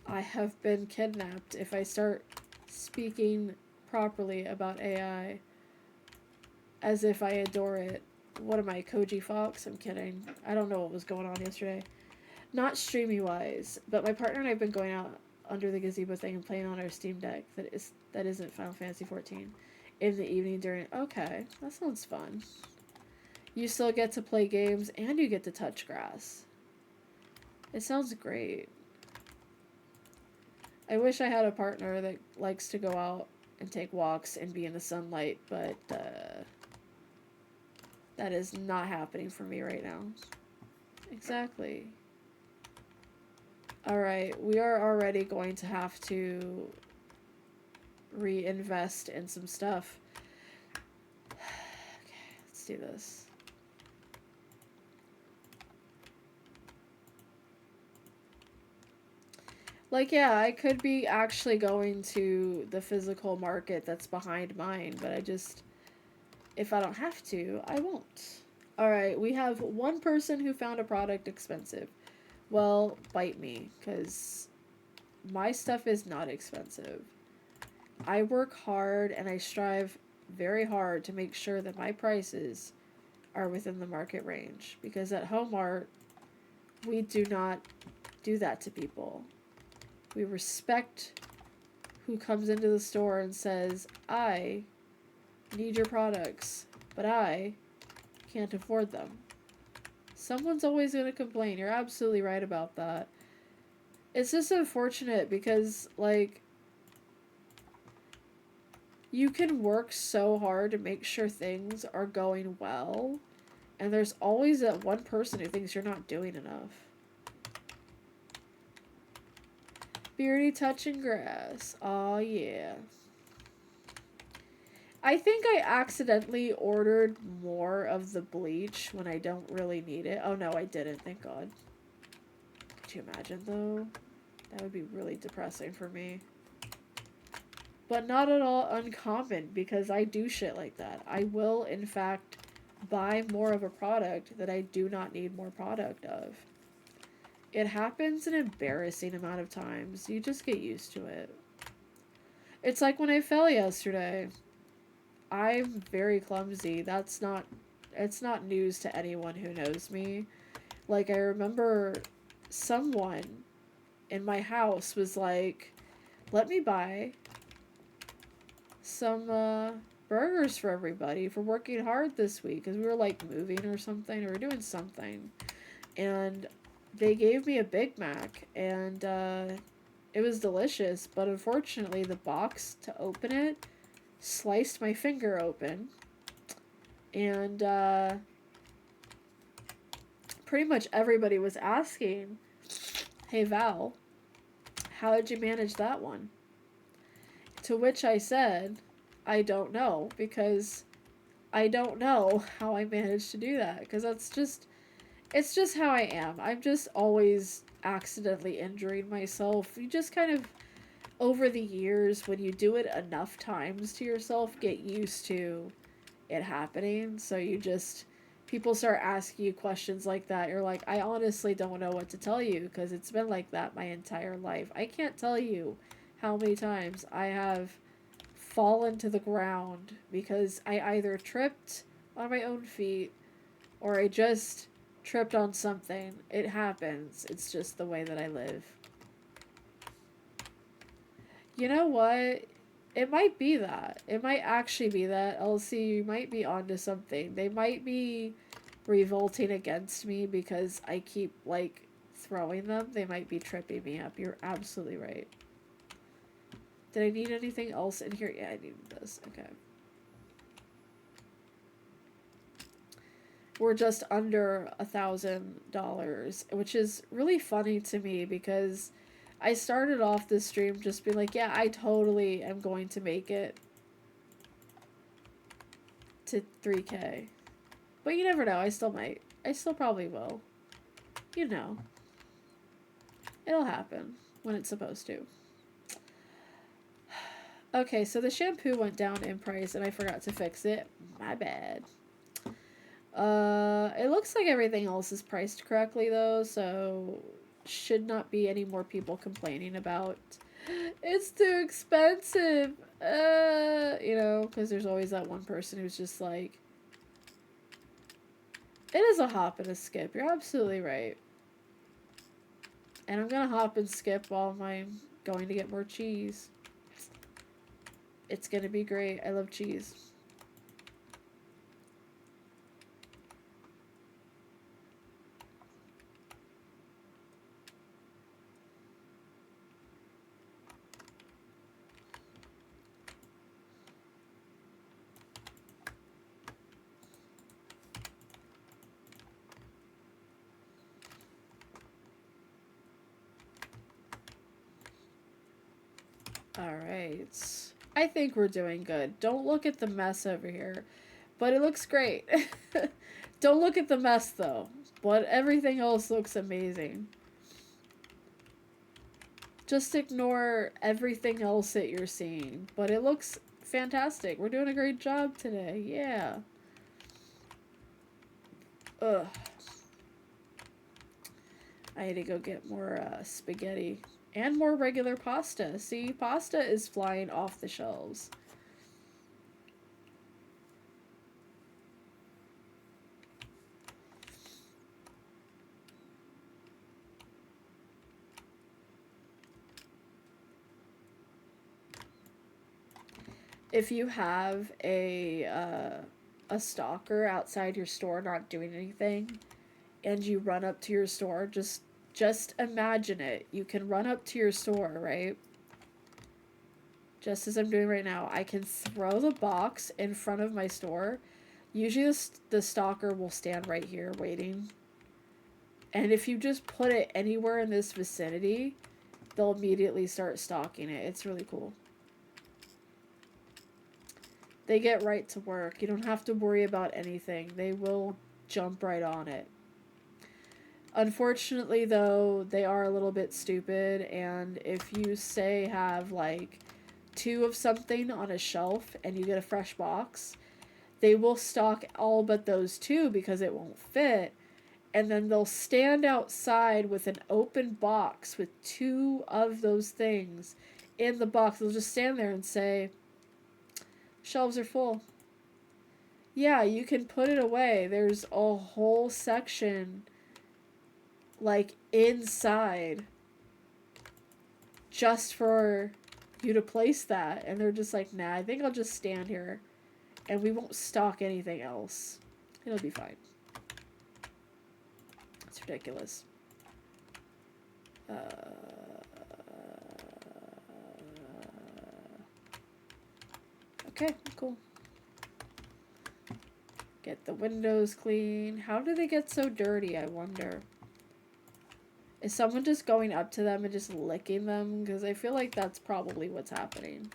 I have been kidnapped. If I start speaking properly about AI as if I adore it, what am I, Koji Fox? I'm kidding. I don't know what was going on yesterday. Not streamy wise, but my partner and I have been going out under the gazebo thing and playing on our Steam Deck that isn't Final Fantasy 14 in the evening during. Okay, that sounds fun. You still get to play games and you get to touch grass. It sounds great. I wish I had a partner that likes to go out and take walks and be in the sunlight, but that is not happening for me right now. Exactly. Alright, we are already going to have to reinvest in some stuff. Okay, let's do this. Like, yeah, I could be actually going to the physical market that's behind mine, but if I don't have to, I won't. Alright, we have one person who found a product expensive. Well, bite me, because my stuff is not expensive. I work hard and I strive very hard to make sure that my prices are within the market range. Because at Home Art, we do not do that to people. We respect who comes into the store and says, I need your products, but I can't afford them. Someone's always going to complain. You're absolutely right about that. It's just unfortunate because, like, you can work so hard to make sure things are going well, and there's always that one person who thinks you're not doing enough. Beardy touching grass. Aw, yeah. I think I accidentally ordered more of the bleach when I don't really need it. Oh no, I didn't, thank God. Could you imagine though? That would be really depressing for me. But not at all uncommon because I do shit like that. I will, in fact, buy more of a product that I do not need more product of. It happens an embarrassing amount of times. You just get used to it. It's like when I fell yesterday. I'm very clumsy. It's not news to anyone who knows me. Like, I remember someone in my house was like, let me buy some burgers for everybody for working hard this week. Because we were like moving or something, or we were doing something. And they gave me a Big Mac, and it was delicious. But unfortunately, the box to open it sliced my finger open. And pretty much everybody was asking, hey Val, how did you manage that one? To which I said, I don't know, because I don't know how I managed to do that, because it's just how I am. I'm just always accidentally injuring myself. You just kind of, over the years, when you do it enough times to yourself, get used to it happening. So people start asking you questions like that. You're like, I honestly don't know what to tell you because it's been like that my entire life. I can't tell you how many times I have fallen to the ground because I either tripped on my own feet or I just tripped on something. It happens. It's just the way that I live. You know what? It might be that. It might actually be that. LC, you might be onto something. They might be revolting against me because I keep, like, throwing them. They might be tripping me up. You're absolutely right. Did I need anything else in here? Yeah, I needed this. Okay. We're just under $1,000, which is really funny to me because I started off this stream just being like, yeah, I totally am going to make it to 3K. But you never know, I still might. I still probably will. You know. It'll happen when it's supposed to. Okay, so the shampoo went down in price and I forgot to fix it. My bad. It looks like everything else is priced correctly though, so should not be any more people complaining about it's too expensive. You know, because there's always that one person who's just like, it is a hop and a skip. You're absolutely right. And I'm gonna hop and skip while I'm going to get more cheese. It's gonna be great. I love cheese. Alright. I think we're doing good. Don't look at the mess over here. But it looks great. Don't look at the mess though. But everything else looks amazing. Just ignore everything else that you're seeing. But it looks fantastic. We're doing a great job today. Yeah. Ugh. I need to go get more spaghetti. And more regular pasta. See, pasta is flying off the shelves. If you have a stalker outside your store not doing anything, and you run up to your store, just imagine it. You can run up to your store, right? Just as I'm doing right now, I can throw the box in front of my store. Usually the stalker will stand right here waiting. And if you just put it anywhere in this vicinity, they'll immediately start stalking it. It's really cool. They get right to work. You don't have to worry about anything. They will jump right on it. Unfortunately, though, they are a little bit stupid, and if you, say, have, like, 2 of something on a shelf and you get a fresh box, they will stock all but those 2 because it won't fit, and then they'll stand outside with an open box with 2 of those things in the box. They'll just stand there and say, shelves are full. Yeah, you can put it away. There's a whole section, like, inside just for you to place that. And they're just like, nah, I think I'll just stand here and we won't stock anything else. It'll be fine. It's ridiculous. Okay, cool. Get the windows clean. How do they get so dirty, I wonder? Is someone just going up to them and just licking them? Because I feel like that's probably what's happening.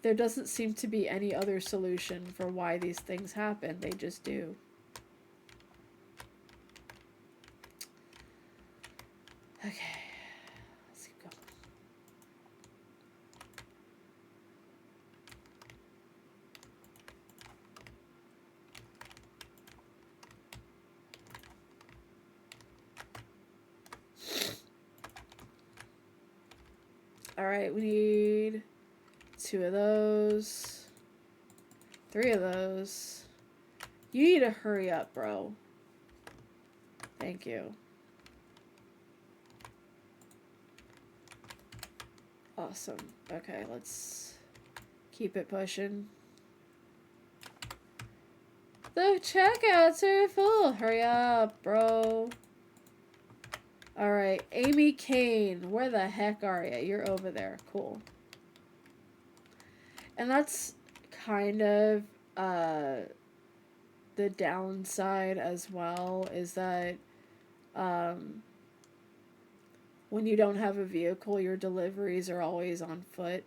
There doesn't seem to be any other solution for why these things happen. They just do. Okay. Let's keep going. Alright, we need 2 of those. 3 of those. You need to hurry up, bro. Thank you. Awesome. Okay, let's keep it pushing. The checkouts are full. Hurry up, bro. Alright, Amy Kane. Where the heck are you? You're over there. Cool. And that's kind of the downside as well, is that when you don't have a vehicle, your deliveries are always on foot.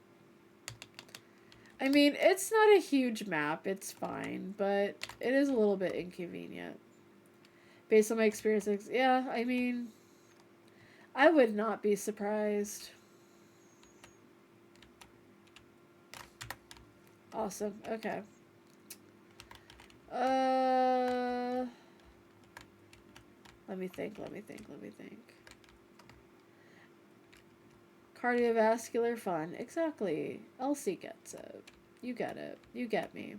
I mean, it's not a huge map, it's fine, but it is a little bit inconvenient. Based on my experiences, yeah, I mean, I would not be surprised. Awesome, okay. Let me think. Cardiovascular fun. Exactly. Elsie gets it. You get it. You get me.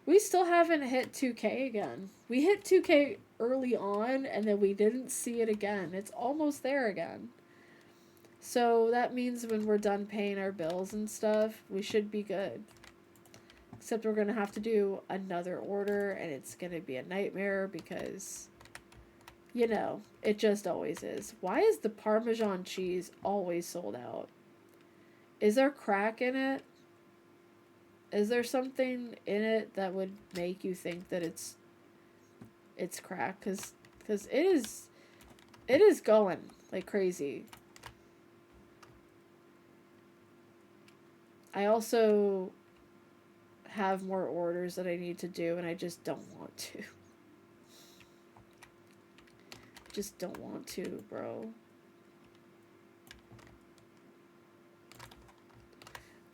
We still haven't hit 2K again. We hit 2K early on, and then we didn't see it again. It's almost there again. So that means when we're done paying our bills and stuff, we should be good. Except we're going to have to do another order, and it's going to be a nightmare because, you know, it just always is. Why is the Parmesan cheese always sold out? Is there crack in it? Is there something in it that would make you think that it's crack? Because it is going like crazy. I also have more orders that I need to do, and I just don't want to. Just don't want to, bro.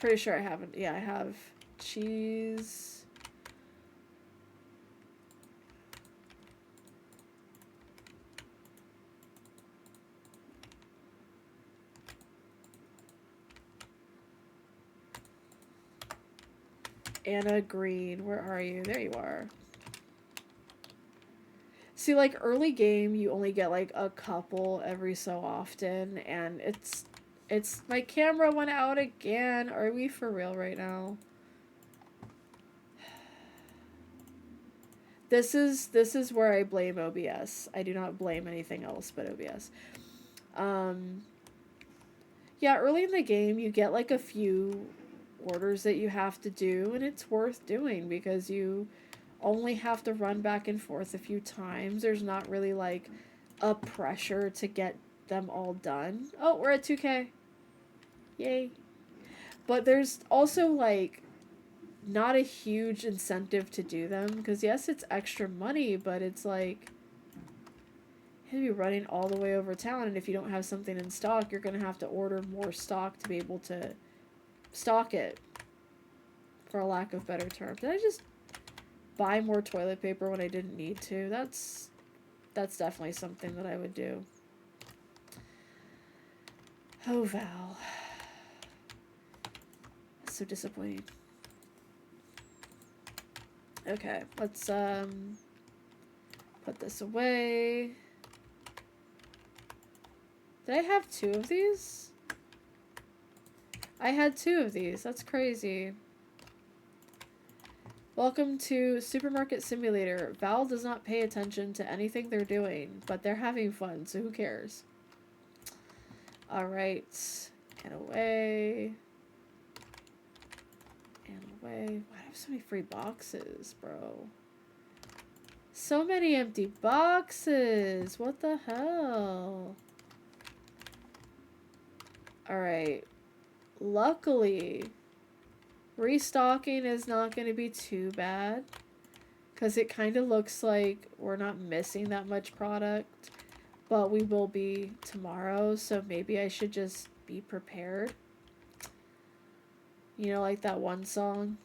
pretty sure I haven't. Yeah, I have cheese. Anna Green, where are you? There you are. See, like, early game, you only get, like, a couple every so often, and it's, my camera went out again. Are we for real right now? This is where I blame OBS. I do not blame anything else but OBS. Yeah, early in the game, you get, like, a few orders that you have to do, and it's worth doing because you only have to run back and forth a few times. There's not really, like, a pressure to get them all done. Oh, we're at 2K. Yay. But there's also, like, not a huge incentive to do them because, yes, it's extra money, but it's like you'll be running all the way over town, and if you don't have something in stock, you're going to have to order more stock to be able to stock it, for a lack of better term. Did I just buy more toilet paper when I didn't need to? That's definitely something that I would do. Oh, Val. That's so disappointing. Okay, let's put this away. Did I have 2 of these? I had 2 of these. That's crazy. Welcome to Supermarket Simulator. Val does not pay attention to anything they're doing, but they're having fun, so who cares? Alright. And away. And away. Why do I have so many free boxes, bro? So many empty boxes. What the hell? Alright. Luckily, restocking is not going to be too bad. Because it kind of looks like we're not missing that much product. But we will be tomorrow. So maybe I should just be prepared. You know, like that one song.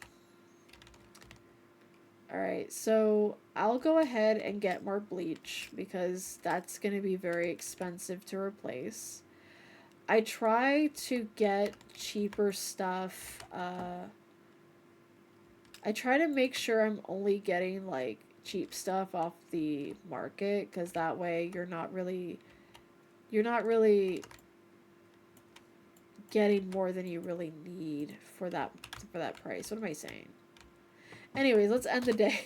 Alright, so I'll go ahead and get more bleach. Because that's going to be very expensive to replace. I try to get cheaper stuff. I try to make sure I'm only getting, like, cheap stuff off the market, because that way you're not really getting more than you really need for that price. What am I saying? Anyways, let's end the day.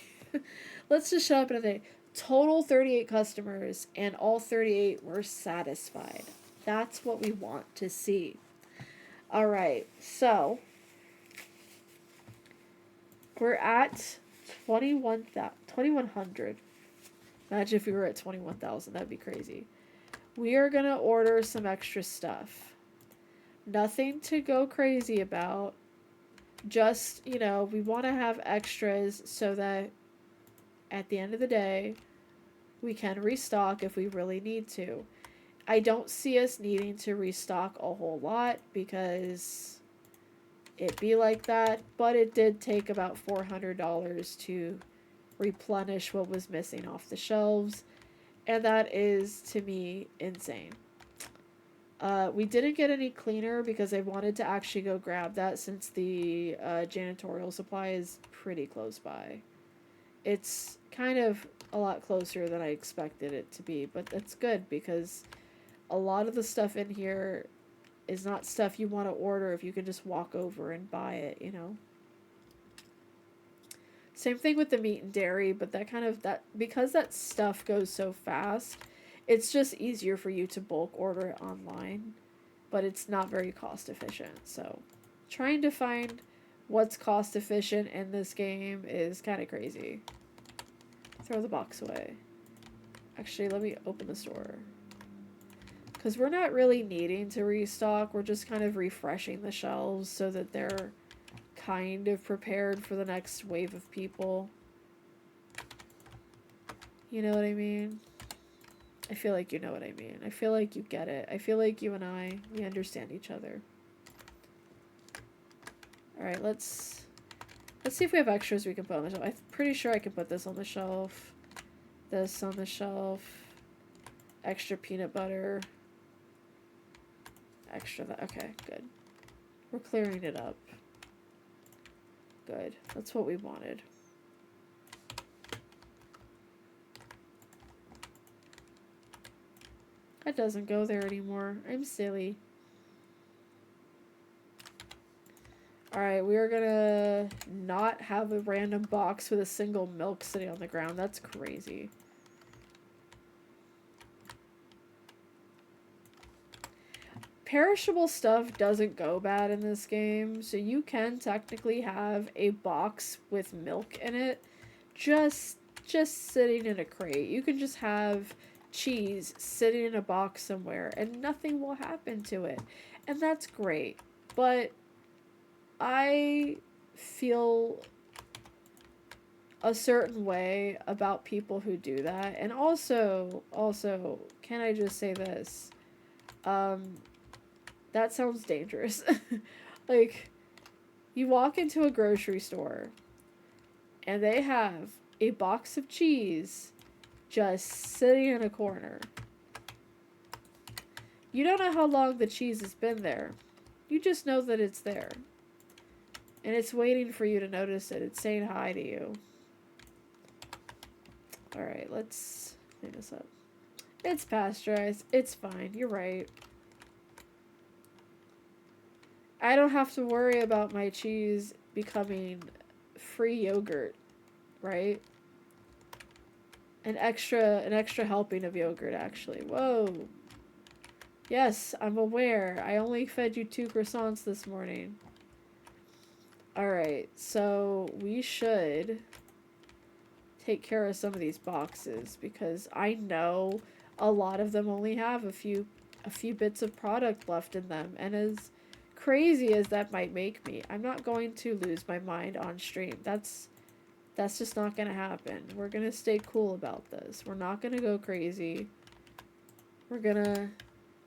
Let's just shut up in a day. Total 38 customers, and all 38 were satisfied. That's what we want to see. Alright, so we're at 2100. Imagine if we were at 21,000. That'd be crazy. We are going to order some extra stuff. Nothing to go crazy about. Just, you know, we want to have extras so that at the end of the day, we can restock if we really need to. I don't see us needing to restock a whole lot because it be like that, but it did take about $400 to replenish what was missing off the shelves, and that is, to me, insane. We didn't get any cleaner because I wanted to actually go grab that since the janitorial supply is pretty close by. It's kind of a lot closer than I expected it to be, but that's good because a lot of the stuff in here is not stuff you want to order if you can just walk over and buy it, you know? Same thing with the meat and dairy, but because that stuff goes so fast, it's just easier for you to bulk order it online, but it's not very cost efficient. So trying to find what's cost efficient in this game is kind of crazy. Throw the box away. Actually, let me open the store. Because we're not really needing to restock. We're just kind of refreshing the shelves so that they're kind of prepared for the next wave of people. You know what I mean? I feel like you know what I mean. I feel like you get it. I feel like you and we understand each other. Alright, let's see if we have extras we can put on the shelf. I'm pretty sure I can put this on the shelf. This on the shelf. Extra peanut butter. Extra that. Okay, good. We're clearing it up. Good. That's what we wanted. That doesn't go there anymore. I'm silly. Alright, we are gonna not have a random box with a single milk sitting on the ground. That's crazy. Perishable stuff doesn't go bad in this game, so you can technically have a box with milk in it just sitting in a crate. You can just have cheese sitting in a box somewhere and nothing will happen to it. And that's great. But I feel a certain way about people who do that. And also, can I just say this? That sounds dangerous. Like, you walk into a grocery store and they have a box of cheese just sitting in a corner. You don't know how long the cheese has been there. You just know that it's there. And it's waiting for you to notice it. It's saying hi to you. Alright, let's clean this up. It's pasteurized. It's fine. You're right. I don't have to worry about my cheese becoming free yogurt, right? An extra helping of yogurt, actually. Whoa. Yes, I'm aware. I only fed you 2 croissants this morning. Alright, so we should take care of some of these boxes because I know a lot of them only have a few bits of product left in them, and as crazy as that might make me, I'm not going to lose my mind on stream. That's just not gonna happen. We're gonna stay cool about this. We're not gonna go crazy. We're gonna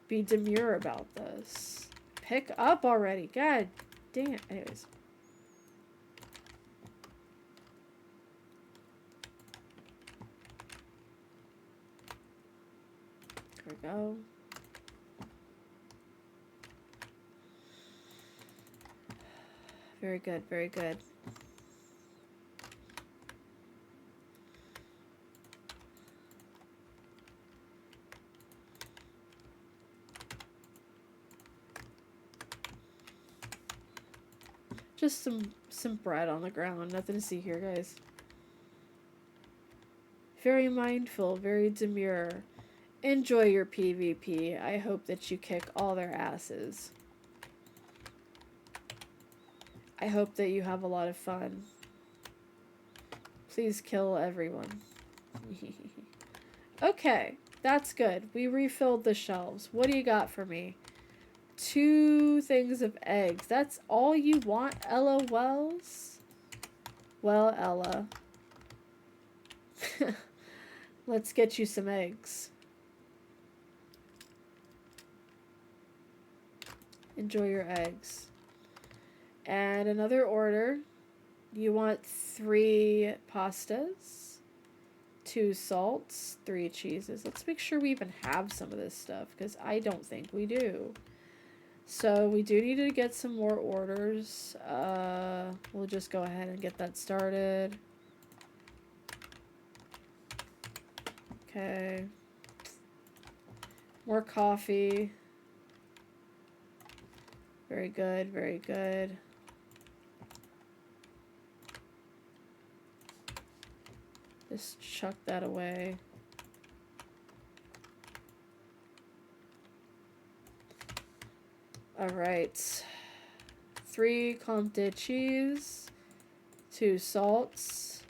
be demure about this. Pick up already. God damn. Anyways. There we go. Very good, very good. Just some bread on the ground. Nothing to see here, guys. Very mindful, very demure. Enjoy your PvP. I hope that you kick all their asses. I hope that you have a lot of fun. Please kill everyone. Okay, that's good. We refilled the shelves. What do you got for me? 2 things of eggs. That's all you want, Ella Wells? Well, Ella. Let's get you some eggs. Enjoy your eggs. And another order. You want 3 pastas, 2 salts, 3 cheeses. Let's make sure we even have some of this stuff, because I don't think we do. So we do need to get some more orders. We'll just go ahead and get that started. Okay. More coffee. Very good, very good. Just chuck that away. Alright. 3 Comté cheese, 2 salts,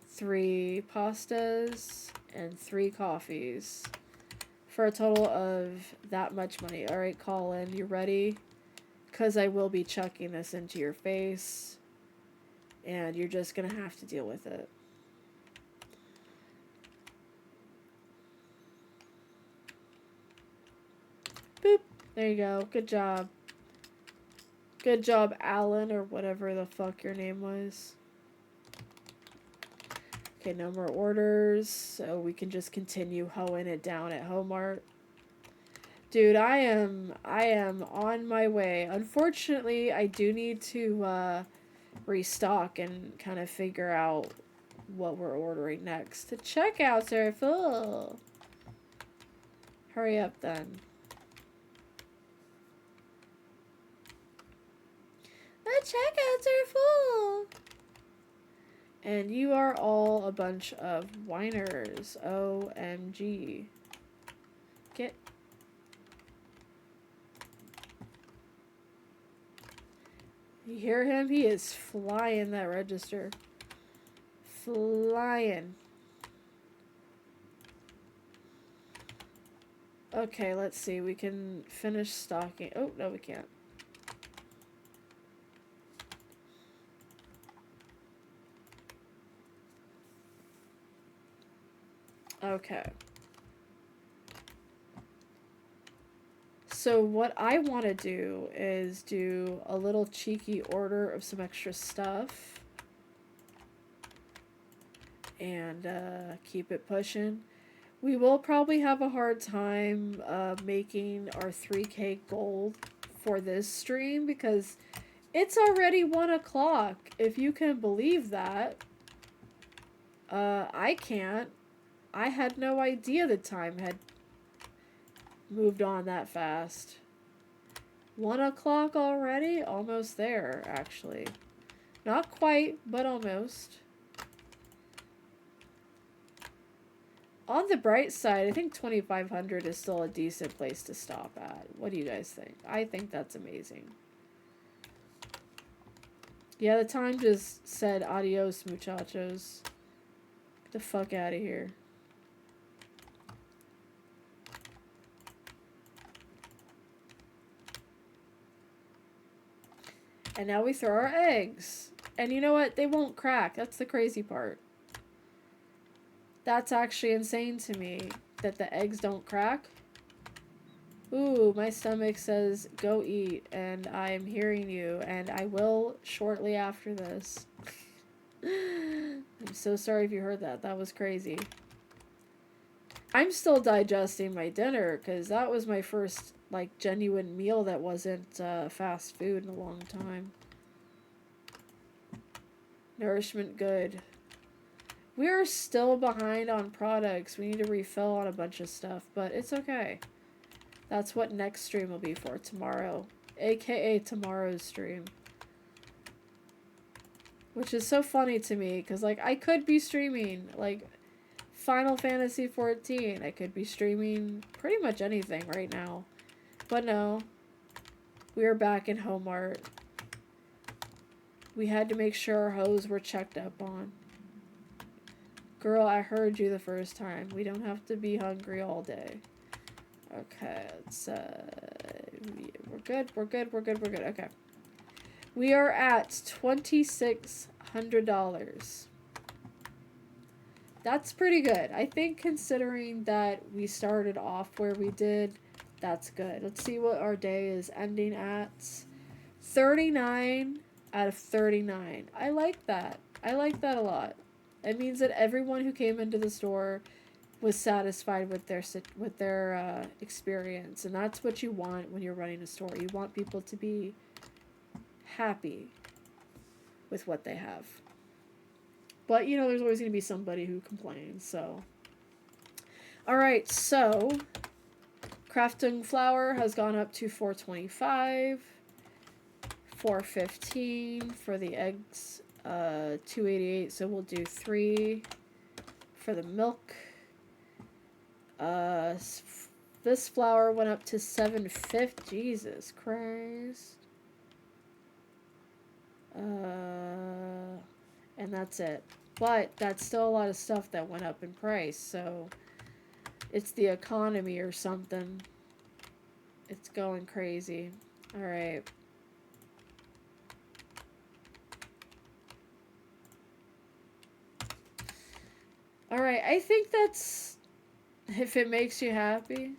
3 pastas, and 3 coffees. For a total of that much money. Alright, Colin, you ready? Because I will be chucking this into your face. And you're just going to have to deal with it. Boop. There you go. Good job. Good job, Alan, or whatever the fuck your name was. Okay, no more orders, so we can just continue hoeing it down at Homart. Dude, I am on my way. Unfortunately, I do need to restock and kind of figure out what we're ordering next. The checkouts are full. Hurry up then. The checkouts are full. And you are all a bunch of whiners. OMG. Get. You hear him? He is flying that register. Flying. Okay, let's see. We can finish stocking. Oh, no, we can't. Okay. So what I want to do is do a little cheeky order of some extra stuff. And keep it pushing. We will probably have a hard time making our 3K goal for this stream because it's already 1 o'clock. If you can believe that. I can't. I had no idea the time had moved on that fast. 1 o'clock already? Almost there, actually. Not quite, but almost. On the bright side, I think 2,500 is still a decent place to stop at. What do you guys think? I think that's amazing. Yeah, the time just said adios, muchachos. Get the fuck out of here. And now we throw our eggs. And you know what? They won't crack. That's the crazy part. That's actually insane to me that the eggs don't crack. Ooh, my stomach says go eat, and I am hearing you, and I will shortly after this. I'm so sorry if you heard that. That was crazy. I'm still digesting my dinner because that was my first like genuine meal that wasn't fast food in a long time. Nourishment good. We are still behind on products. We need to refill on a bunch of stuff, but it's okay. That's what next stream will be for tomorrow, aka tomorrow's stream. Which is so funny to me because like I could be streaming like Final Fantasy 14. I could be streaming pretty much anything right now. But no, we are back in Homart. We had to make sure our hoes were checked up on. Girl, I heard you the first time. We don't have to be hungry all day. Okay, let's, we're good. Okay. We are at $2,600. That's pretty good. I think considering that we started off where we did, that's good. Let's see what our day is ending at. 39 out of 39. I like that. I like that a lot. It means that everyone who came into the store was satisfied with their experience, and that's what you want when you're running a store. You want people to be happy with what they have. But, you know, there's always going to be somebody who complains, so. Alright, so crafting flour has gone up to $4.25. $4.15 for the eggs. $2.88, so we'll do 3 for the milk. This flour went up to $7.50. Jesus Christ. And that's it. But that's still a lot of stuff that went up in price, so it's the economy or something. It's going crazy. Alright. Alright, I think that's, if it makes you happy.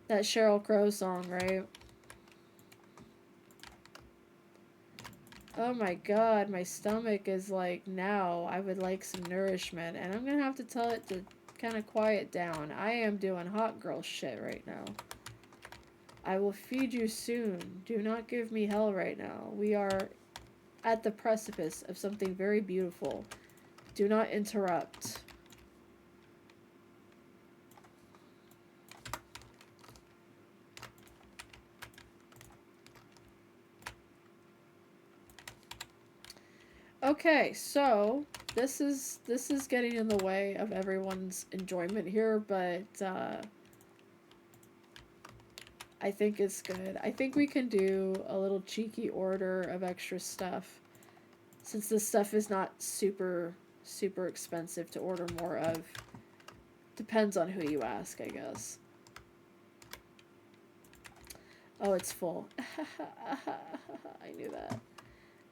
That Sheryl Crow song, right? Oh my god, my stomach is like, now I would like some nourishment, and I'm gonna have to tell it to kind of quiet down. I am doing hot girl shit right now. I will feed you soon. Do not give me hell right now. We are at the precipice of something very beautiful. Do not interrupt. Okay, so this is getting in the way of everyone's enjoyment here, but I think it's good. I think we can do a little cheeky order of extra stuff, since this stuff is not super expensive to order more of. Depends on who you ask, I guess. Oh, it's full. I knew that.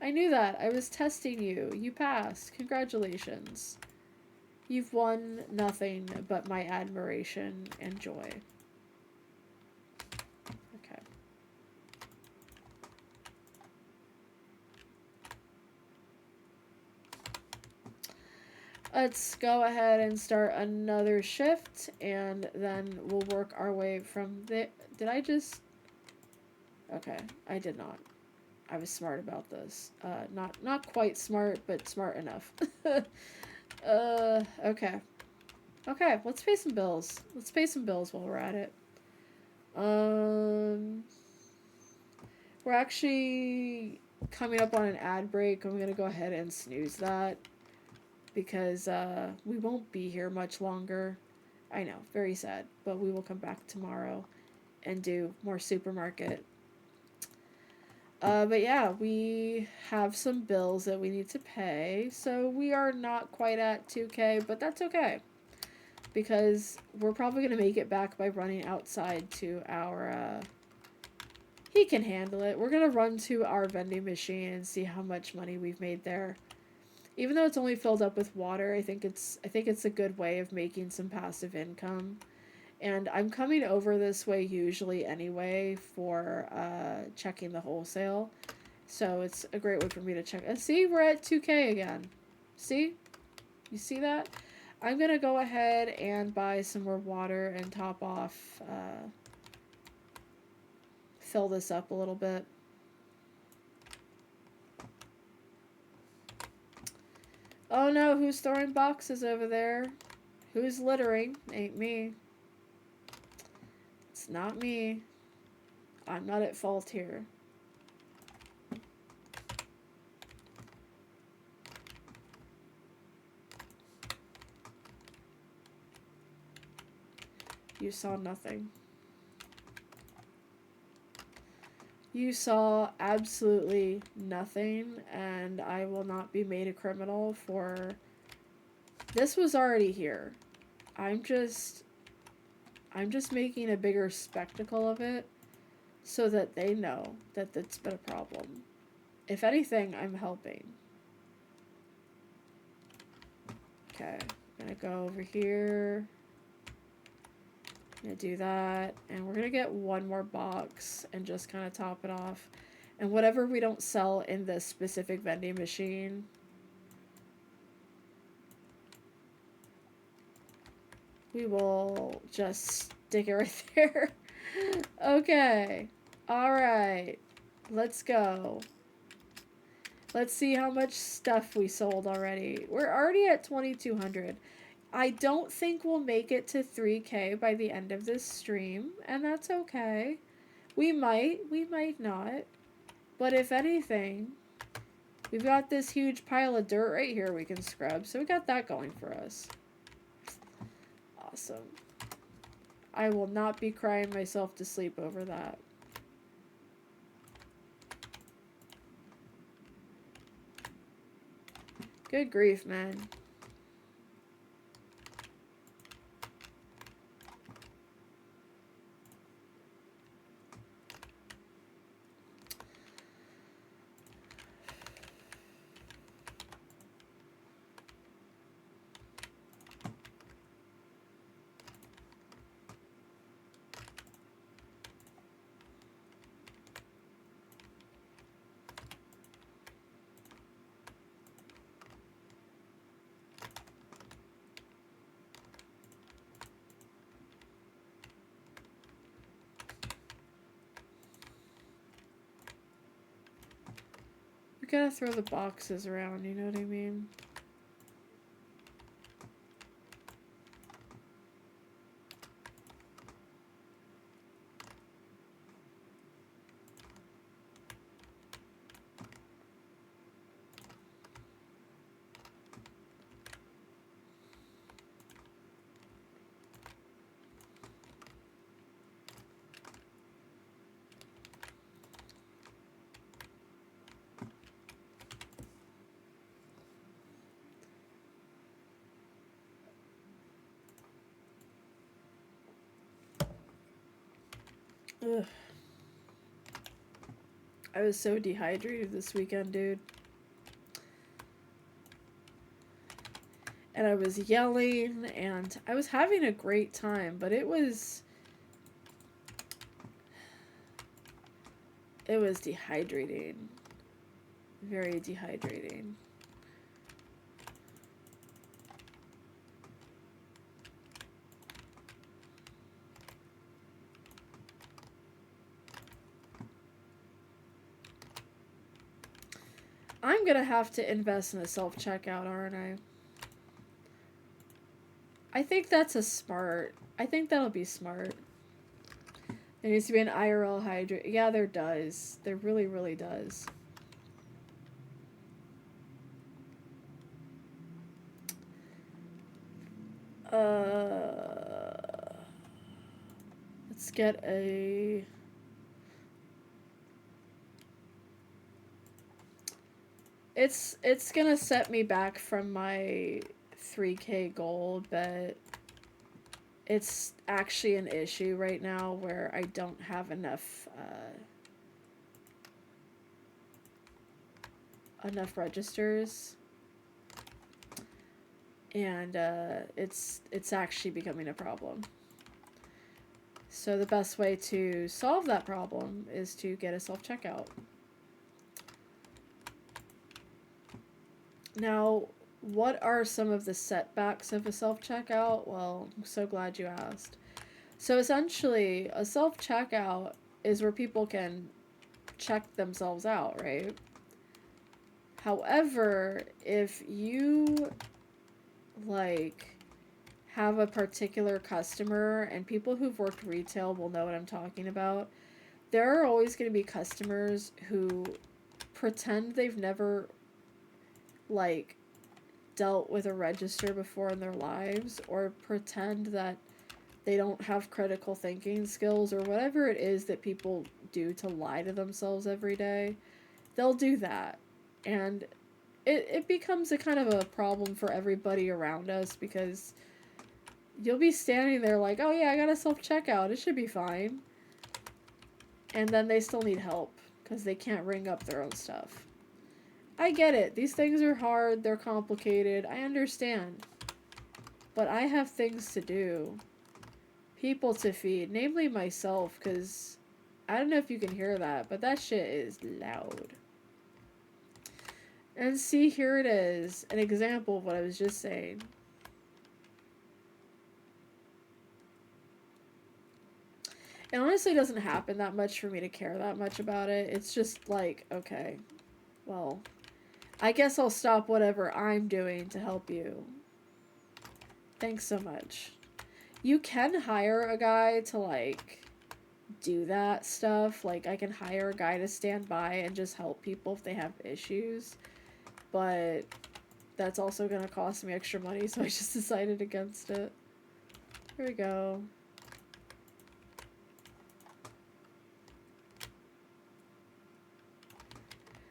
I knew that. I was testing you. You passed. Congratulations. You've won nothing but my admiration and joy. Okay. Let's go ahead and start another shift, and then we'll work our way from there. Did I just... Okay, I did not. I was smart about this. Not quite smart, but smart enough. Okay. Okay, let's pay some bills. Let's pay some bills while we're at it. We're actually coming up on an ad break. I'm gonna go ahead and snooze that because we won't be here much longer. I know, very sad, but we will come back tomorrow and do more supermarket. But yeah, we have some bills that we need to pay, so we are not quite at 2K, but that's okay because we're probably gonna make it back by running outside to our. He can handle it. We're gonna run to our vending machine and see how much money we've made there. Even though it's only filled up with water, I think it's a good way of making some passive income. And I'm coming over this way usually anyway for checking the wholesale. So it's a great way for me to check. See, we're at 2K again. See? You see that? I'm going to go ahead and buy some more water and top off, fill this up a little bit. Oh no, who's throwing boxes over there? Who's littering? Ain't me. It's not me. I'm not at fault here. You saw nothing. You saw absolutely nothing, and I will not be made a criminal for... This was already here. I'm just making a bigger spectacle of it so that they know that it's been a problem. If anything, I'm helping. Okay, I'm gonna go over here. I'm gonna do that, and we're gonna get one more box and just kind of top it off. And whatever we don't sell in this specific vending machine, we will just stick it right there. Okay. Alright. Let's go. Let's see how much stuff we sold already. We're already at 2,200. I don't think we'll make it to 3K by the end of this stream, and that's okay. We might not. But if anything, we've got this huge pile of dirt right here we can scrub, so we got that going for us. Awesome. I will not be crying myself to sleep over that. Good grief, man. gotta throw the boxes around, you know what I mean? Ugh. I was so dehydrated this weekend, dude. And I was yelling, and I was having a great time, but it was dehydrating. Very dehydrating. I'm gonna have to invest in a self-checkout, aren't I? I think that's I think that'll be smart. There needs to be an IRL hydrate. Yeah, there does. There really, really does. Let's get a... It's gonna set me back from my 3K goal, but it's actually an issue right now where I don't have enough registers, and it's actually becoming a problem. So the best way to solve that problem is to get a self-checkout. Now, what are some of the setbacks of a self-checkout? Well, I'm so glad you asked. So essentially, a self-checkout is where people can check themselves out, right? However, if you like have a particular customer, and people who've worked retail will know what I'm talking about, there are always going to be customers who pretend they've never like dealt with a register before in their lives, or pretend that they don't have critical thinking skills, or whatever it is that people do to lie to themselves every day. They'll do that, and it becomes a kind of a problem for everybody around us, because you'll be standing there like, oh yeah, I got a self-checkout, it should be fine, and then they still need help because they can't ring up their own stuff. I get it. These things are hard. They're complicated. I understand. But I have things to do. People to feed. Namely myself, because I don't know if you can hear that, but that shit is loud. And see, here it is. An example of what I was just saying. It honestly doesn't happen that much for me to care that much about it. It's just like, okay, well, I guess I'll stop whatever I'm doing to help you. Thanks so much. You can hire a guy to, like, do that stuff. Like, I can hire a guy to stand by and just help people if they have issues. But that's also going to cost me extra money, so I just decided against it. Here we go.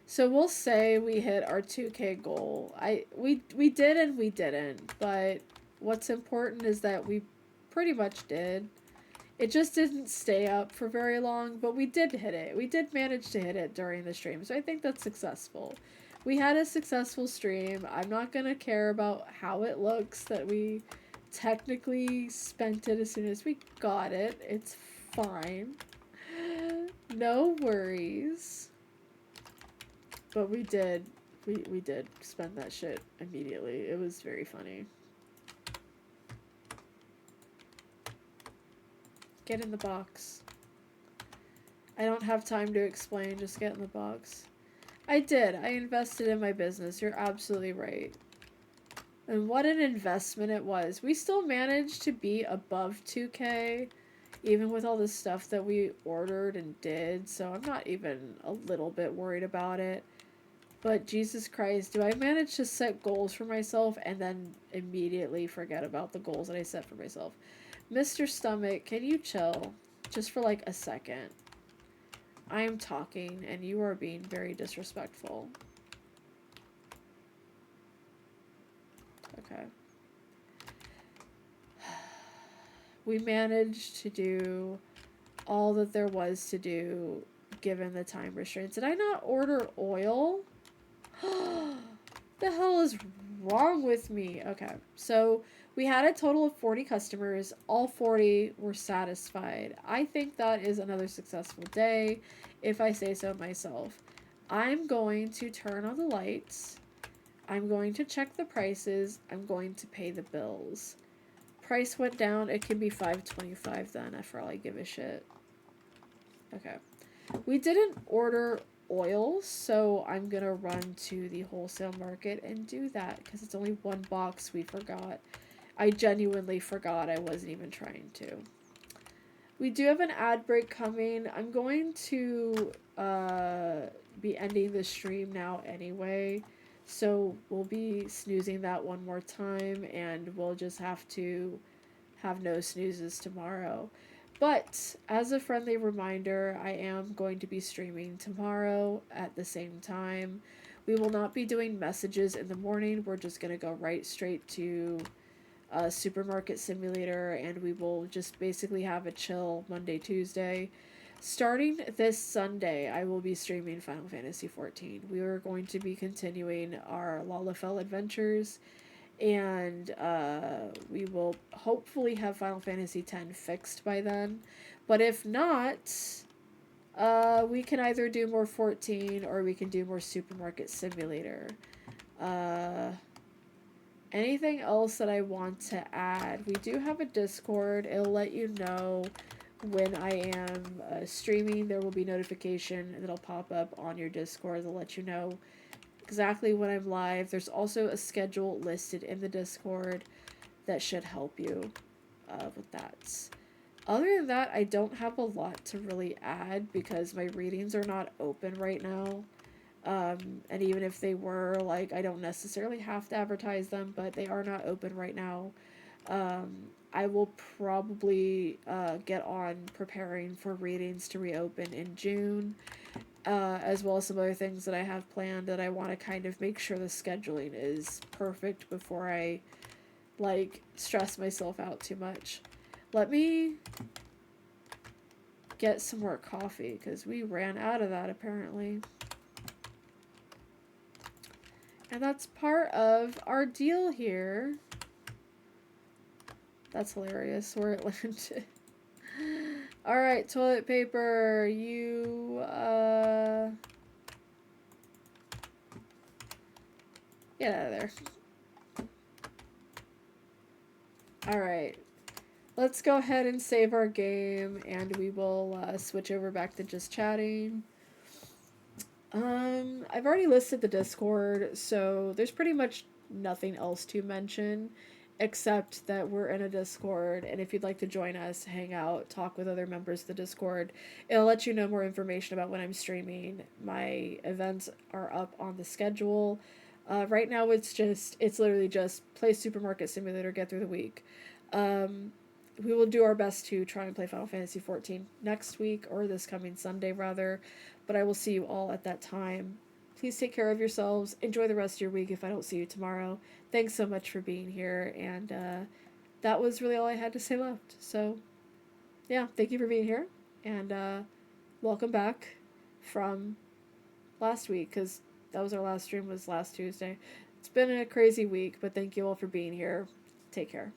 So we'll say we hit our 2K goal. We did and we didn't, but what's important is that we pretty much did. It just didn't stay up for very long, but we did hit it. We did manage to hit it during the stream, so I think that's successful. We had a successful stream. I'm not gonna care about how it looks that we technically spent it as soon as we got it. It's fine. No worries. But we did spend that shit immediately. It was very funny. Get in the box. I don't have time to explain, just get in the box. I did. I invested in my business. You're absolutely right. And what an investment it was. We still managed to be above 2K, even with all the stuff that we ordered and did. So I'm not even a little bit worried about it. But Jesus Christ, do I manage to set goals for myself and then immediately forget about the goals that I set for myself? Mr. Stomach, can you chill? Just for like a second. I am talking and you are being very disrespectful. Okay. We managed to do all that there was to do given the time restraints. Did I not order oil? The hell is wrong with me? Okay, so we had a total of 40 customers. All 40 were satisfied. I think that is another successful day, if I say so myself. I'm going to turn on the lights. I'm going to check the prices. I'm going to pay the bills. Price went down. It can be $5.25 then, for all I give a shit. Okay. We didn't order oil, so I'm gonna run to the wholesale market and do that because it's only one box we forgot. I genuinely forgot. I wasn't even trying to. We do have an ad break coming. I'm going to be ending the stream now anyway, so we'll be snoozing that one more time and we'll just have to have no snoozes tomorrow. But as a friendly reminder, I am going to be streaming tomorrow at the same time. We will not be doing messages in the morning. We're just going to go right straight to Supermarket Simulator, and we will just basically have a chill Monday, Tuesday. Starting this Sunday, I will be streaming Final Fantasy XIV. We are going to be continuing our Lalafell adventures, and we will hopefully have Final Fantasy X fixed by then. But if not, we can either do more 14 or we can do more Supermarket Simulator. Anything else that I want to add? We do have a Discord. It'll let you know when I am streaming. There will be notification that'll pop up on your Discord. It'll let you know exactly when I'm live. There's also a schedule listed in the Discord that should help you with that. Other than that, I don't have a lot to really add because my readings are not open right now. And even if they were, like, I don't necessarily have to advertise them, but they are not open right now. I will probably get on preparing for readings to reopen in June, as well as some other things that I have planned that I want to kind of make sure the scheduling is perfect before I, like, stress myself out too much. Let me get some more coffee, because we ran out of that, apparently. And that's part of our deal here. That's hilarious where it landed. Alright, toilet paper. You, get out of there. Alright. Let's go ahead and save our game, and we will switch over back to just chatting. I've already listed the Discord, so there's pretty much nothing else to mention except that we're in a Discord, and if you'd like to join us, hang out, talk with other members of the Discord, it'll let you know more information about when I'm streaming. My events are up on the schedule. Right now it's literally just play Supermarket Simulator, get through the week. We will do our best to try and play Final Fantasy XIV next week, or this coming Sunday rather, but I will see you all at that time. Please take care of yourselves. Enjoy the rest of your week if I don't see you tomorrow. Thanks so much for being here, and that was really all I had to say left. So, yeah, thank you for being here, and welcome back from last week, because that was our last stream, was last Tuesday. It's been a crazy week, but thank you all for being here. Take care.